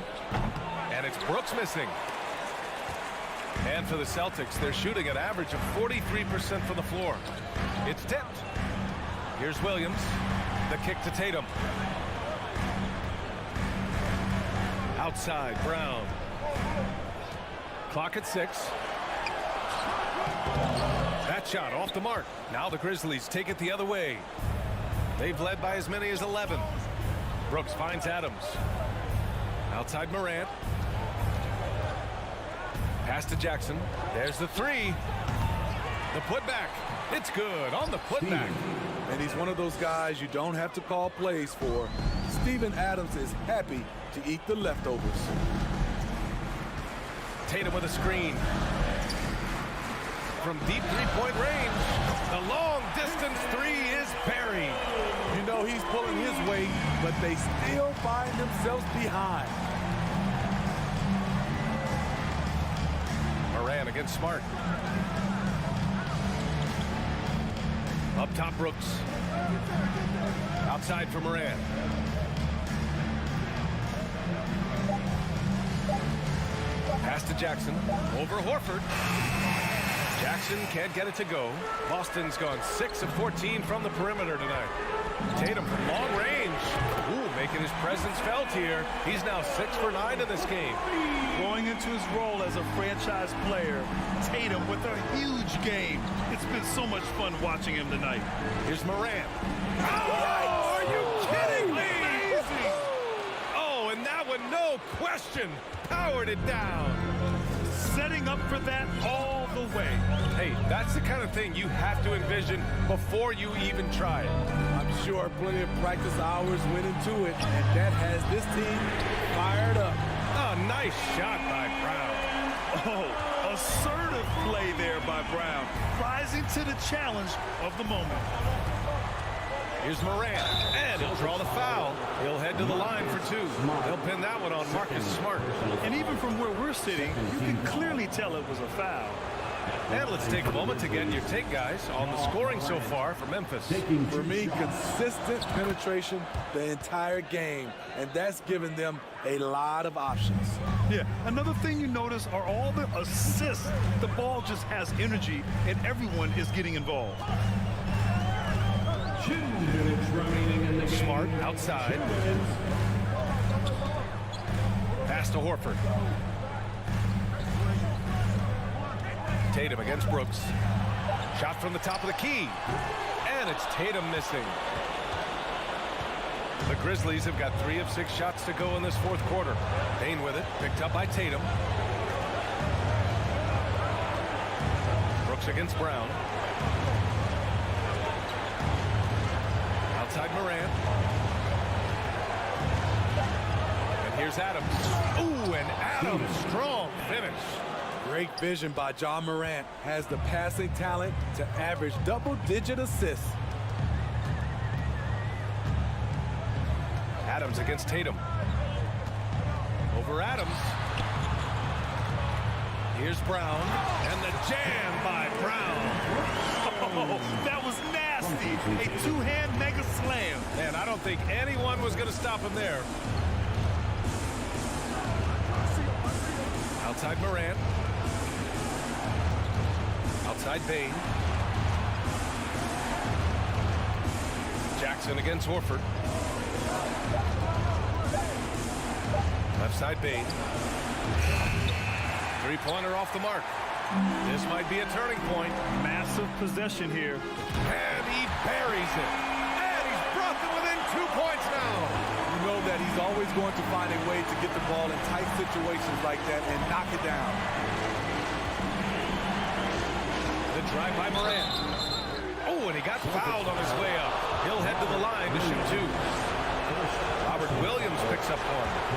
And it's Brooks missing. And for the Celtics, they're shooting an average of 43% from the floor. It's tipped. Here's Williams. The kick to Tatum. Outside, Brown. Clock at 6. That shot off the mark. Now the Grizzlies take it the other way. They've led by as many as 11. Brooks finds Adams. Outside Morant. Pass to Jackson. There's the 3. The putback. It's good on the putback. And he's one of those guys you don't have to call plays for. Steven Adams is happy to eat the leftovers. Tatum with a screen. From deep three-point range, the long-distance 3 is buried. You know he's pulling his weight, but they still find themselves behind. Moran against Smart. Up top, Brooks. Outside for Moran. Pass to Jackson. Over Horford. Jackson can't get it to go. Boston's gone 6 of 14 from the perimeter tonight. Tatum from long range. Ooh, making his presence felt here. He's now 6 for 9 in this game. Going into his role as a franchise player, Tatum with a huge game. It's been so much fun watching him tonight. Here's Moran. Oh, are you kidding me? Amazing. Oh, and that one, no question, powered it down. Setting up for that all the way. Hey, that's the kind of thing you have to envision before you even try it. I'm sure plenty of practice hours went into it, and that has this team fired up. Oh, nice shot by Brown. Oh, assertive play there by Brown, rising to the challenge of the moment. Here's Moran, and he'll draw the foul. He'll head to the line for 2. He'll pin that one on Marcus Smart. And even from where we're sitting, you can clearly tell it was a foul. And let's take a moment to get your take, guys, on the scoring so far for Memphis. For me, consistent penetration the entire game, and that's given them a lot of options. Yeah, another thing you notice are all the assists. The ball just has energy, and everyone is getting involved. 2 minutes remaining in the game. Smart outside. Pass to Horford. Tatum against Brooks. Shot from the top of the key. And it's Tatum missing. The Grizzlies have got 3 of 6 shots to go in this 4th quarter. Payne with it, picked up by Tatum. Brooks against Brown. Outside Moran. And here's Adams. Ooh, and Adams, strong finish. Great vision by John Morant. Has the passing talent to average double-digit assists. Adams against Tatum. Over Adams. Here's Brown. And the jam by Brown. Oh, that was nasty. A 2-hand mega slam. Man, I don't think anyone was going to stop him there. Outside Moran. Outside Payne. Jackson against Horford. Left side Payne. 3-pointer off the mark. This might be a turning point. Massive possession here. And he buries it. And he's brought them within 2 points now. You know that he's always going to find a way to get the ball in tight situations like that and knock it down. The drive by Morant. Oh, and he got fouled on his way up. He'll head to the line to shoot 2. Robert Williams picks up 1.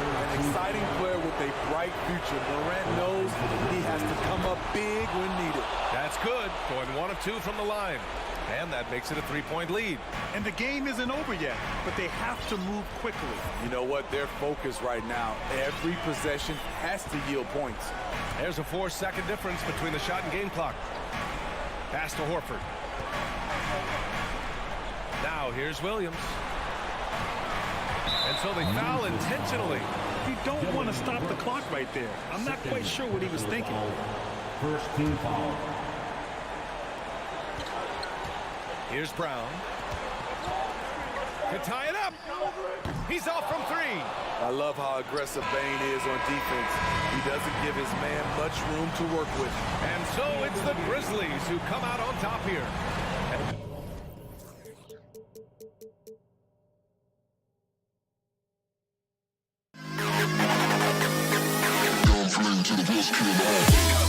An exciting player with a bright future. Morant knows he has to come up big when needed. That's good. Going 1 of 2 from the line. And that makes it a 3-point lead. And the game isn't over yet, but they have to move quickly. You know what? They're focused right now. Every possession has to yield points. There's a 4-second difference between the shot and game clock. Pass to Horford. Now here's Williams. And so they foul intentionally. You don't want to stop the clock right there. I'm not quite sure what he was thinking. First team foul. Here's Brown. Could tie it up. He's off from 3. I love how aggressive Bane is on defense. He doesn't give his man much room to work with. And so it's the Grizzlies who come out on top here. To the best kid in the hall.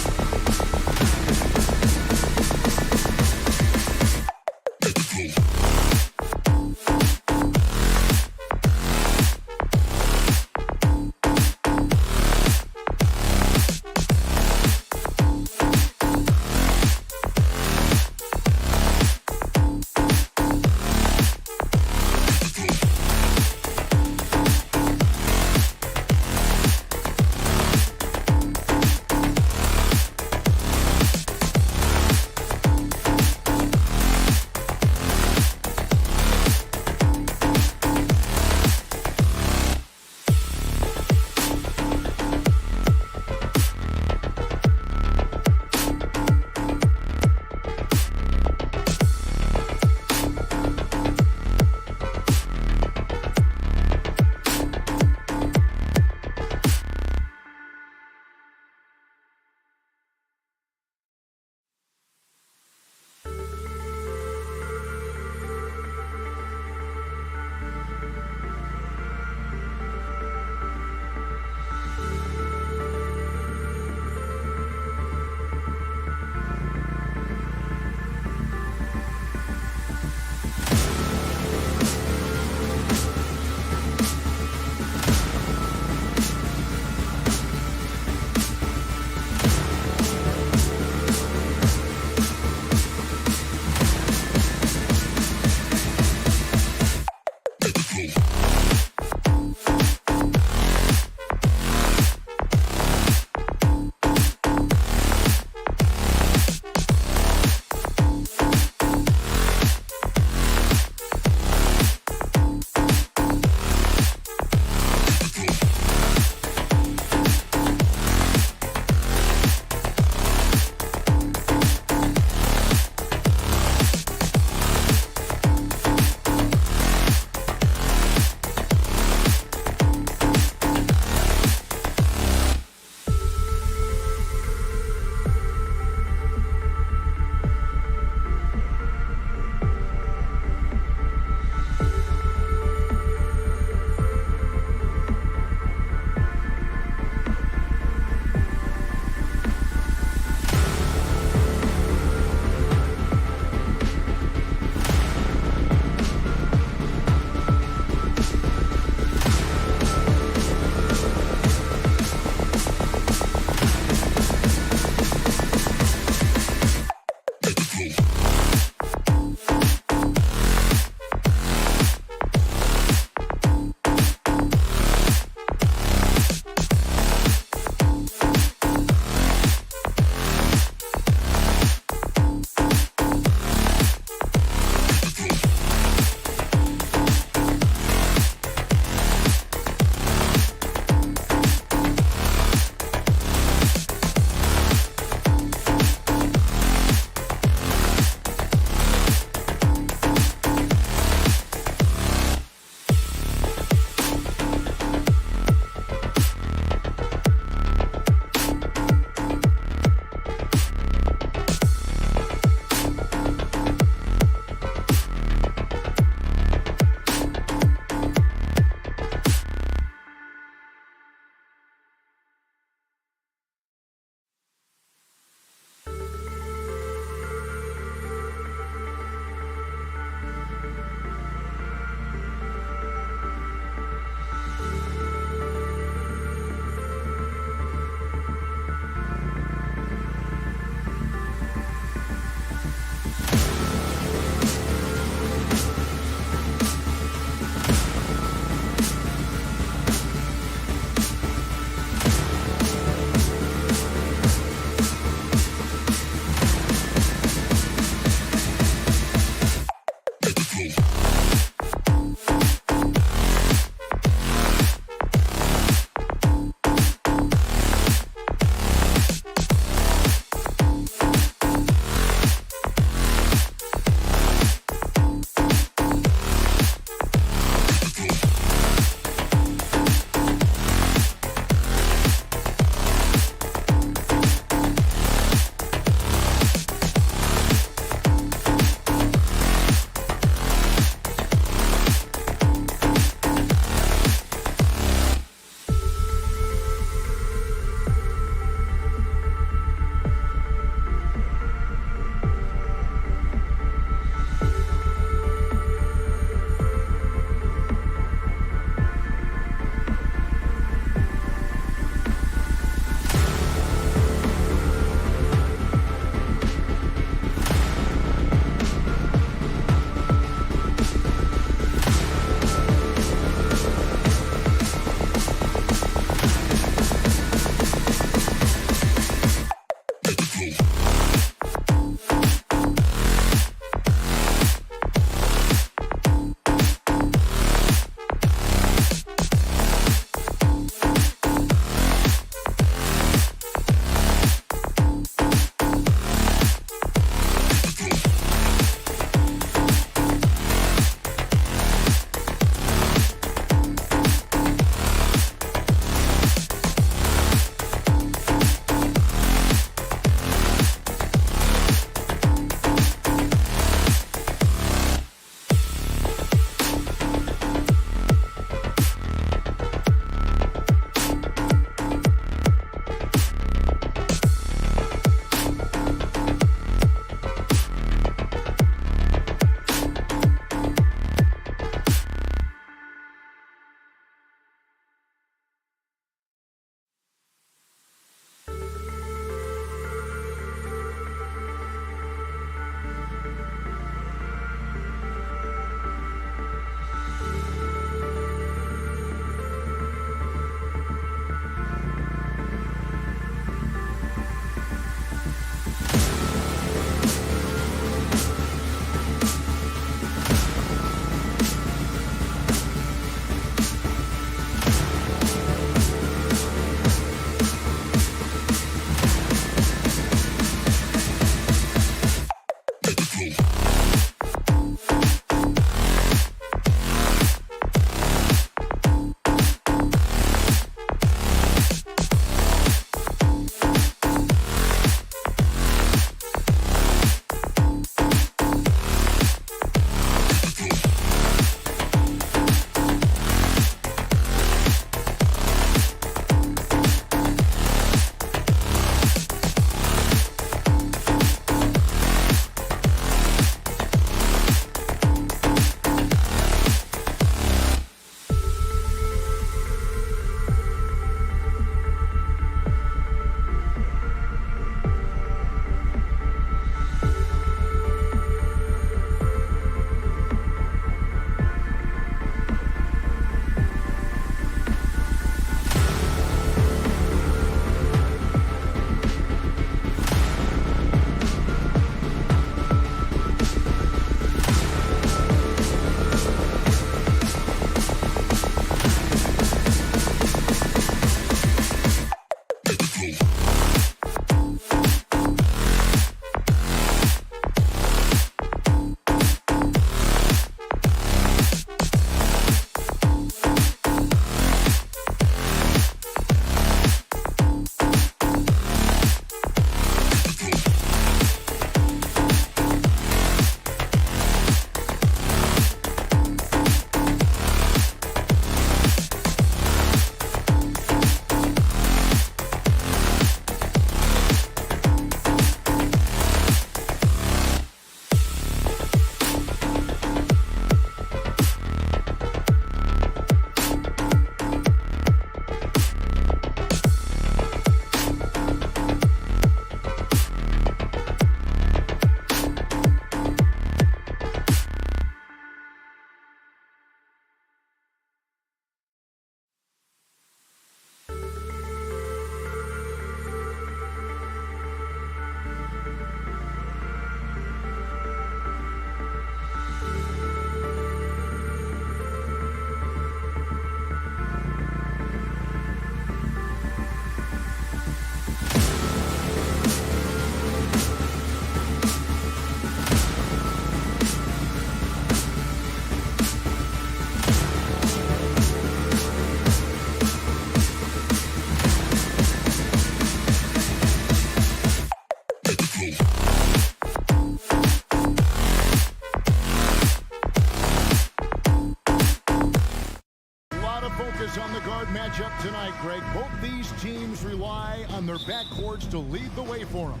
focus on the guard matchup tonight, Greg. Both these teams rely on their backcourts to lead the way for them.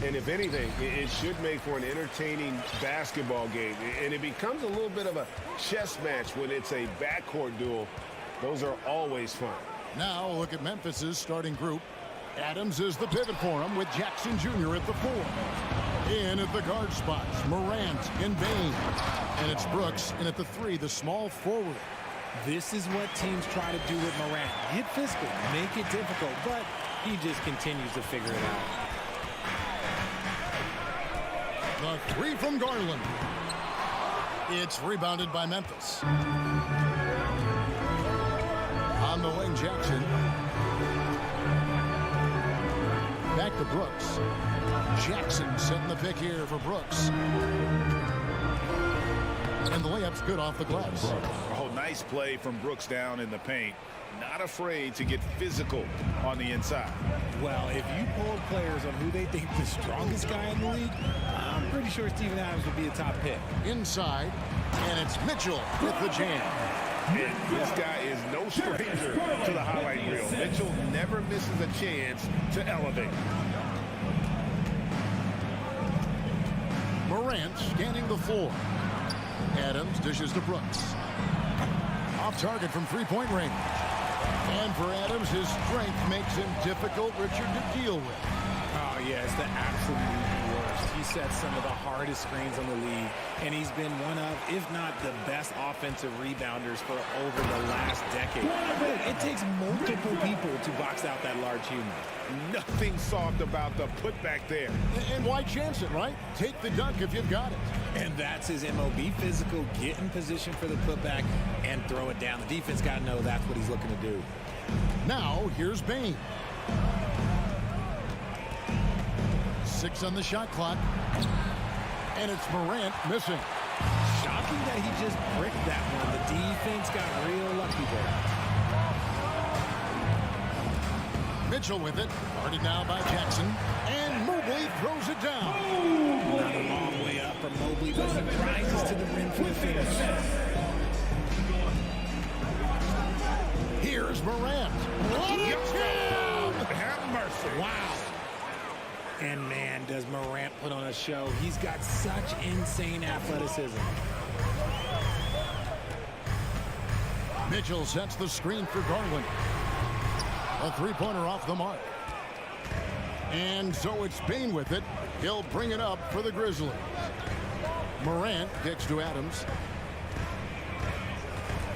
And if anything, it should make for an entertaining basketball game. And it becomes a little bit of a chess match when it's a backcourt duel. Those are always fun. Now look at Memphis's starting group. Adams is the pivot for him with Jackson Jr. at the 4. In at the guard spots, Morant and Bain. And it's Brooks in at the 3, the small forward. This is what teams try to do with Morant. Get physical, make it difficult, but he just continues to figure it out. The 3 from Garland. It's rebounded by Memphis. On the wing, Jackson. Back to Brooks. Jackson setting the pick here for Brooks. And the layup's good off the glass. Oh, nice play from Brooks down in the paint. Not afraid to get physical on the inside. Well, if you poll players on who they think the strongest guy in the league, I'm pretty sure Steven Adams would be a top pick. Inside, and it's Mitchell with the jam. And this guy is no stranger to the highlight reel. Mitchell never misses a chance to elevate. Morant scanning the floor. Adams dishes to Brooks. Off target from three-point range. And for Adams, his strength makes him difficult, Richard, to deal with. Oh, yeah, it's the absolute worst. He sets some of the hardest screens on the league, and he's been one of, if not the best offensive rebounders for over the last decade. Look, it takes multiple people to box out that large human. Nothing soft about the putback there. And why chance it, right? Take the dunk if you've got it. And that's his MO. Be physical, get in position for the putback, and throw it down. The defense got to know that's what he's looking to do. Now, here's Bain. 6 on the shot clock. And it's Morant missing. Shocking that he just bricked that one. The defense got real lucky there. Mitchell with it. Guarded now by Jackson. And Mobley throws it down. Not a long way up from Mobley, but he rises to the rim for the finish. Here's Morant. Have mercy. Wow. And man, does Morant put on a show. He's got such insane athleticism. Mitchell sets the screen for Garland. A three-pointer off the mark. And so it's Bain with it. He'll bring it up for the Grizzlies. Morant kicks to Adams.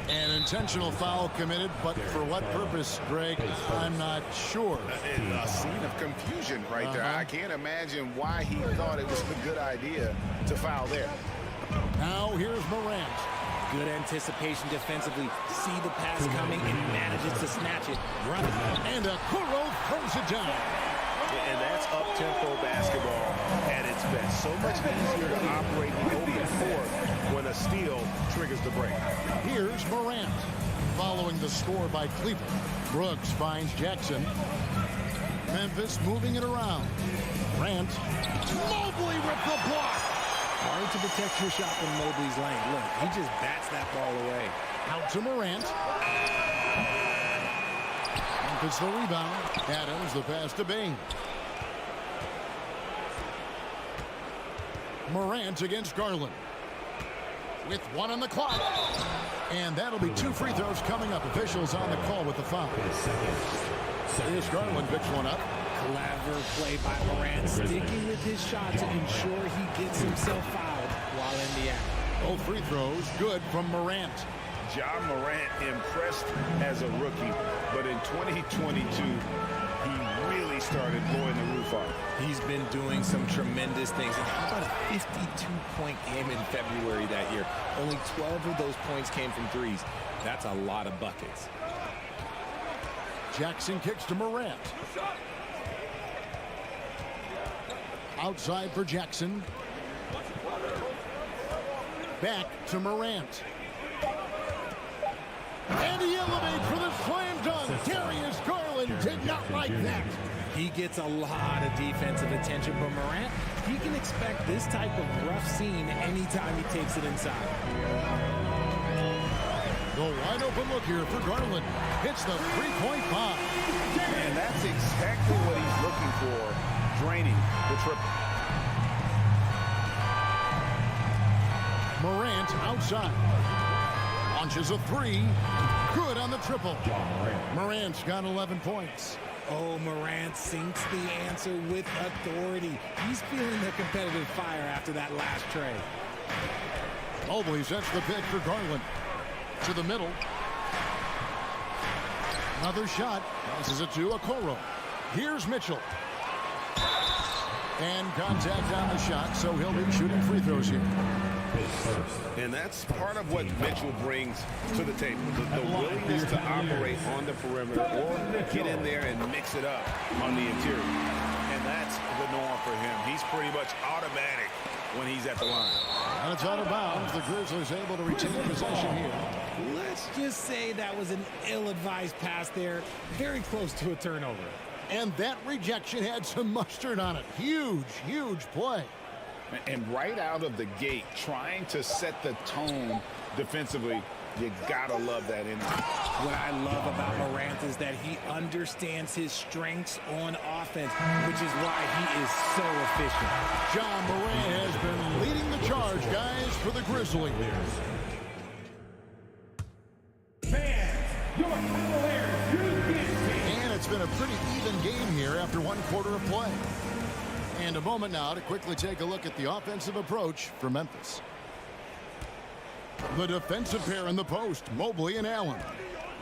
An intentional foul committed, but for what purpose, Greg, I'm not sure. A scene of confusion right there. I can't imagine why he thought it was a good idea to foul there. Now here's Morant. Good anticipation defensively. See the pass coming and manages to snatch it. Run it. And Okoro throws it down. And that's up-tempo basketball at its best. So much easier to operate the open court when a steal triggers the break. Here's Morant. Following the score by Cleveland. Brooks finds Jackson. Memphis moving it around. Morant. Mobley with the block. Hard to protect your shot from Mobley's lane. Look, he just bats that ball away. Out to Morant. Memphis the rebound. Adams the pass to Bain. Morant against Garland. With 1 on the clock. And that'll be 2 free throws coming up. Officials on the call with the foul. Here's Garland picks one up. Clever play by Morant, sticking with his shot to ensure he gets himself fouled while in the act. Both free throws good from Morant. Ja Morant impressed as a rookie, but in 2022, he really started blowing the roof off. He's been doing some tremendous things. And how about a 52-point game in February that year? Only 12 of those points came from threes. That's a lot of buckets. Jackson kicks to Morant. Outside for Jackson. Back to Morant. And he elevates for the slam dunk. Darius Garland did not like that. He gets a lot of defensive attention from Morant. He can expect this type of rough scene anytime he takes it inside. The wide open look here for Garland. Hits the three-point bomb. And that's exactly what he's looking for, draining the triple. Morant outside. Launches a three. Good on the triple. Morant's got 11 points. Oh, Morant sinks the answer with authority. He's feeling the competitive fire after that last tray. Mobley sets the pick for Garland. To the middle. Another shot. Passes it to Okoro. Here's Mitchell. And contact on the shot, so he'll be shooting free throws here. And that's part of what Mitchell brings to the table. The willingness to operate on the perimeter or get in there and mix it up on the interior. And that's the norm for him. He's pretty much automatic when he's at the line. And it's out of bounds. The Grizzlies able to retain possession here. Let's just say that was an ill-advised pass there. Very close to a turnover. And that rejection had some mustard on it. Huge, huge play. And right out of the gate, trying to set the tone defensively, you gotta love that energy. What I love about Morant is that he understands his strengths on offense, which is why he is so efficient. John Morant has been leading the charge, guys, for the Grizzlies. And it's been a pretty even game here after one quarter of play. And a moment now to quickly take a look at the offensive approach for Memphis. The defensive pair in the post, Mobley and Allen.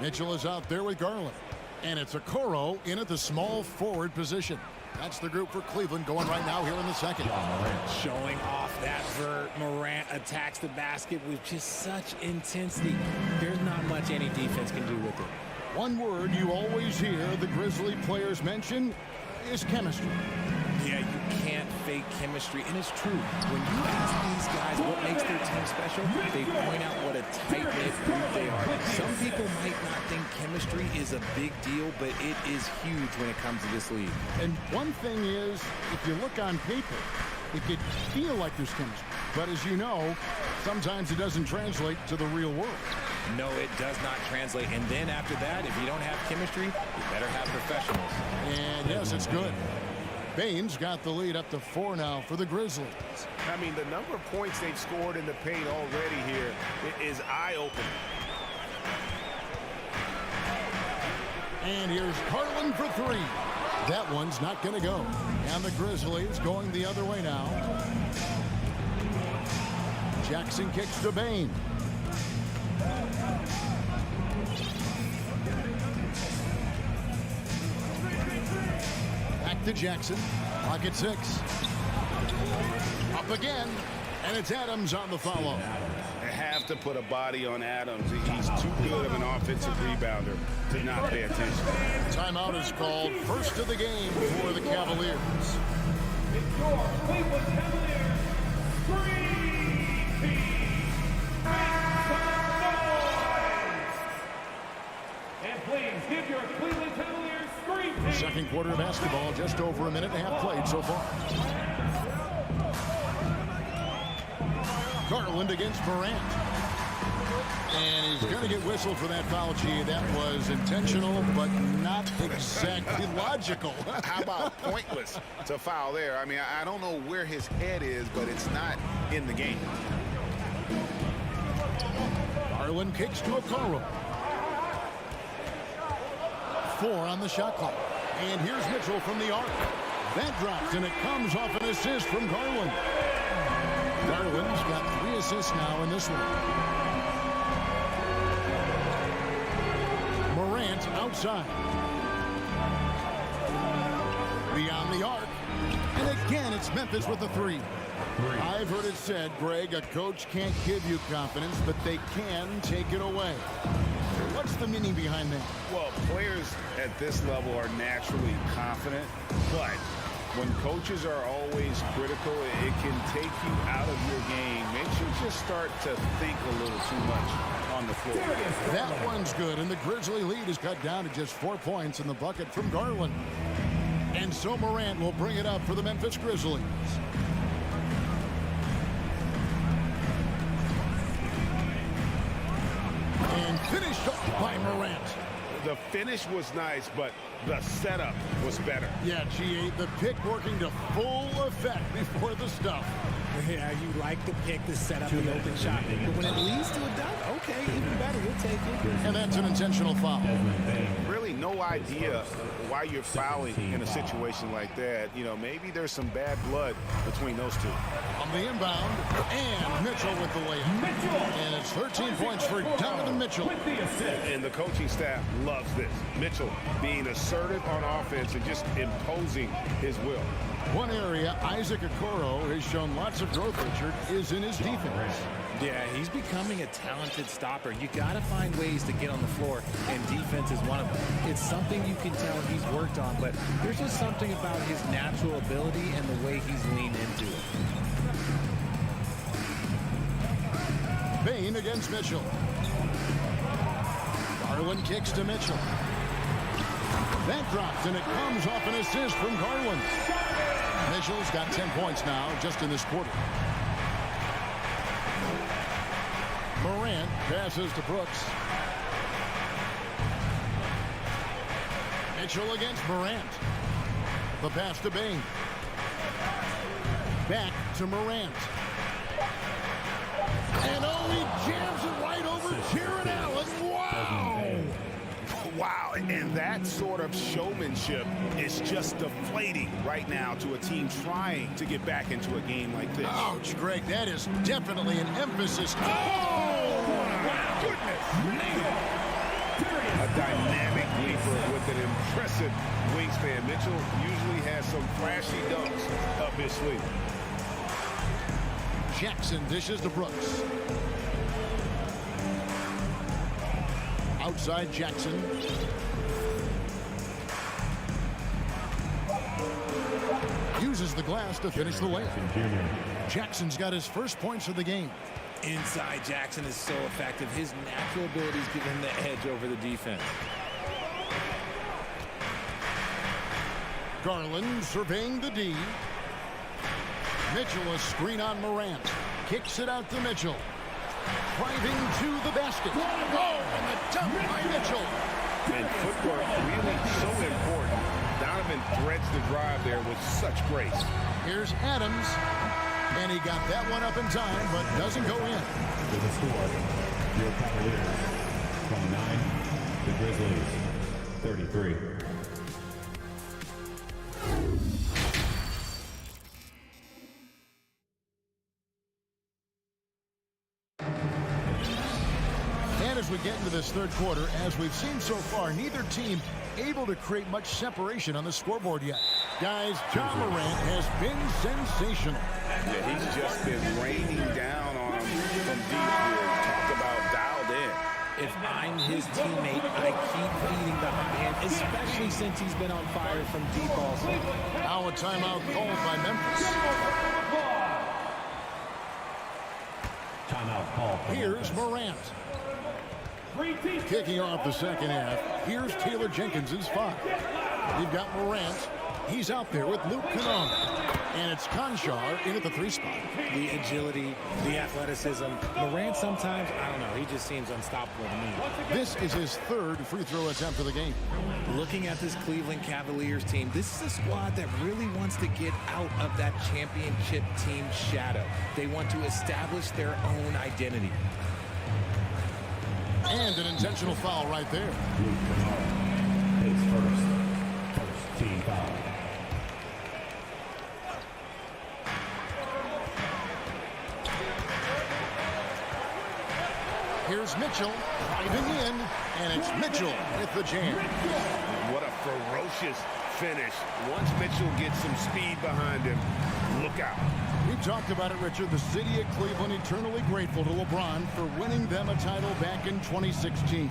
Mitchell is out there with Garland. And it's Okoro in at the small forward position. That's the group for Cleveland going right now here in the second. Showing off that vert. Morant attacks the basket with just such intensity. There's not much any defense can do with it. One word you always hear the Grizzly players mention is chemistry. Yeah, you can't fake chemistry, and it's true. When you ask these guys what makes their team special, they point out what a tight-knit group they are. Some people might not think chemistry is a big deal, but it is huge when it comes to this league. And one thing is, if you look on paper, it could feel like there's chemistry. But as you know, sometimes it doesn't translate to the real world. No, it does not translate. And then after that, if you don't have chemistry, you better have professionals. And yes, it's good. Baines got the lead up to 4 now for the Grizzlies. I mean, the number of points they've scored in the paint already here is eye-opening. And here's Garland for 3. That one's not going to go. And the Grizzlies going the other way now. Jackson kicks to Bain. Back to Jackson. Clock at 6. Up again. And it's Adams on the follow. They have to put a body on Adams. He's too good of an offensive rebounder to not pay attention. Timeout is called. First of the game for the Cavaliers. It's your Cleveland Cavaliers Green Team. And please give your Cleveland Cavaliers Green Team. Second quarter of basketball, just over a minute and a half played so far. Garland against Morant. And he's going to get whistled for that foul. Gee, that was intentional, but not exactly logical. How about pointless to foul there? I mean, I don't know where his head is, but it's not in the game. Garland kicks to Okoro. 4 on the shot clock. And here's Mitchell from the arc. That drops, and it comes off an assist from Garland. Garland's got 3 assists now in this one. Morant outside. Beyond the arc. And again, it's Memphis with the 3. I've heard it said, Greg, a coach can't give you confidence, but they can take it away. What's the meaning behind that? Well, players at this level are naturally confident, but when coaches are always critical, it can take you out of your game. Makes you just start to think a little too much on the floor. That one's good, and the Grizzly lead is cut down to just 4 points in the bucket from Garland. And so Morant will bring it up for the Memphis Grizzlies. And Stopped by Morant. The finish was nice, but the setup was better. Yeah, G8, the pick working to full effect before the stuff. Yeah, you like the pick to set up the open shot. But when it leads to a dunk, okay, even better, we'll take it. And that's an intentional foul. Really no idea why you're fouling in a situation like that. You know, maybe there's some bad blood between those two. On the inbound, and Mitchell with the layup. And it's 13 points for Donovan Mitchell. And the coaching staff loves this. Mitchell being assertive on offense and just imposing his will. One area Isaac Okoro has shown lots of growth, Richard, is in his defense. Yeah, he's becoming a talented stopper. You got to find ways to get on the floor, and defense is one of them. It's something you can tell he's worked on, but there's just something about his natural ability and the way he's leaned into it. Bain against Mitchell. Garland kicks to Mitchell. That drops, and it comes off an assist from Garland. Mitchell's got 10 points now just in this quarter. Morant passes to Brooks. Mitchell against Morant. The pass to Bain. Back to Morant. And he jams it right over Jared Allen. Wow! Wow, and that sort of showmanship is just deflating right now to a team trying to get back into a game like this. Ouch, Greg, that is definitely an emphasis. Oh, my goodness. A dynamic leaper with an impressive wingspan. Mitchell usually has some flashy dunks up his sleeve. Jackson dishes to Brooks. Outside Jackson. Uses the glass to finish the layup. Jackson's got his first points of the game. Inside Jackson is so effective. His natural abilities give him the edge over the defense. Garland surveying the D. Mitchell a screen on Morant. Kicks it out to Mitchell. Driving to the basket. Oh, and the dunk by Mitchell. And footwork really so important. Donovan threads the drive there with such grace. Here's Adams. And he got that one up in time, but doesn't go in. With the score, your Cavaliers 29, the Grizzlies 33. As we get into this third quarter, as we've seen so far, neither team able to create much separation on the scoreboard yet. Guys, Ja Morant has been sensational. Yeah, he's just been raining down on him from deep here. Talk about dialed in. If I'm his teammate, I keep feeding the hot hand, especially since he's been on fire from deep also. Now a timeout called by Memphis. Timeout call. Here's Morant. Kicking off the second half, here's Taylor Jenkins' foul. You've got Morant. He's out there with Luke Kennard. And it's Conchar in at the 3 spot. The agility, the athleticism. Morant sometimes, I don't know, he just seems unstoppable to me. This is his third free throw attempt of the game. Looking at this Cleveland Cavaliers team, this is a squad that really wants to get out of that championship team shadow. They want to establish their own identity. And an intentional foul right there. His first team foul. Here's Mitchell driving in, and it's Mitchell with the jam. What a ferocious finish. Once Mitchell gets some speed behind him, look out. We talked about it, Richard. The city of Cleveland eternally grateful to LeBron for winning them a title back in 2016.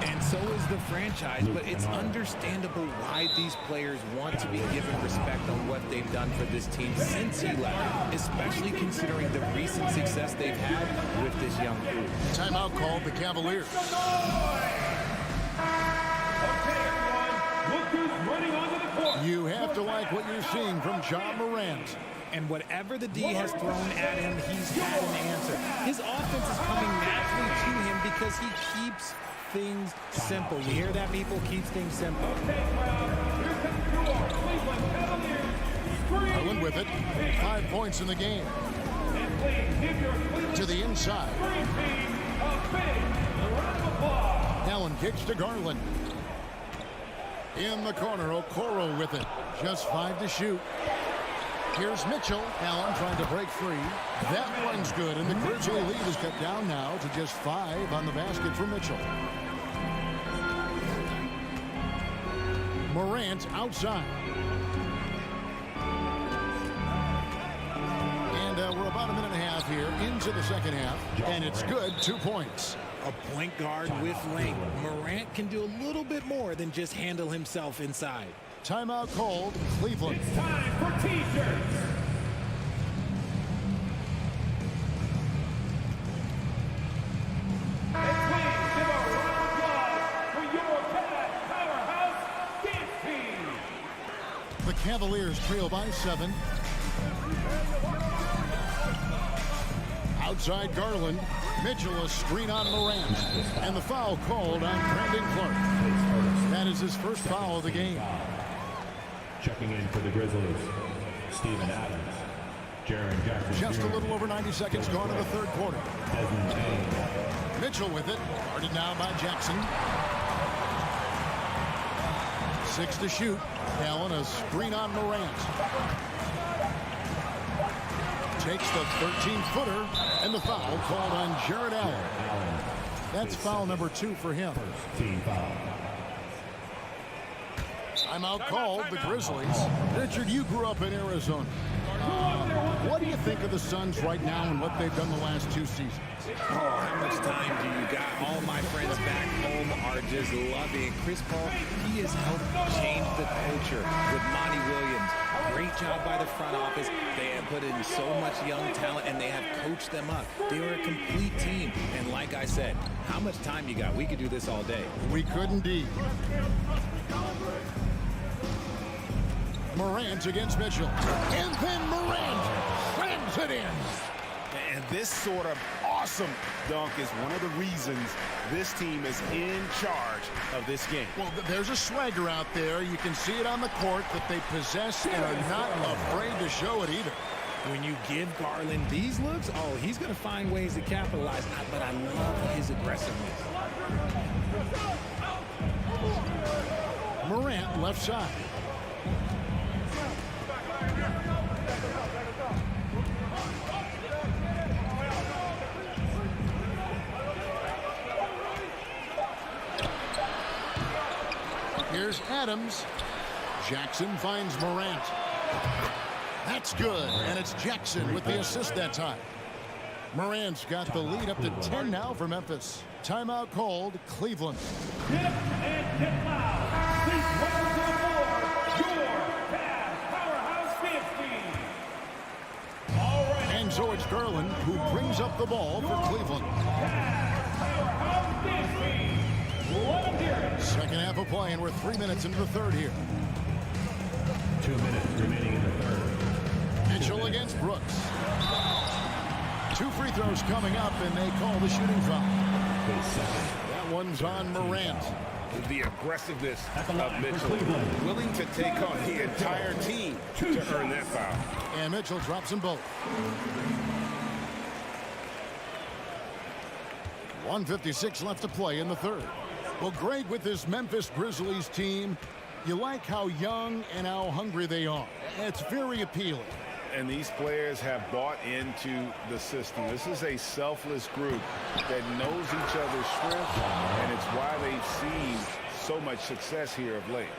And so is the franchise, but it's understandable why these players want to be given respect on what they've done for this team since he left, especially considering the recent success they've had with this young group. Timeout called the Cavaliers. You have to like what you're seeing from Ja Morant. And whatever the D has thrown at him, he's had an answer. His offense is coming naturally to him because he keeps things simple. You hear that, people? Keep things simple. Garland with it. 5 points in the game. To the inside. Allen kicks to Garland. In the corner, Okoro with it. Just 5 to shoot. Here's Mitchell. Allen trying to break free. That one's good, and the Grizzly lead is cut down now to just 5 on the basket for Mitchell. Morant outside. And we're about a minute and a half here into the second half, and it's good. 2 points. A point guard with length. Morant can do a little bit more than just handle himself inside. Timeout called, Cleveland. It's time for T-shirts. And please give a round of applause for your Cavs powerhouse dance team. The Cavaliers trail by 7. Outside Garland. Mitchell a screen on Morant. And the foul called on Brandon Clark. That is his first foul of the game. Checking in for the Grizzlies, Steven Adams. Jaren Jackson Just Jr. a little over 90 seconds gone in the third quarter. Desmond Bain. Mitchell with it. Guarded now by Jackson. 6 to shoot. Allen a screen on Morant. Takes the 13-footer, and the foul called on Jared Allen. That's foul number 2 for him. Team foul. Timeout called, the Grizzlies. Richard, you grew up in Arizona. What do you think of the Suns right now and what they've done the last 2 seasons? Oh, how much time do you got? All my friends back home are just loving it. Chris Paul, he has helped change the culture with Monty Williams. Great job by the front office. They have put in so much young talent, and they have coached them up. They are a complete team. And like I said, how much time you got? We could do this all day. We could indeed. Morant against Mitchell. And then Morant slams it in. And this sort of awesome dunk is one of the reasons this team is in charge of this game. Well, there's a swagger out there. You can see it on the court that they possess and are not afraid to show it either. When you give Garland these looks, oh, he's going to find ways to capitalize. But I love his aggressiveness. Morant left side. Here's Adams. Jackson finds Morant. That's good, and it's Jackson with the assist that time. Morant's got the lead up to 10 now for Memphis. Timeout called, Cleveland. Get up and get loud. Please welcome to the floor your Cavs powerhouse dance team. All right. And so it's Garland who brings up the ball for Cleveland. Cavs powerhouse dance team. Let them hear it. Second half of play, and we're 3 minutes into the third here. 2 minutes remaining in the third. Mitchell against Brooks. 2 free throws coming up, and they call the shooting foul. That one's on Morant. The aggressiveness of Mitchell, willing to take on the entire team to earn that foul. And Mitchell drops them both. 1:56 left to play in the third. Well, Greg, with this Memphis Grizzlies team, you like how young and how hungry they are. It's very appealing. And these players have bought into the system. This is a selfless group that knows each other's strengths, and it's why they've seen so much success here of late.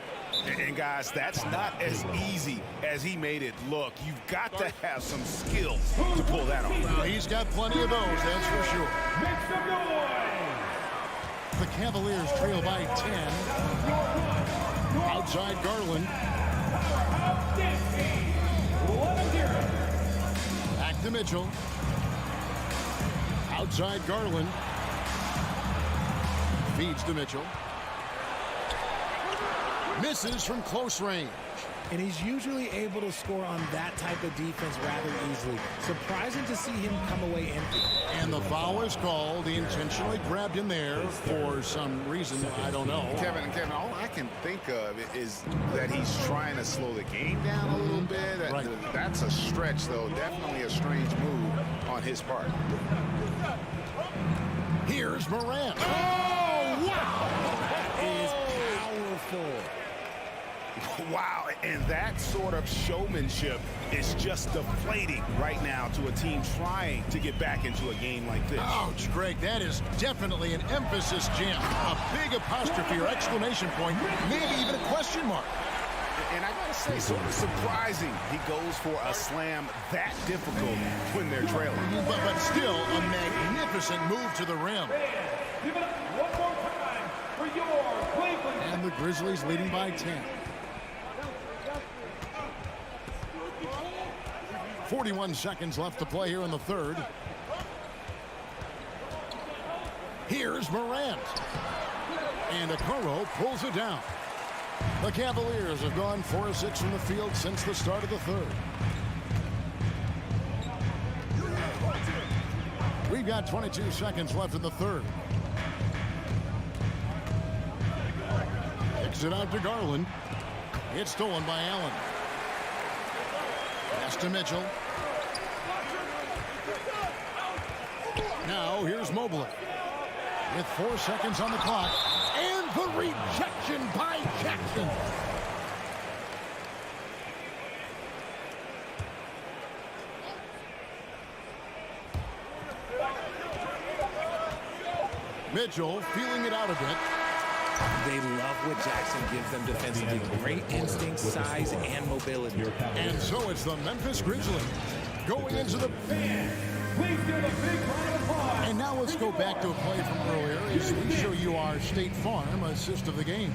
And guys, that's not as easy as he made it look. You've got to have some skills to pull that off. Well, he's got plenty of those, that's for sure. Make some noise. The Cavaliers trail by 10. Outside Garland. Back to Mitchell. Outside Garland. Feeds to Mitchell. Misses from close range. and he's usually able to score on that type of defense rather easily. Surprising to see him come away empty. And the foul is called. He intentionally grabbed him there for some reason. I don't know. Kevin, all I can think of is that he's trying to slow the game down a little bit. Right. That's a stretch, though. Definitely a strange move on his part. Here's Morant. Oh, wow! That is powerful. Wow, and that sort of showmanship is just deflating right now to a team trying to get back into a game like this. Ouch, Greg, that is definitely an emphasis jam. A big apostrophe or exclamation point, maybe even a question mark. And I gotta say, sort of surprising he goes for a slam that difficult when they're trailing. But still, a magnificent move to the rim. Give it up one more time for your Cleveland. And the Grizzlies leading by 10. 41 seconds left to play here in the third. Here's Morant. And Okoro pulls it down. The Cavaliers have gone 4 of 6 from the field since the start of the third. We've got 22 seconds left in the third. Kicks it out to Garland. It's stolen by Allen. Pass to Mitchell. Now here's Mobley. With 4 seconds on the clock. And the rejection by Jackson. Mitchell feeling it out a bit. They love what Jackson gives them defensively. Great instinct, size, and mobility. And so it's the Memphis Grizzlies going into the... Please give a big round of applause. And now let's go back to a play from earlier as we show you our State Farm assist of the game.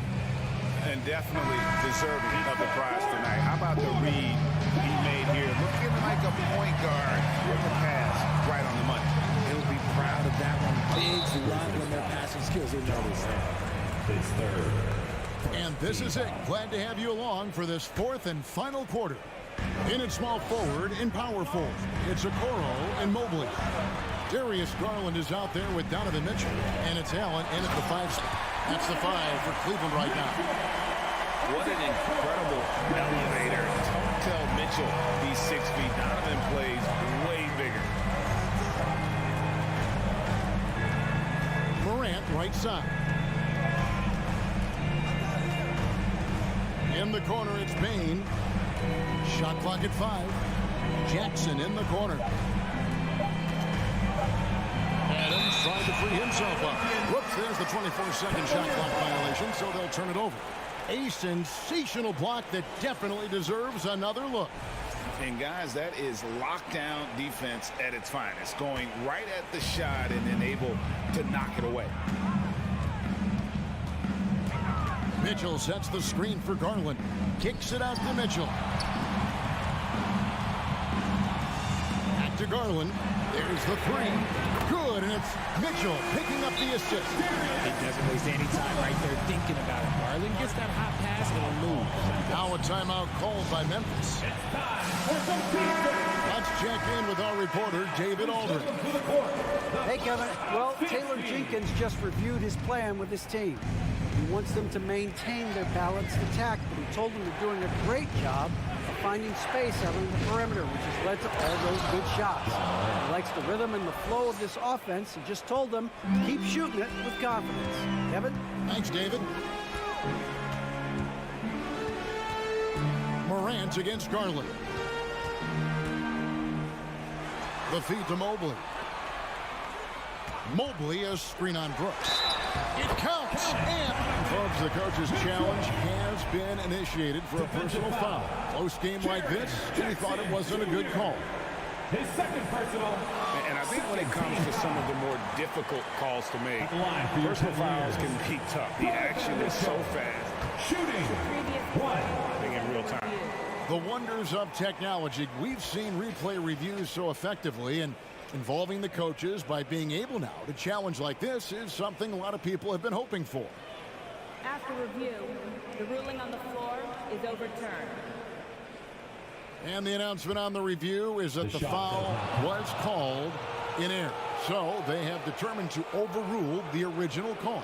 And definitely deserving of the prize tonight. How about the read he made here? Looking like a point guard with the pass right on the money. He'll be proud of that one. Bigs love when their passing skills are noticed. It's third. And this is it. Glad to have you along for this fourth and final quarter. In at small forward and power forward, it's Okoro and Mobley. Darius Garland is out there with Donovan Mitchell, and it's Allen in at the 5 spot. That's the 5 for Cleveland right now. What an incredible elevator. Don't tell Mitchell he's 6 feet. Donovan plays way bigger. Morant right side. In the corner, it's Bain. Shot clock at 5. Jackson in the corner. Adams trying to free himself up. Whoops, there's the 24-second shot clock violation, so they'll turn it over. A sensational block that definitely deserves another look. And guys, that is lockdown defense at its finest. Going right at the shot and then able to knock it away. Mitchell sets the screen for Garland. Kicks it out to Mitchell. Back to Garland. There's the 3. Good, and it's Mitchell picking up the assist. He doesn't waste any time right there thinking about it. Garland gets that hot pass, it'll move. Now a timeout called by Memphis. Let's check in with our reporter, David Aldridge. Hey, Kevin. Well, Taylor Jenkins just reviewed his plan with his team. He wants them to maintain their balanced attack, but he told them they're doing a great job of finding space out on the perimeter, which has led to all those good shots. He likes the rhythm and the flow of this offense. He just told them, keep shooting it with confidence. Kevin? Thanks, David. Morant against Garland. The feed to Mobley. Mobley, a screen on Brooks. It counts. And, folks, the coach's challenge has been initiated for a personal foul. Close game like this, he thought it wasn't a good call. His second personal. And I think when it comes to some of the more difficult calls to make, personal fouls can be tough. The action is so fast. Shooting. 1. I think in real time. The wonders of technology. We've seen replay reviews so effectively, and involving the coaches by being able now to challenge like this is something a lot of people have been hoping for. After review, the ruling on the floor is overturned. And the announcement on the review is that the foul was called in air. So they have determined to overrule the original call.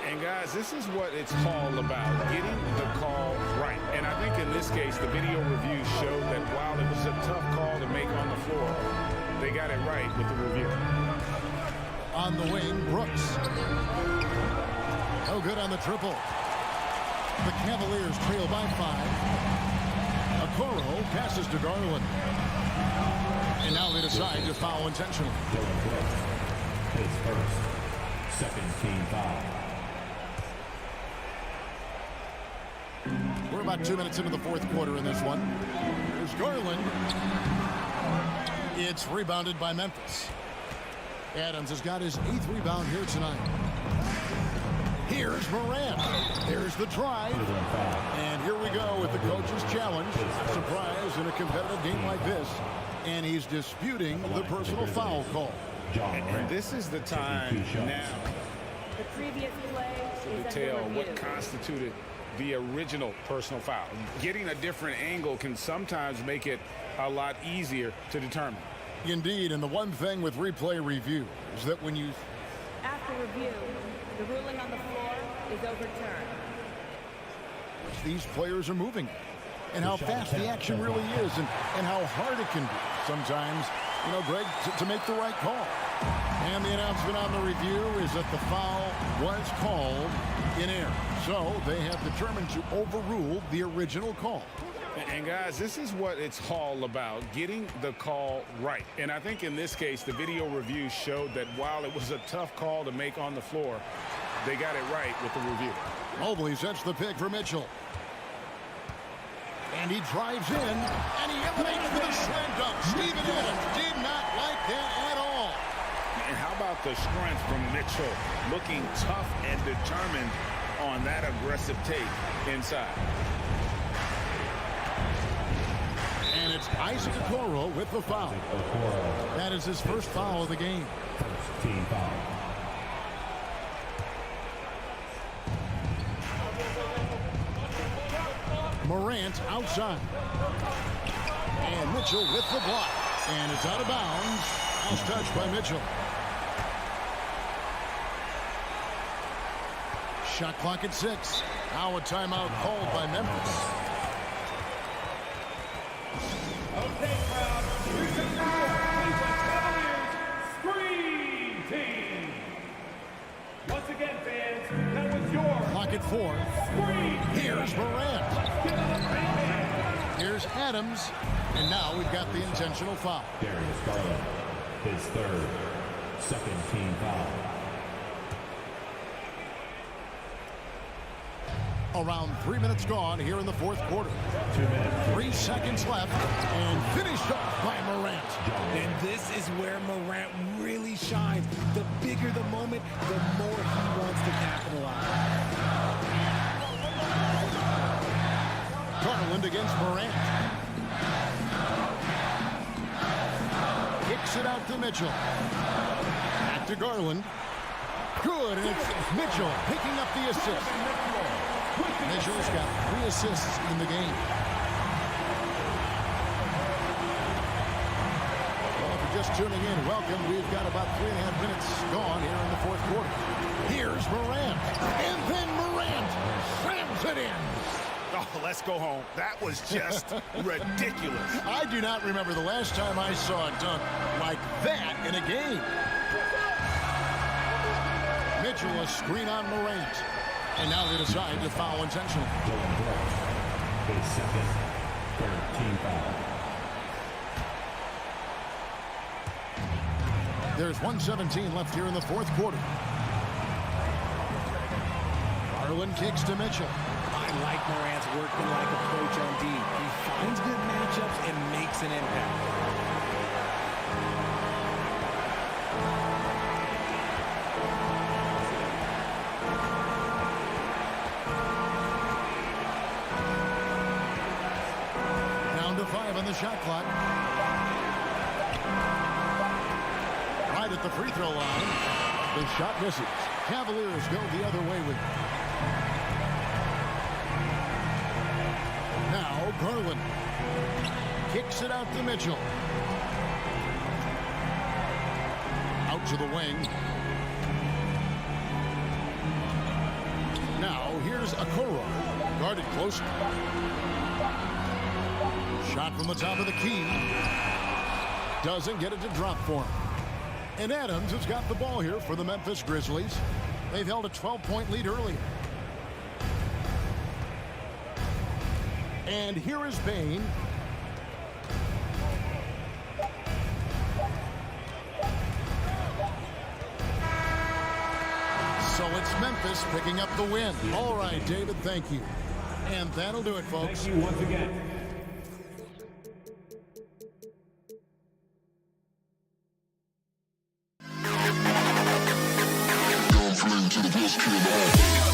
And guys, this is what it's called about, getting the call right. And I think in this case, the video review showed that while it was a tough call to make on the floor, they got it right with the review. On the wing, Brooks. No good on the triple. The Cavaliers trail by 5. Okoro passes to Garland. And now they decide to foul intentionally. His first, second team foul. We're about 2 minutes into the fourth quarter in this one. Here's Garland. It's rebounded by Memphis. Adams has got his 8th rebound here tonight. Here's Morant. There's the drive. And here we go with the coach's challenge. Surprise in a competitive game like this. And he's disputing the personal foul call. And this is the time now The previous play to detail what constituted the original personal foul. Getting a different angle can sometimes make it a lot easier to determine. Indeed, and the one thing with replay review is that when you... After review, the ruling on the floor is overturned. These players are moving, and how fast the action really is, and how hard it can be sometimes, you know, Greg, to make the right call. And the announcement on the review is that the foul was called in air. So they have determined to overrule the original call. And guys, this is what it's all about, getting the call right. And I think in this case, the video review showed that while it was a tough call to make on the floor, they got it right with the review. Mobley sets the pick for Mitchell. And he drives in, and he eliminates with a slam dunk. Steven Adams did not like that at all. And how about the strength from Mitchell, looking tough and determined on that aggressive take inside. And it's Isaac Okoro with the foul. That is his first foul of the game. First team foul. Morant outside. And Mitchell with the block. And it's out of bounds. House touch by Mitchell. Shot clock at 6. Now a timeout called by Memphis. Okay, crowd. Here's the Cavaliers Screen Team. Once again, fans, that was your Clock at 4. Here's Morant. Here's Adams. And now we've got the intentional foul. Darius Garland, his third, second team foul. Around 3 minutes gone here in the fourth quarter. 2 minutes. 3 seconds left, and finished off by Morant. And this is where Morant really shines. The bigger the moment, the more he wants to capitalize. Garland against Morant. Kicks it out to Mitchell. Back to Garland. Good, and it's Mitchell picking up the assist. Mitchell's got 3 assists in the game. Well, if you're just tuning in, welcome. We've got about 3.5 minutes gone here in the fourth quarter. Here's Morant. And then Morant slams it in. Oh, let's go home. That was just ridiculous. I do not remember the last time I saw a dunk like that in a game. Mitchell, a screen on Morant. And now they decide to foul intentionally. His second, third team foul. There's 1:17 left here in the fourth quarter. Garland kicks to Mitchell. I like Morant's working like a coach on D. He finds good matchups and makes an impact. On the shot clock. Right at the free throw line. The shot misses. Cavaliers go the other way with it. Now Garland. Kicks it out to Mitchell. Out to the wing. Now here's Okoro. Guarded close. Shot from the top of the key. Doesn't get it to drop for him. And Adams has got the ball here for the Memphis Grizzlies. They've held a 12-point lead earlier. And here is Bain. So it's Memphis picking up the win. All right, David, thank you. And that'll do it, folks. Thank you once again. To the best kid in the hall.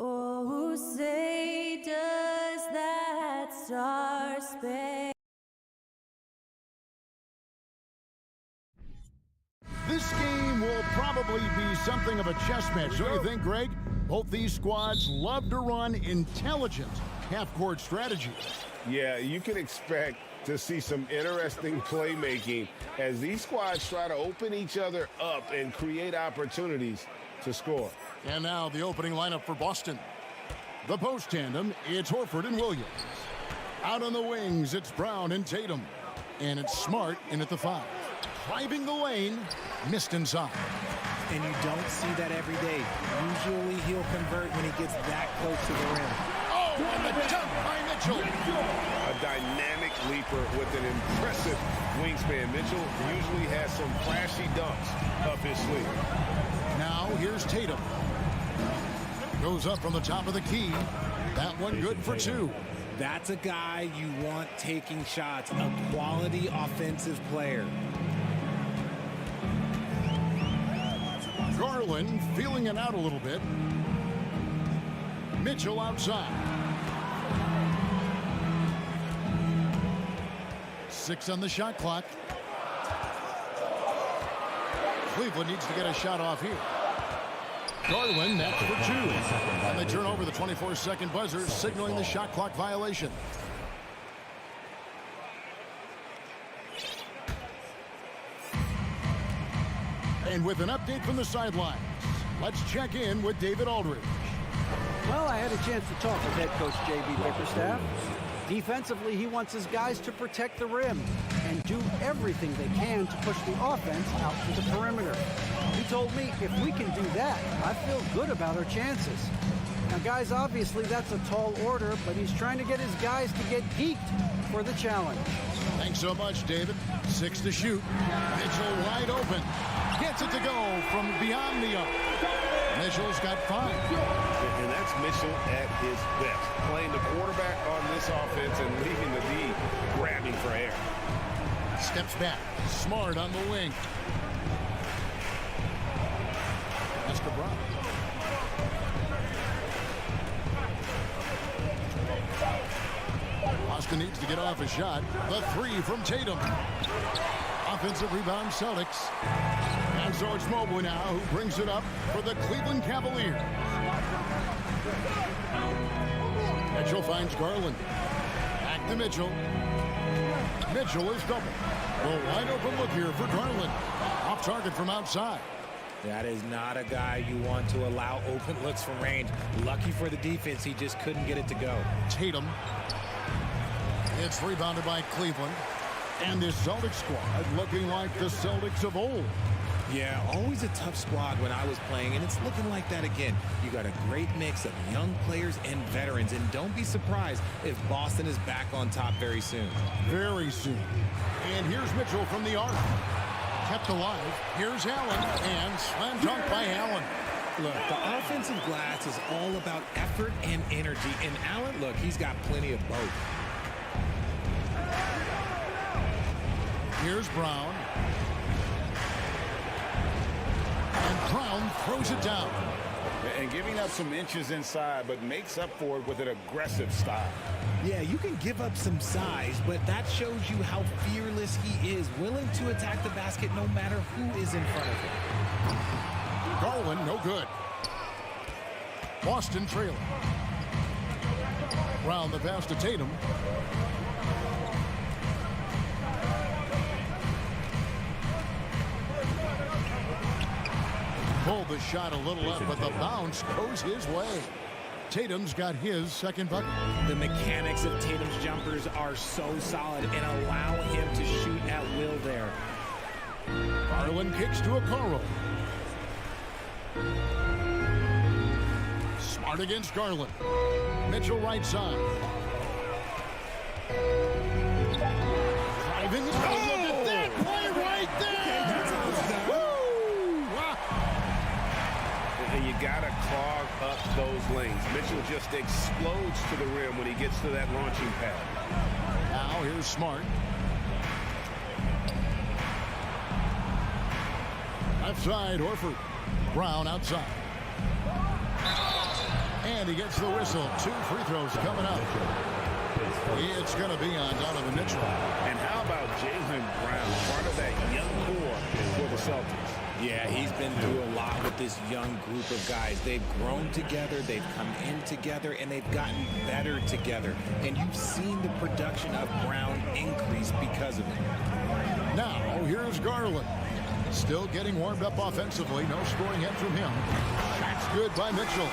Oh, say does that star-spangled This game will probably be something of a chess match, don't you think, Greg? Both these squads love to run intelligent half-court strategies. Yeah, you can expect to see some interesting playmaking as these squads try to open each other up and create opportunities to score. And now the opening lineup for Boston. The post tandem, it's Horford and Williams. Out on the wings, it's Brown and Tatum. And it's Smart in at the 5. Driving the lane, missed inside. And you don't see that every day. Usually he'll convert when he gets that close to the rim. Oh, and the dunk by Mitchell. A dynamic leaper with an impressive wingspan. Mitchell usually has some flashy dunks up his sleeve. Now here's Tatum. Goes up from the top of the key. That one good for 2. That's a guy you want taking shots, a quality offensive player. Garland feeling it out a little bit. Mitchell outside. 6 on the shot clock. Cleveland needs to get a shot off here. Garland, that's for 2. And they turn over the 24-second buzzer, signaling the shot clock violation. And with an update from the sidelines, let's check in with David Aldridge. Well, I had a chance to talk with head coach J.B. Bickerstaff. Defensively, he wants his guys to protect the rim and do everything they can to push the offense out to the perimeter. He told me if we can do that, I feel good about our chances. Now, guys, obviously that's a tall order, but he's trying to get his guys to get geeked for the challenge. Thanks so much, David. 6 to shoot. Mitchell wide open. Gets it to go from beyond the arc. Mitchell's got 5. And that's Mitchell at his best. Playing the quarterback on this offense and leaving the D grabbing for air. Steps back. Smart on the wing. Mr. Brown. Boston needs to get off a shot. The 3 from Tatum. Offensive rebound, Celtics. And so it's Mobley now who brings it up for the Cleveland Cavaliers. Mitchell finds Garland. Back to Mitchell. Mitchell is double. The wide open look here for Garland. Off target from outside. That is not a guy you want to allow open looks from range. Lucky for the defense, he just couldn't get it to go. Tatum. It's rebounded by Cleveland. And this Celtics squad looking like the Celtics of old. Yeah, always a tough squad when I was playing, and it's looking like that again. You got a great mix of young players and veterans, and don't be surprised if Boston is back on top very soon. Very soon. And here's Mitchell from the arc. Kept alive. Here's Allen, and slam dunk by Allen. Look, the offensive glass is all about effort and energy, and Allen, look, he's got plenty of both. Here's Brown. And Brown throws it down. And giving up some inches inside, but makes up for it with an aggressive style. Yeah, you can give up some size, but that shows you how fearless he is, willing to attack the basket no matter who is in front of him. Garland, no good. Boston trailing. Round the pass to Tatum. Pulled the shot a little up, but the bounce goes his way. Tatum's got his second bucket. The mechanics of Tatum's jumpers are so solid and allow him to shoot at will there. Garland kicks to Okoro. Smart against Garland. Mitchell right side. Driving. Oh, look at that play right there! Woo! Wow. And you got to clog up those lanes. Mitchell just explodes to the rim when he gets to that launching pad. Now here's Smart. Left side, Horford. Brown outside. And he gets the whistle. 2 free throws coming up. It's going to be on Donovan Mitchell. And how about Jaylen Brown, part of that young core for the Celtics? Yeah, he's been through a lot with this young group of guys. They've grown together, they've come in together, and they've gotten better together. And you've seen the production of Brown increase because of it. Now, here's Garland. Still getting warmed up offensively. No scoring hit from him. That's good by Mitchell.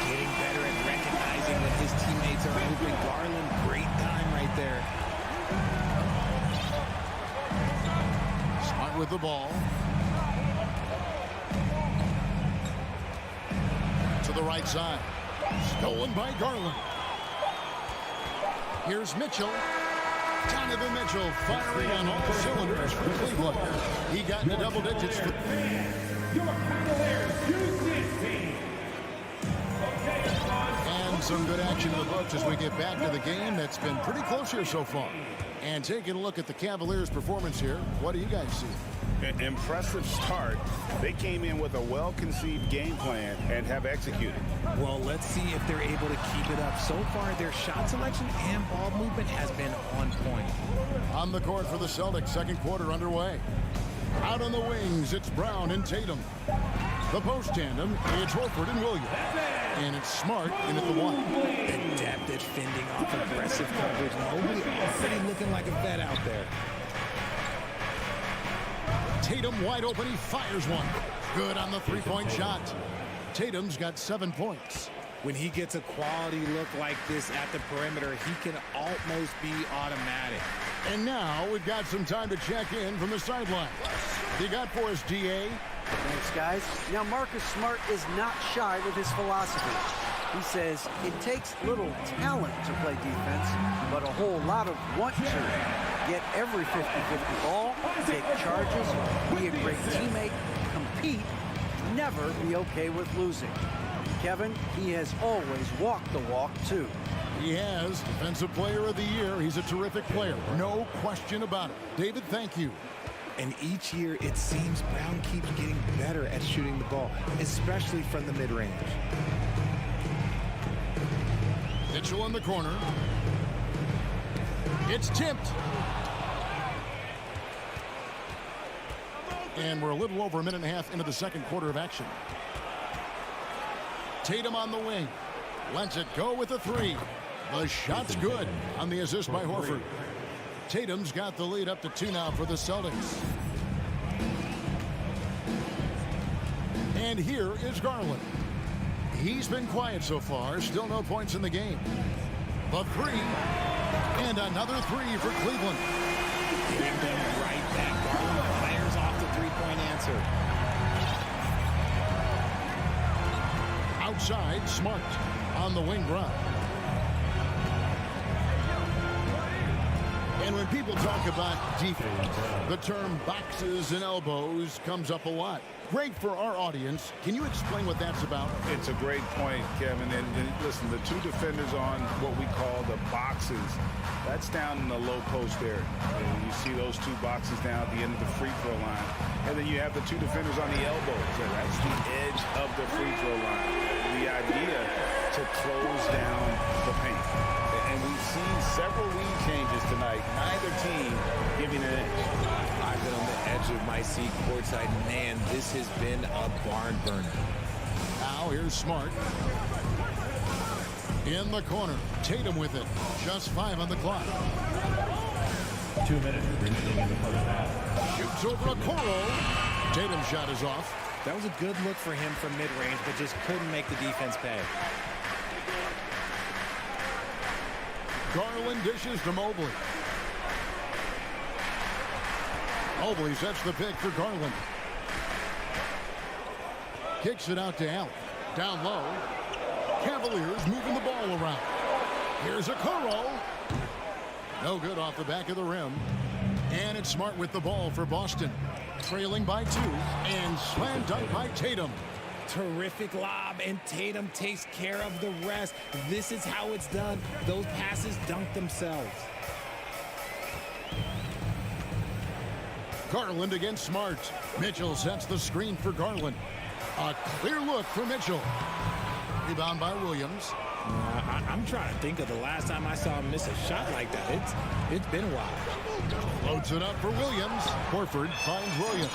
Getting better at recognizing when his teammates are open. Garland, great time right there. Smart with the ball. To the right side. Stolen by Garland. Here's Mitchell. Donovan Mitchell firing on all cylinders for Cleveland. He got into double digits. Your Cavaliers use this team. And some good action in the books as we get back to the game that's been pretty close here so far. And taking a look at the Cavaliers' performance here, what do you guys see? An impressive start. They came in with a well-conceived game plan and have executed. Well, let's see if they're able to keep it up. So far, their shot selection and ball movement has been on point. On the court for the Celtics, second quarter underway. Out on the wings, it's Brown and Tatum. The post tandem, it's Horford and Williams. And it's Smart in at the 1. Adept at fending off aggressive coverage. Mobley already looking like a vet out there. Tatum wide open, he fires one. Good on the three-point shot. Tatum's got 7 points. When he gets a quality look like this at the perimeter, he can almost be automatic. And now we've got some time to check in from the sideline. You got for us, DA? Thanks, guys. Now, Marcus Smart is not shy with his philosophy. He says it takes little talent to play defense, but a whole lot of want to. Get every 50-50 ball, take charges, be a great teammate, compete, never be okay with losing. Kevin, he has always walked the walk, too. He has. Defensive Player of the Year. He's a terrific player. No question about it. David, thank you. And each year, it seems Brown keeps getting better at shooting the ball, especially from the mid-range. Mitchell in the corner. It's tipped. And we're a little over a minute and a half into the second quarter of action. Tatum on the wing. Lets it go with a 3. The shot's good on the assist by Horford. Tatum's got the lead up to 2 now for the Celtics. And here is Garland. He's been quiet so far. Still no points in the game. The 3. And another 3 for Cleveland. Getting them right back. Garland fires off the three-point answer. Outside, Smart on the wing Brown. And when people talk about defense, the term boxes and elbows comes up a lot. Great for our audience. Can you explain what that's about? It's a great point, Kevin. And listen, the 2 defenders on what we call the boxes, that's down in the low post area. And you see those 2 boxes down at the end of the free throw line. And then you have the 2 defenders on the elbows. And that's the edge of the free throw line. The idea to close down the paint. And we've seen several lead changes tonight. Neither team giving an inch. I've been on the edge of my seat courtside. Man, this has been a barn burner. Now here's Smart. In the corner, Tatum with it. Just 5 on the clock. 2 minutes remaining in the first half. Shoots over Okoro. Tatum's shot is off. That was a good look for him from mid-range, but just couldn't make the defense pay. Garland dishes to Mobley. Mobley sets the pick for Garland. Kicks it out to Allen. Down low. Cavaliers moving the ball around. Here's Okoro. No good off the back of the rim. And it's Smart with the ball for Boston. Trailing by 2. And slam dunk by Tatum. Terrific lob, and Tatum takes care of the rest. This is how it's done. Those passes dunk themselves. Garland against Smart. Mitchell sets the screen for Garland. A clear look for Mitchell. Rebound by Williams. I'm trying to think of the last time I saw him miss a shot like that. It's been a while. Loads it up for Williams. Horford finds Williams.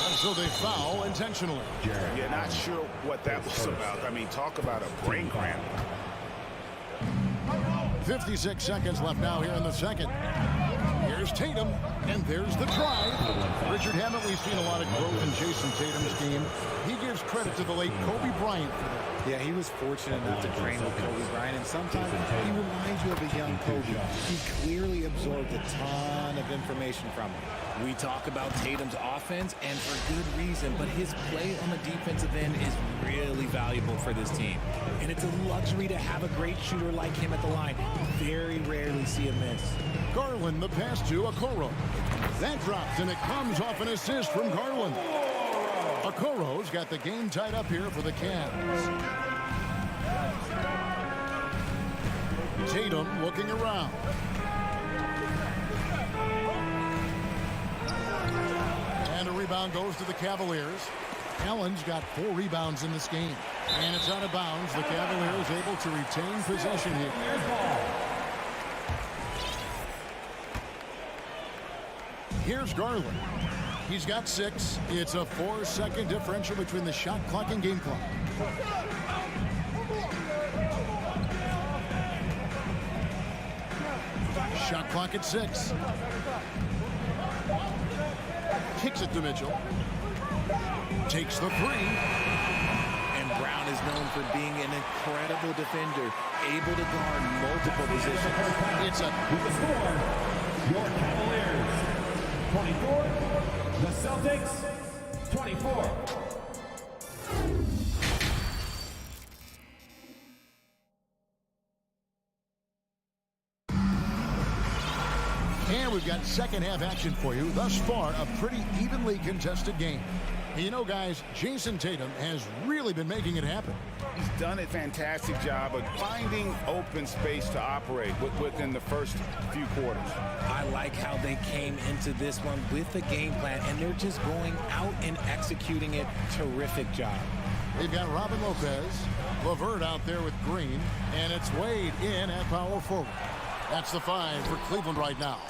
And so they foul intentionally. Yeah, not sure what that was about. I mean, talk about a brain cramp. 56 seconds left now here in the second. Here's Tatum, and there's the drive. Richard, haven't we seen a lot of growth in Jason Tatum's game? He gives credit to the late Kobe Bryant for that. Yeah, he was fortunate enough to train with Kobe Bryant, and sometimes he reminds you of a young Kobe. He clearly absorbed a ton of information from him. We talk about Tatum's offense, and for good reason, but his play on the defensive end is really valuable for this team. And it's a luxury to have a great shooter like him at the line. Very rarely see a miss. Garland, the pass to Okoro. That drops, and it comes off an assist from Garland. Okoro's got the game tied up here for the Cavs. Tatum looking around. And a rebound goes to the Cavaliers. Allen's got 4 rebounds in this game. And it's out of bounds. The Cavaliers able to retain possession here. Here's Garland. He's got 6. It's a 4-second differential between the shot clock and game clock. Shot clock at 6. Kicks it to Mitchell. Takes the 3. And Brown is known for being an incredible defender, able to guard multiple positions. It's a score. Your Cavaliers 24. The Celtics 24. And we've got second half action for you. Thus far, a pretty evenly contested game. And you know, guys, Jason Tatum has really been making it happen. He's done a fantastic job of finding open space to operate within the first few quarters. I like how they came into this one with a game plan, and they're just going out and executing it. Terrific job. They've got Robin Lopez, LeVert out there with Green, and it's Wade in at power forward. That's the 5 for Cleveland right now.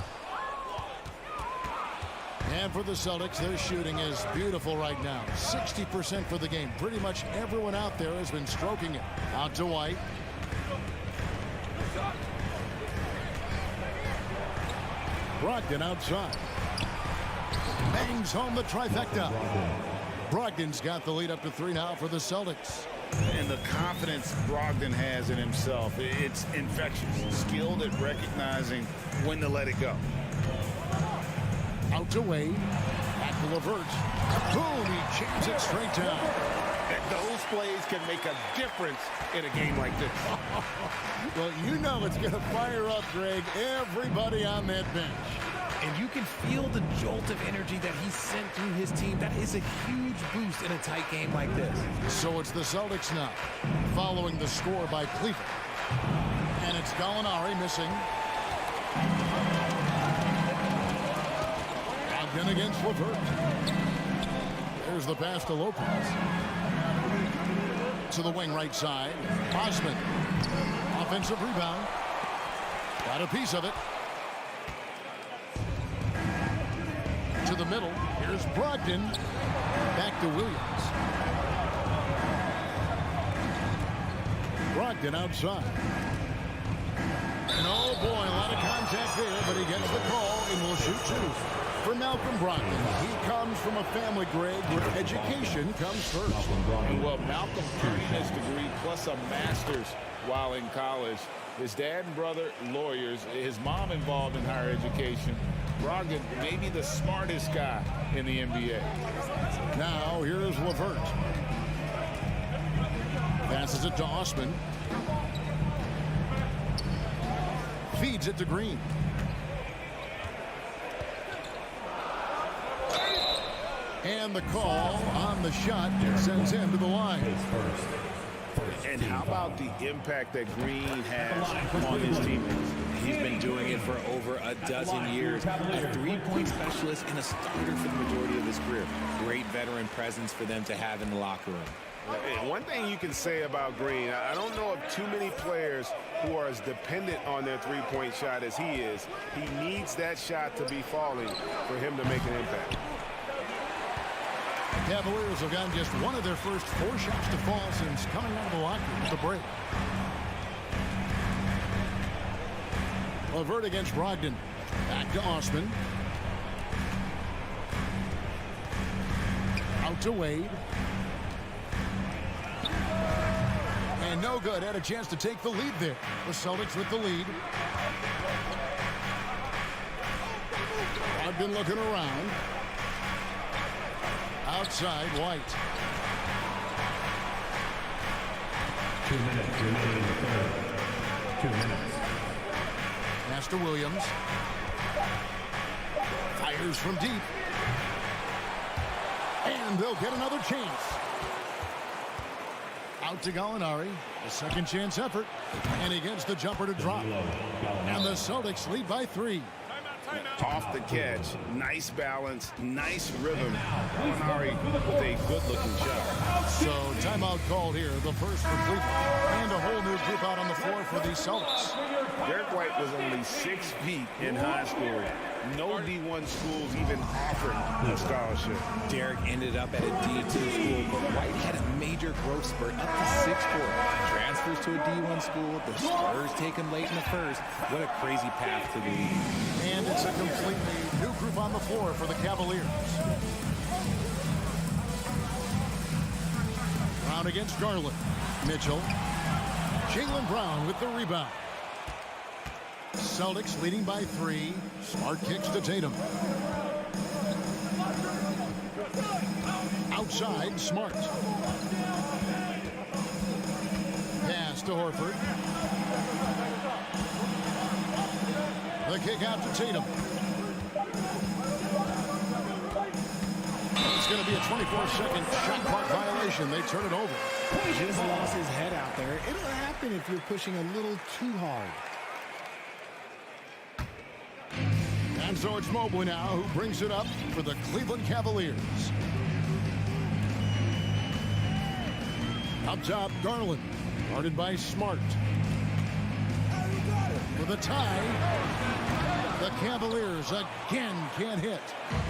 And for the Celtics, their shooting is beautiful right now. 60% for the game. Pretty much everyone out there has been stroking it. Out to White. Brogdon outside. Bangs home the trifecta. Brogdon's got the lead up to 3 now for the Celtics. And the confidence Brogdon has in himself, it's infectious. Skilled at recognizing when to let it go. Out to Wade. Back to LeVert. Boom, he jams it straight down. And those plays can make a difference in a game like this. Well, you know it's going to fire up, Greg, everybody on that bench. And you can feel the jolt of energy that he sent through his team. That is a huge boost in a tight game like this. So it's the Celtics now, following the score by Cleveland. And it's Gallinari missing. Again against LeVert. There's the pass to Lopez. to the wing right side. Osman. Offensive rebound. Got a piece of it. To the middle. Here's Brogdon. Back to Williams. Brogdon outside. And oh boy, a lot of contact there, but he gets the call and will shoot two. For Malcolm Brogdon, he comes from a family, Greg, where education comes first. Well, Malcolm earning his degree plus a master's while in college. His dad and brother, lawyers. His mom involved in higher education. Brogdon, maybe the smartest guy in the NBA. Now, here's LeVert. Passes it to Osman. Feeds it to Green. And the call on the shot sends him to the line. And how about the impact that Green has on his teammates? He's been doing it for over a dozen years. A three-point specialist and a starter for the majority of his career. Great veteran presence for them to have in the locker room. One thing you can say about Green, I don't know of too many players who are as dependent on their three-point shot as he is. He needs that shot to be falling for him to make an impact. Cavaliers have gotten just one of their first 4 shots to fall since coming out of the locker room at the break. LeVert against Brogdon. Back to Osman. Out to Wade. And no good. Had a chance to take the lead there. The Celtics with the lead. Brogdon looking around. Outside, White. 2 minutes remaining in the third. 2 minutes. Pass to Williams. Fires from deep. And they'll get another chance. Out to Gallinari. A second chance effort. And he gets the jumper to drop. And the Celtics lead by 3. Off the catch, nice balance, nice rhythm. Gallinari with a good-looking shot. So timeout called here, the first for Cleveland. And a whole new group out on the floor for the Celtics. Derek White was only 6 feet in high school. No D1 schools even offered a scholarship. Derek ended up at a D2 school, but White had a major growth spurt up to 6'4". Transfers to a D1 school. The Spurs take him late in the first. What a crazy path to the league. And it's a completely new group on the floor for the Cavaliers. Brown against Garland. Mitchell. Jaylen Brown with the rebound. Celtics leading by 3. Smart kicks to Tatum. Outside, Smart. Pass to Horford. The kick out to Tatum. It's going to be a 24-second shot clock violation. They turn it over. Just lost his head out there. It'll happen if you're pushing a little too hard. And so it's Mobley now who brings it up for the Cleveland Cavaliers. Up top, Garland, guarded by Smart. With a tie, the Cavaliers again can't hit.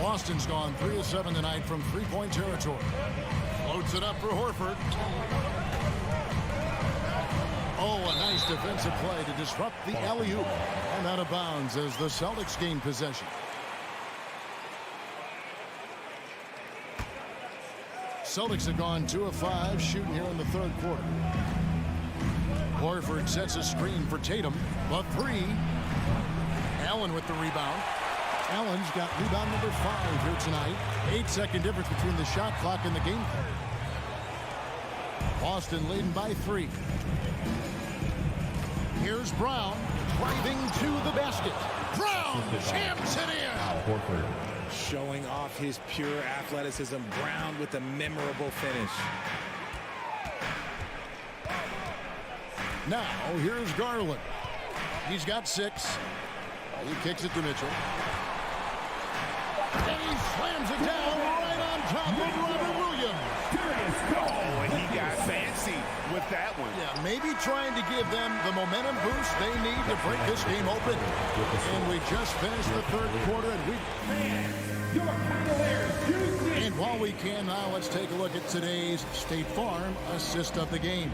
Boston's gone 3 of 7 tonight from three-point territory. Floats it up for Horford. Oh, a nice defensive play to disrupt the alley-oop. And out of bounds as the Celtics gain possession. Celtics have gone 2 of 5 shooting here in the third quarter. Horford sets a screen for Tatum. The 3. Allen with the rebound. Allen's got rebound number 5 here tonight. 8-second difference between the shot clock and the game clock. Boston leading by 3. Here's Brown driving to the basket. Brown jams it in. Showing off his pure athleticism. Brown with a memorable finish. Now here's Garland. He's got 6. He kicks it to Mitchell. And he slams it down right on top of Robert Williams. Oh, and he got fancy with that one. Yeah, maybe trying to give them the momentum boost they need to break this game open. And we just finished the third quarter, and while we can now, let's take a look at today's State Farm assist of the game.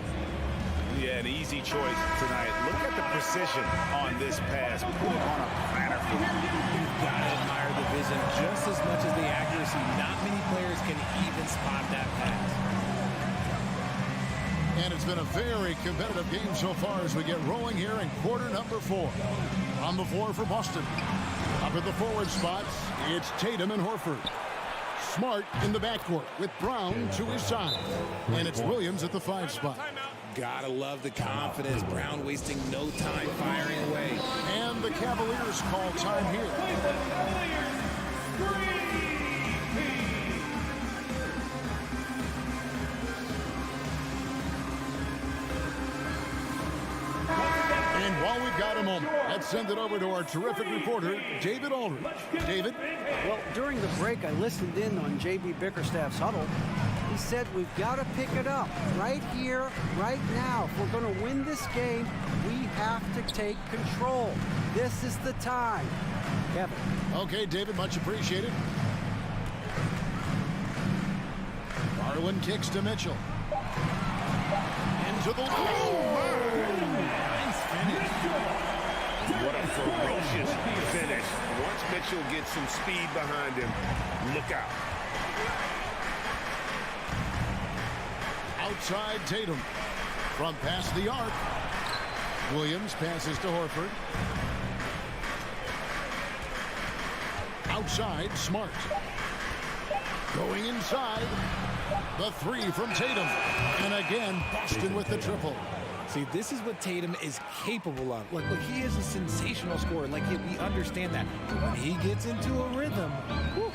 Yeah, an easy choice tonight. Look at the precision on this pass. Put it on a platter. You've got to admire the vision just as much as the accuracy. Not many players can even spot that pass. And it's been a very competitive game so far as we get rolling here in quarter number 4. On the floor for Boston. Up at the forward spots, it's Tatum and Horford. Smart in the backcourt with Brown to his side. And it's Williams at the 5 spot. Gotta love the confidence. Brown wasting no time firing away. And the Cavaliers call time here. And while we've got a moment, let's send it over to our terrific reporter, David Aldridge. David? Well, during the break, I listened in on J.B. Bickerstaff's huddle. He said we've got to pick it up right here, right now. If we're going to win this game, we have to take control. This is the time. Kevin. Okay, David, much appreciated. Garland kicks to Mitchell. Into the... Nice finish. What a ferocious finish. Once Mitchell gets some speed behind him, look out. Outside Tatum. From past the arc. Williams passes to Horford. Outside, Smart. Going inside. The 3 from Tatum. And again, Boston with the triple. See, this is what Tatum is capable of. Look, he is a sensational scorer. Like, we understand that. But when he gets into a rhythm, whew.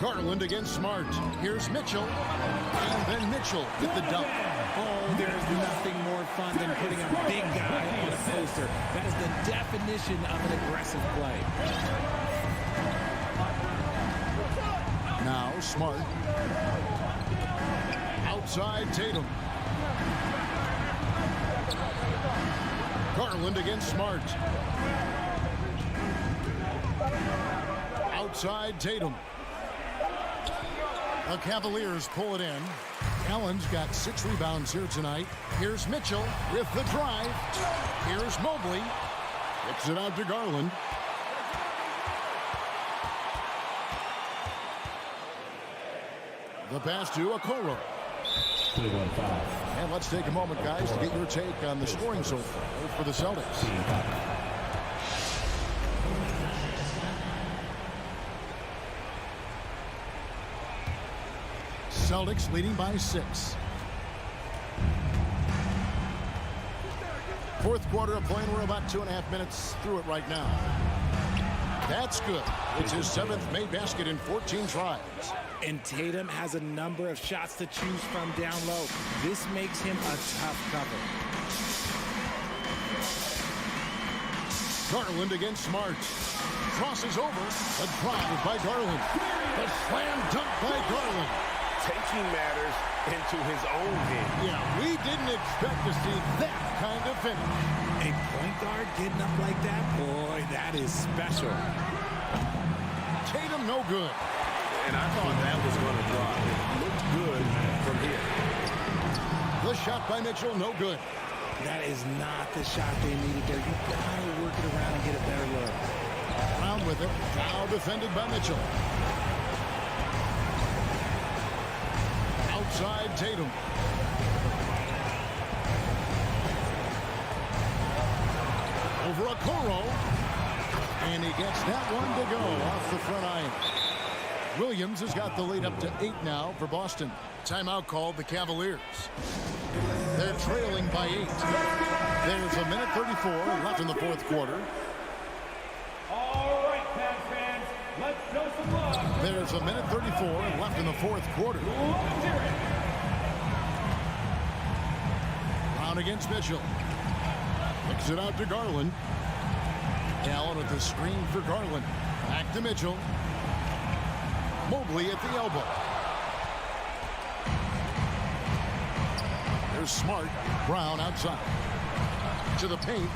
Garland against Smart. Here's Mitchell. And then Mitchell with the dunk. Oh, there's nothing more fun than putting a big guy on a poster. That is the definition of an aggressive play. Now Smart. Outside Tatum. Garland against Smart. Outside Tatum. The Cavaliers pull it in. Allen's got 6 rebounds here tonight. Here's Mitchell with the drive. Here's Mobley. Kicks it out to Garland. The pass to Okoro. And let's take a moment, guys, to get your take on the scoring so far for the Celtics. Celtics leading by 6. Fourth quarter of play, and we're about 2.5 minutes through it right now. That's good. It's his 7th made basket in 14 tries. And Tatum has a number of shots to choose from down low. This makes him a tough cover. Garland against Smart. Crosses over. A drive by Garland. The slam dunk by Garland. Taking matters into his own game. Yeah, we didn't expect to see that kind of finish. A point guard getting up like that, boy, that is special. Tatum no good. And I thought that was going to drop. It looked good from here. The shot by Mitchell, no good. That is not the shot they needed there. You got to work it around and get a better look. Brown with it. Now defended by Mitchell. Outside Tatum. Over Okoro. And he gets that one to go off the front iron. Williams has got the lead up to 8 now for Boston. Timeout called the Cavaliers. They're trailing by 8. There's a minute 34 left in the fourth quarter. All right, fans, let's show some love. There's a minute 34 left in the fourth quarter. Brown against Mitchell. Kicks it out to Garland. Allen at the screen for Garland. Back to Mitchell. Mobley at the elbow. There's Smart. Brown outside. To the paint.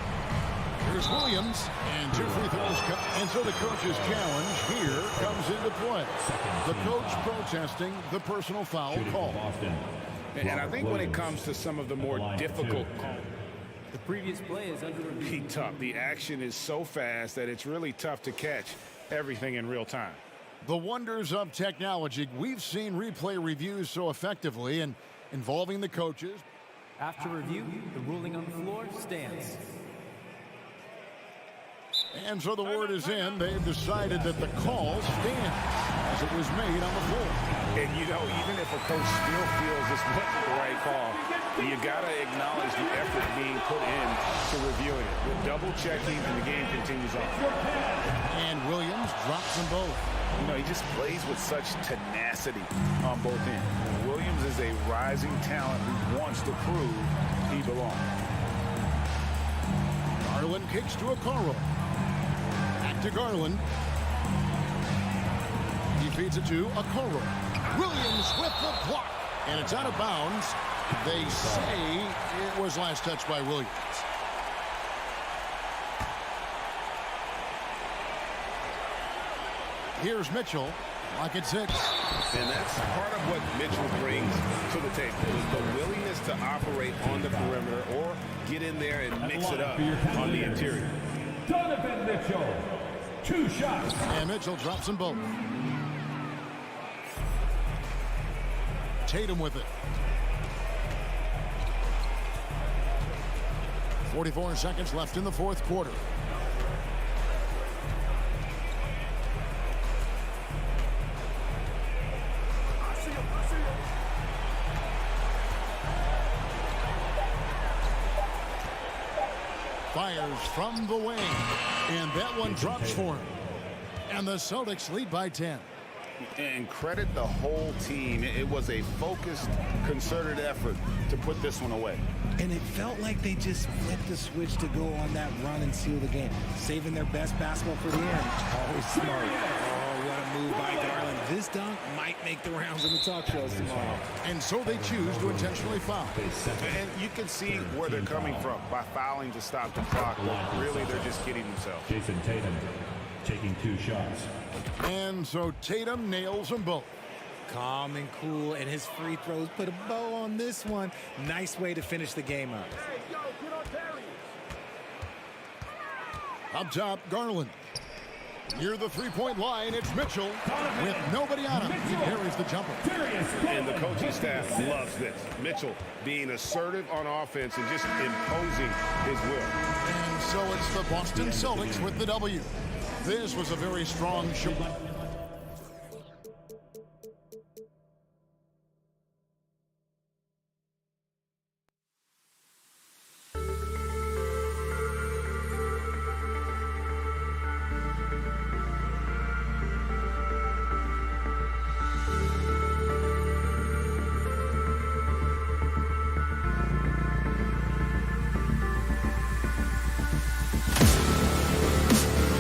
Here's Williams. And 2 free throws. And so the coach's challenge here comes into play. The coach protesting the personal foul call. And I think when it comes to some of the more difficult calls, the previous play is under review. tough. The action is so fast that it's really tough to catch everything in real time. The wonders of technology. We've seen replay reviews so effectively and involving the coaches. After review, the ruling on the floor stands. And so the word is in. They've decided that the call stands as it was made on the floor. And, you know, even if a coach still feels this wasn't the right call, you got to acknowledge the effort being put in to reviewing it. With double checking, and the game continues on. And Williams drops them both. You know, he just plays with such tenacity on both ends. Williams is a rising talent who wants to prove he belongs. Garland kicks to Okoro. Back to Garland. He feeds it to Okoro. Williams with the block. And it's out of bounds. They say it was last touched by Williams. Here's Mitchell. Lock at 6. And that's part of what Mitchell brings to the table, is the willingness to operate on the perimeter or get in there and mix it up on the interior. Donovan Mitchell, 2 shots. And Mitchell drops them both. Tatum with it. 44 seconds left in the fourth quarter. Fires from the wing. And that one drops for him. And the Celtics lead by 10. And credit the whole team. It was a focused, concerted effort to put this one away. And it felt like they just flipped the switch to go on that run and seal the game, saving their best basketball for the end. Always smart. Oh, what a move by Garland. This dunk might make the rounds in the talk shows tomorrow. And so they choose to intentionally foul. And you can see where they're coming from by fouling to stop the clock. But really, they're just kidding themselves. Jason Tatum taking 2 shots. And so Tatum nails them both. Calm and cool, and his free throws put a bow on this one. Nice way to finish the game up. Up top, Garland. Near the three-point line, it's Mitchell. With nobody on him, he carries the jumper. And the coaching staff loves this. Mitchell being assertive on offense and just imposing his will. And so it's the Boston Celtics with the W. This was a very strong showing.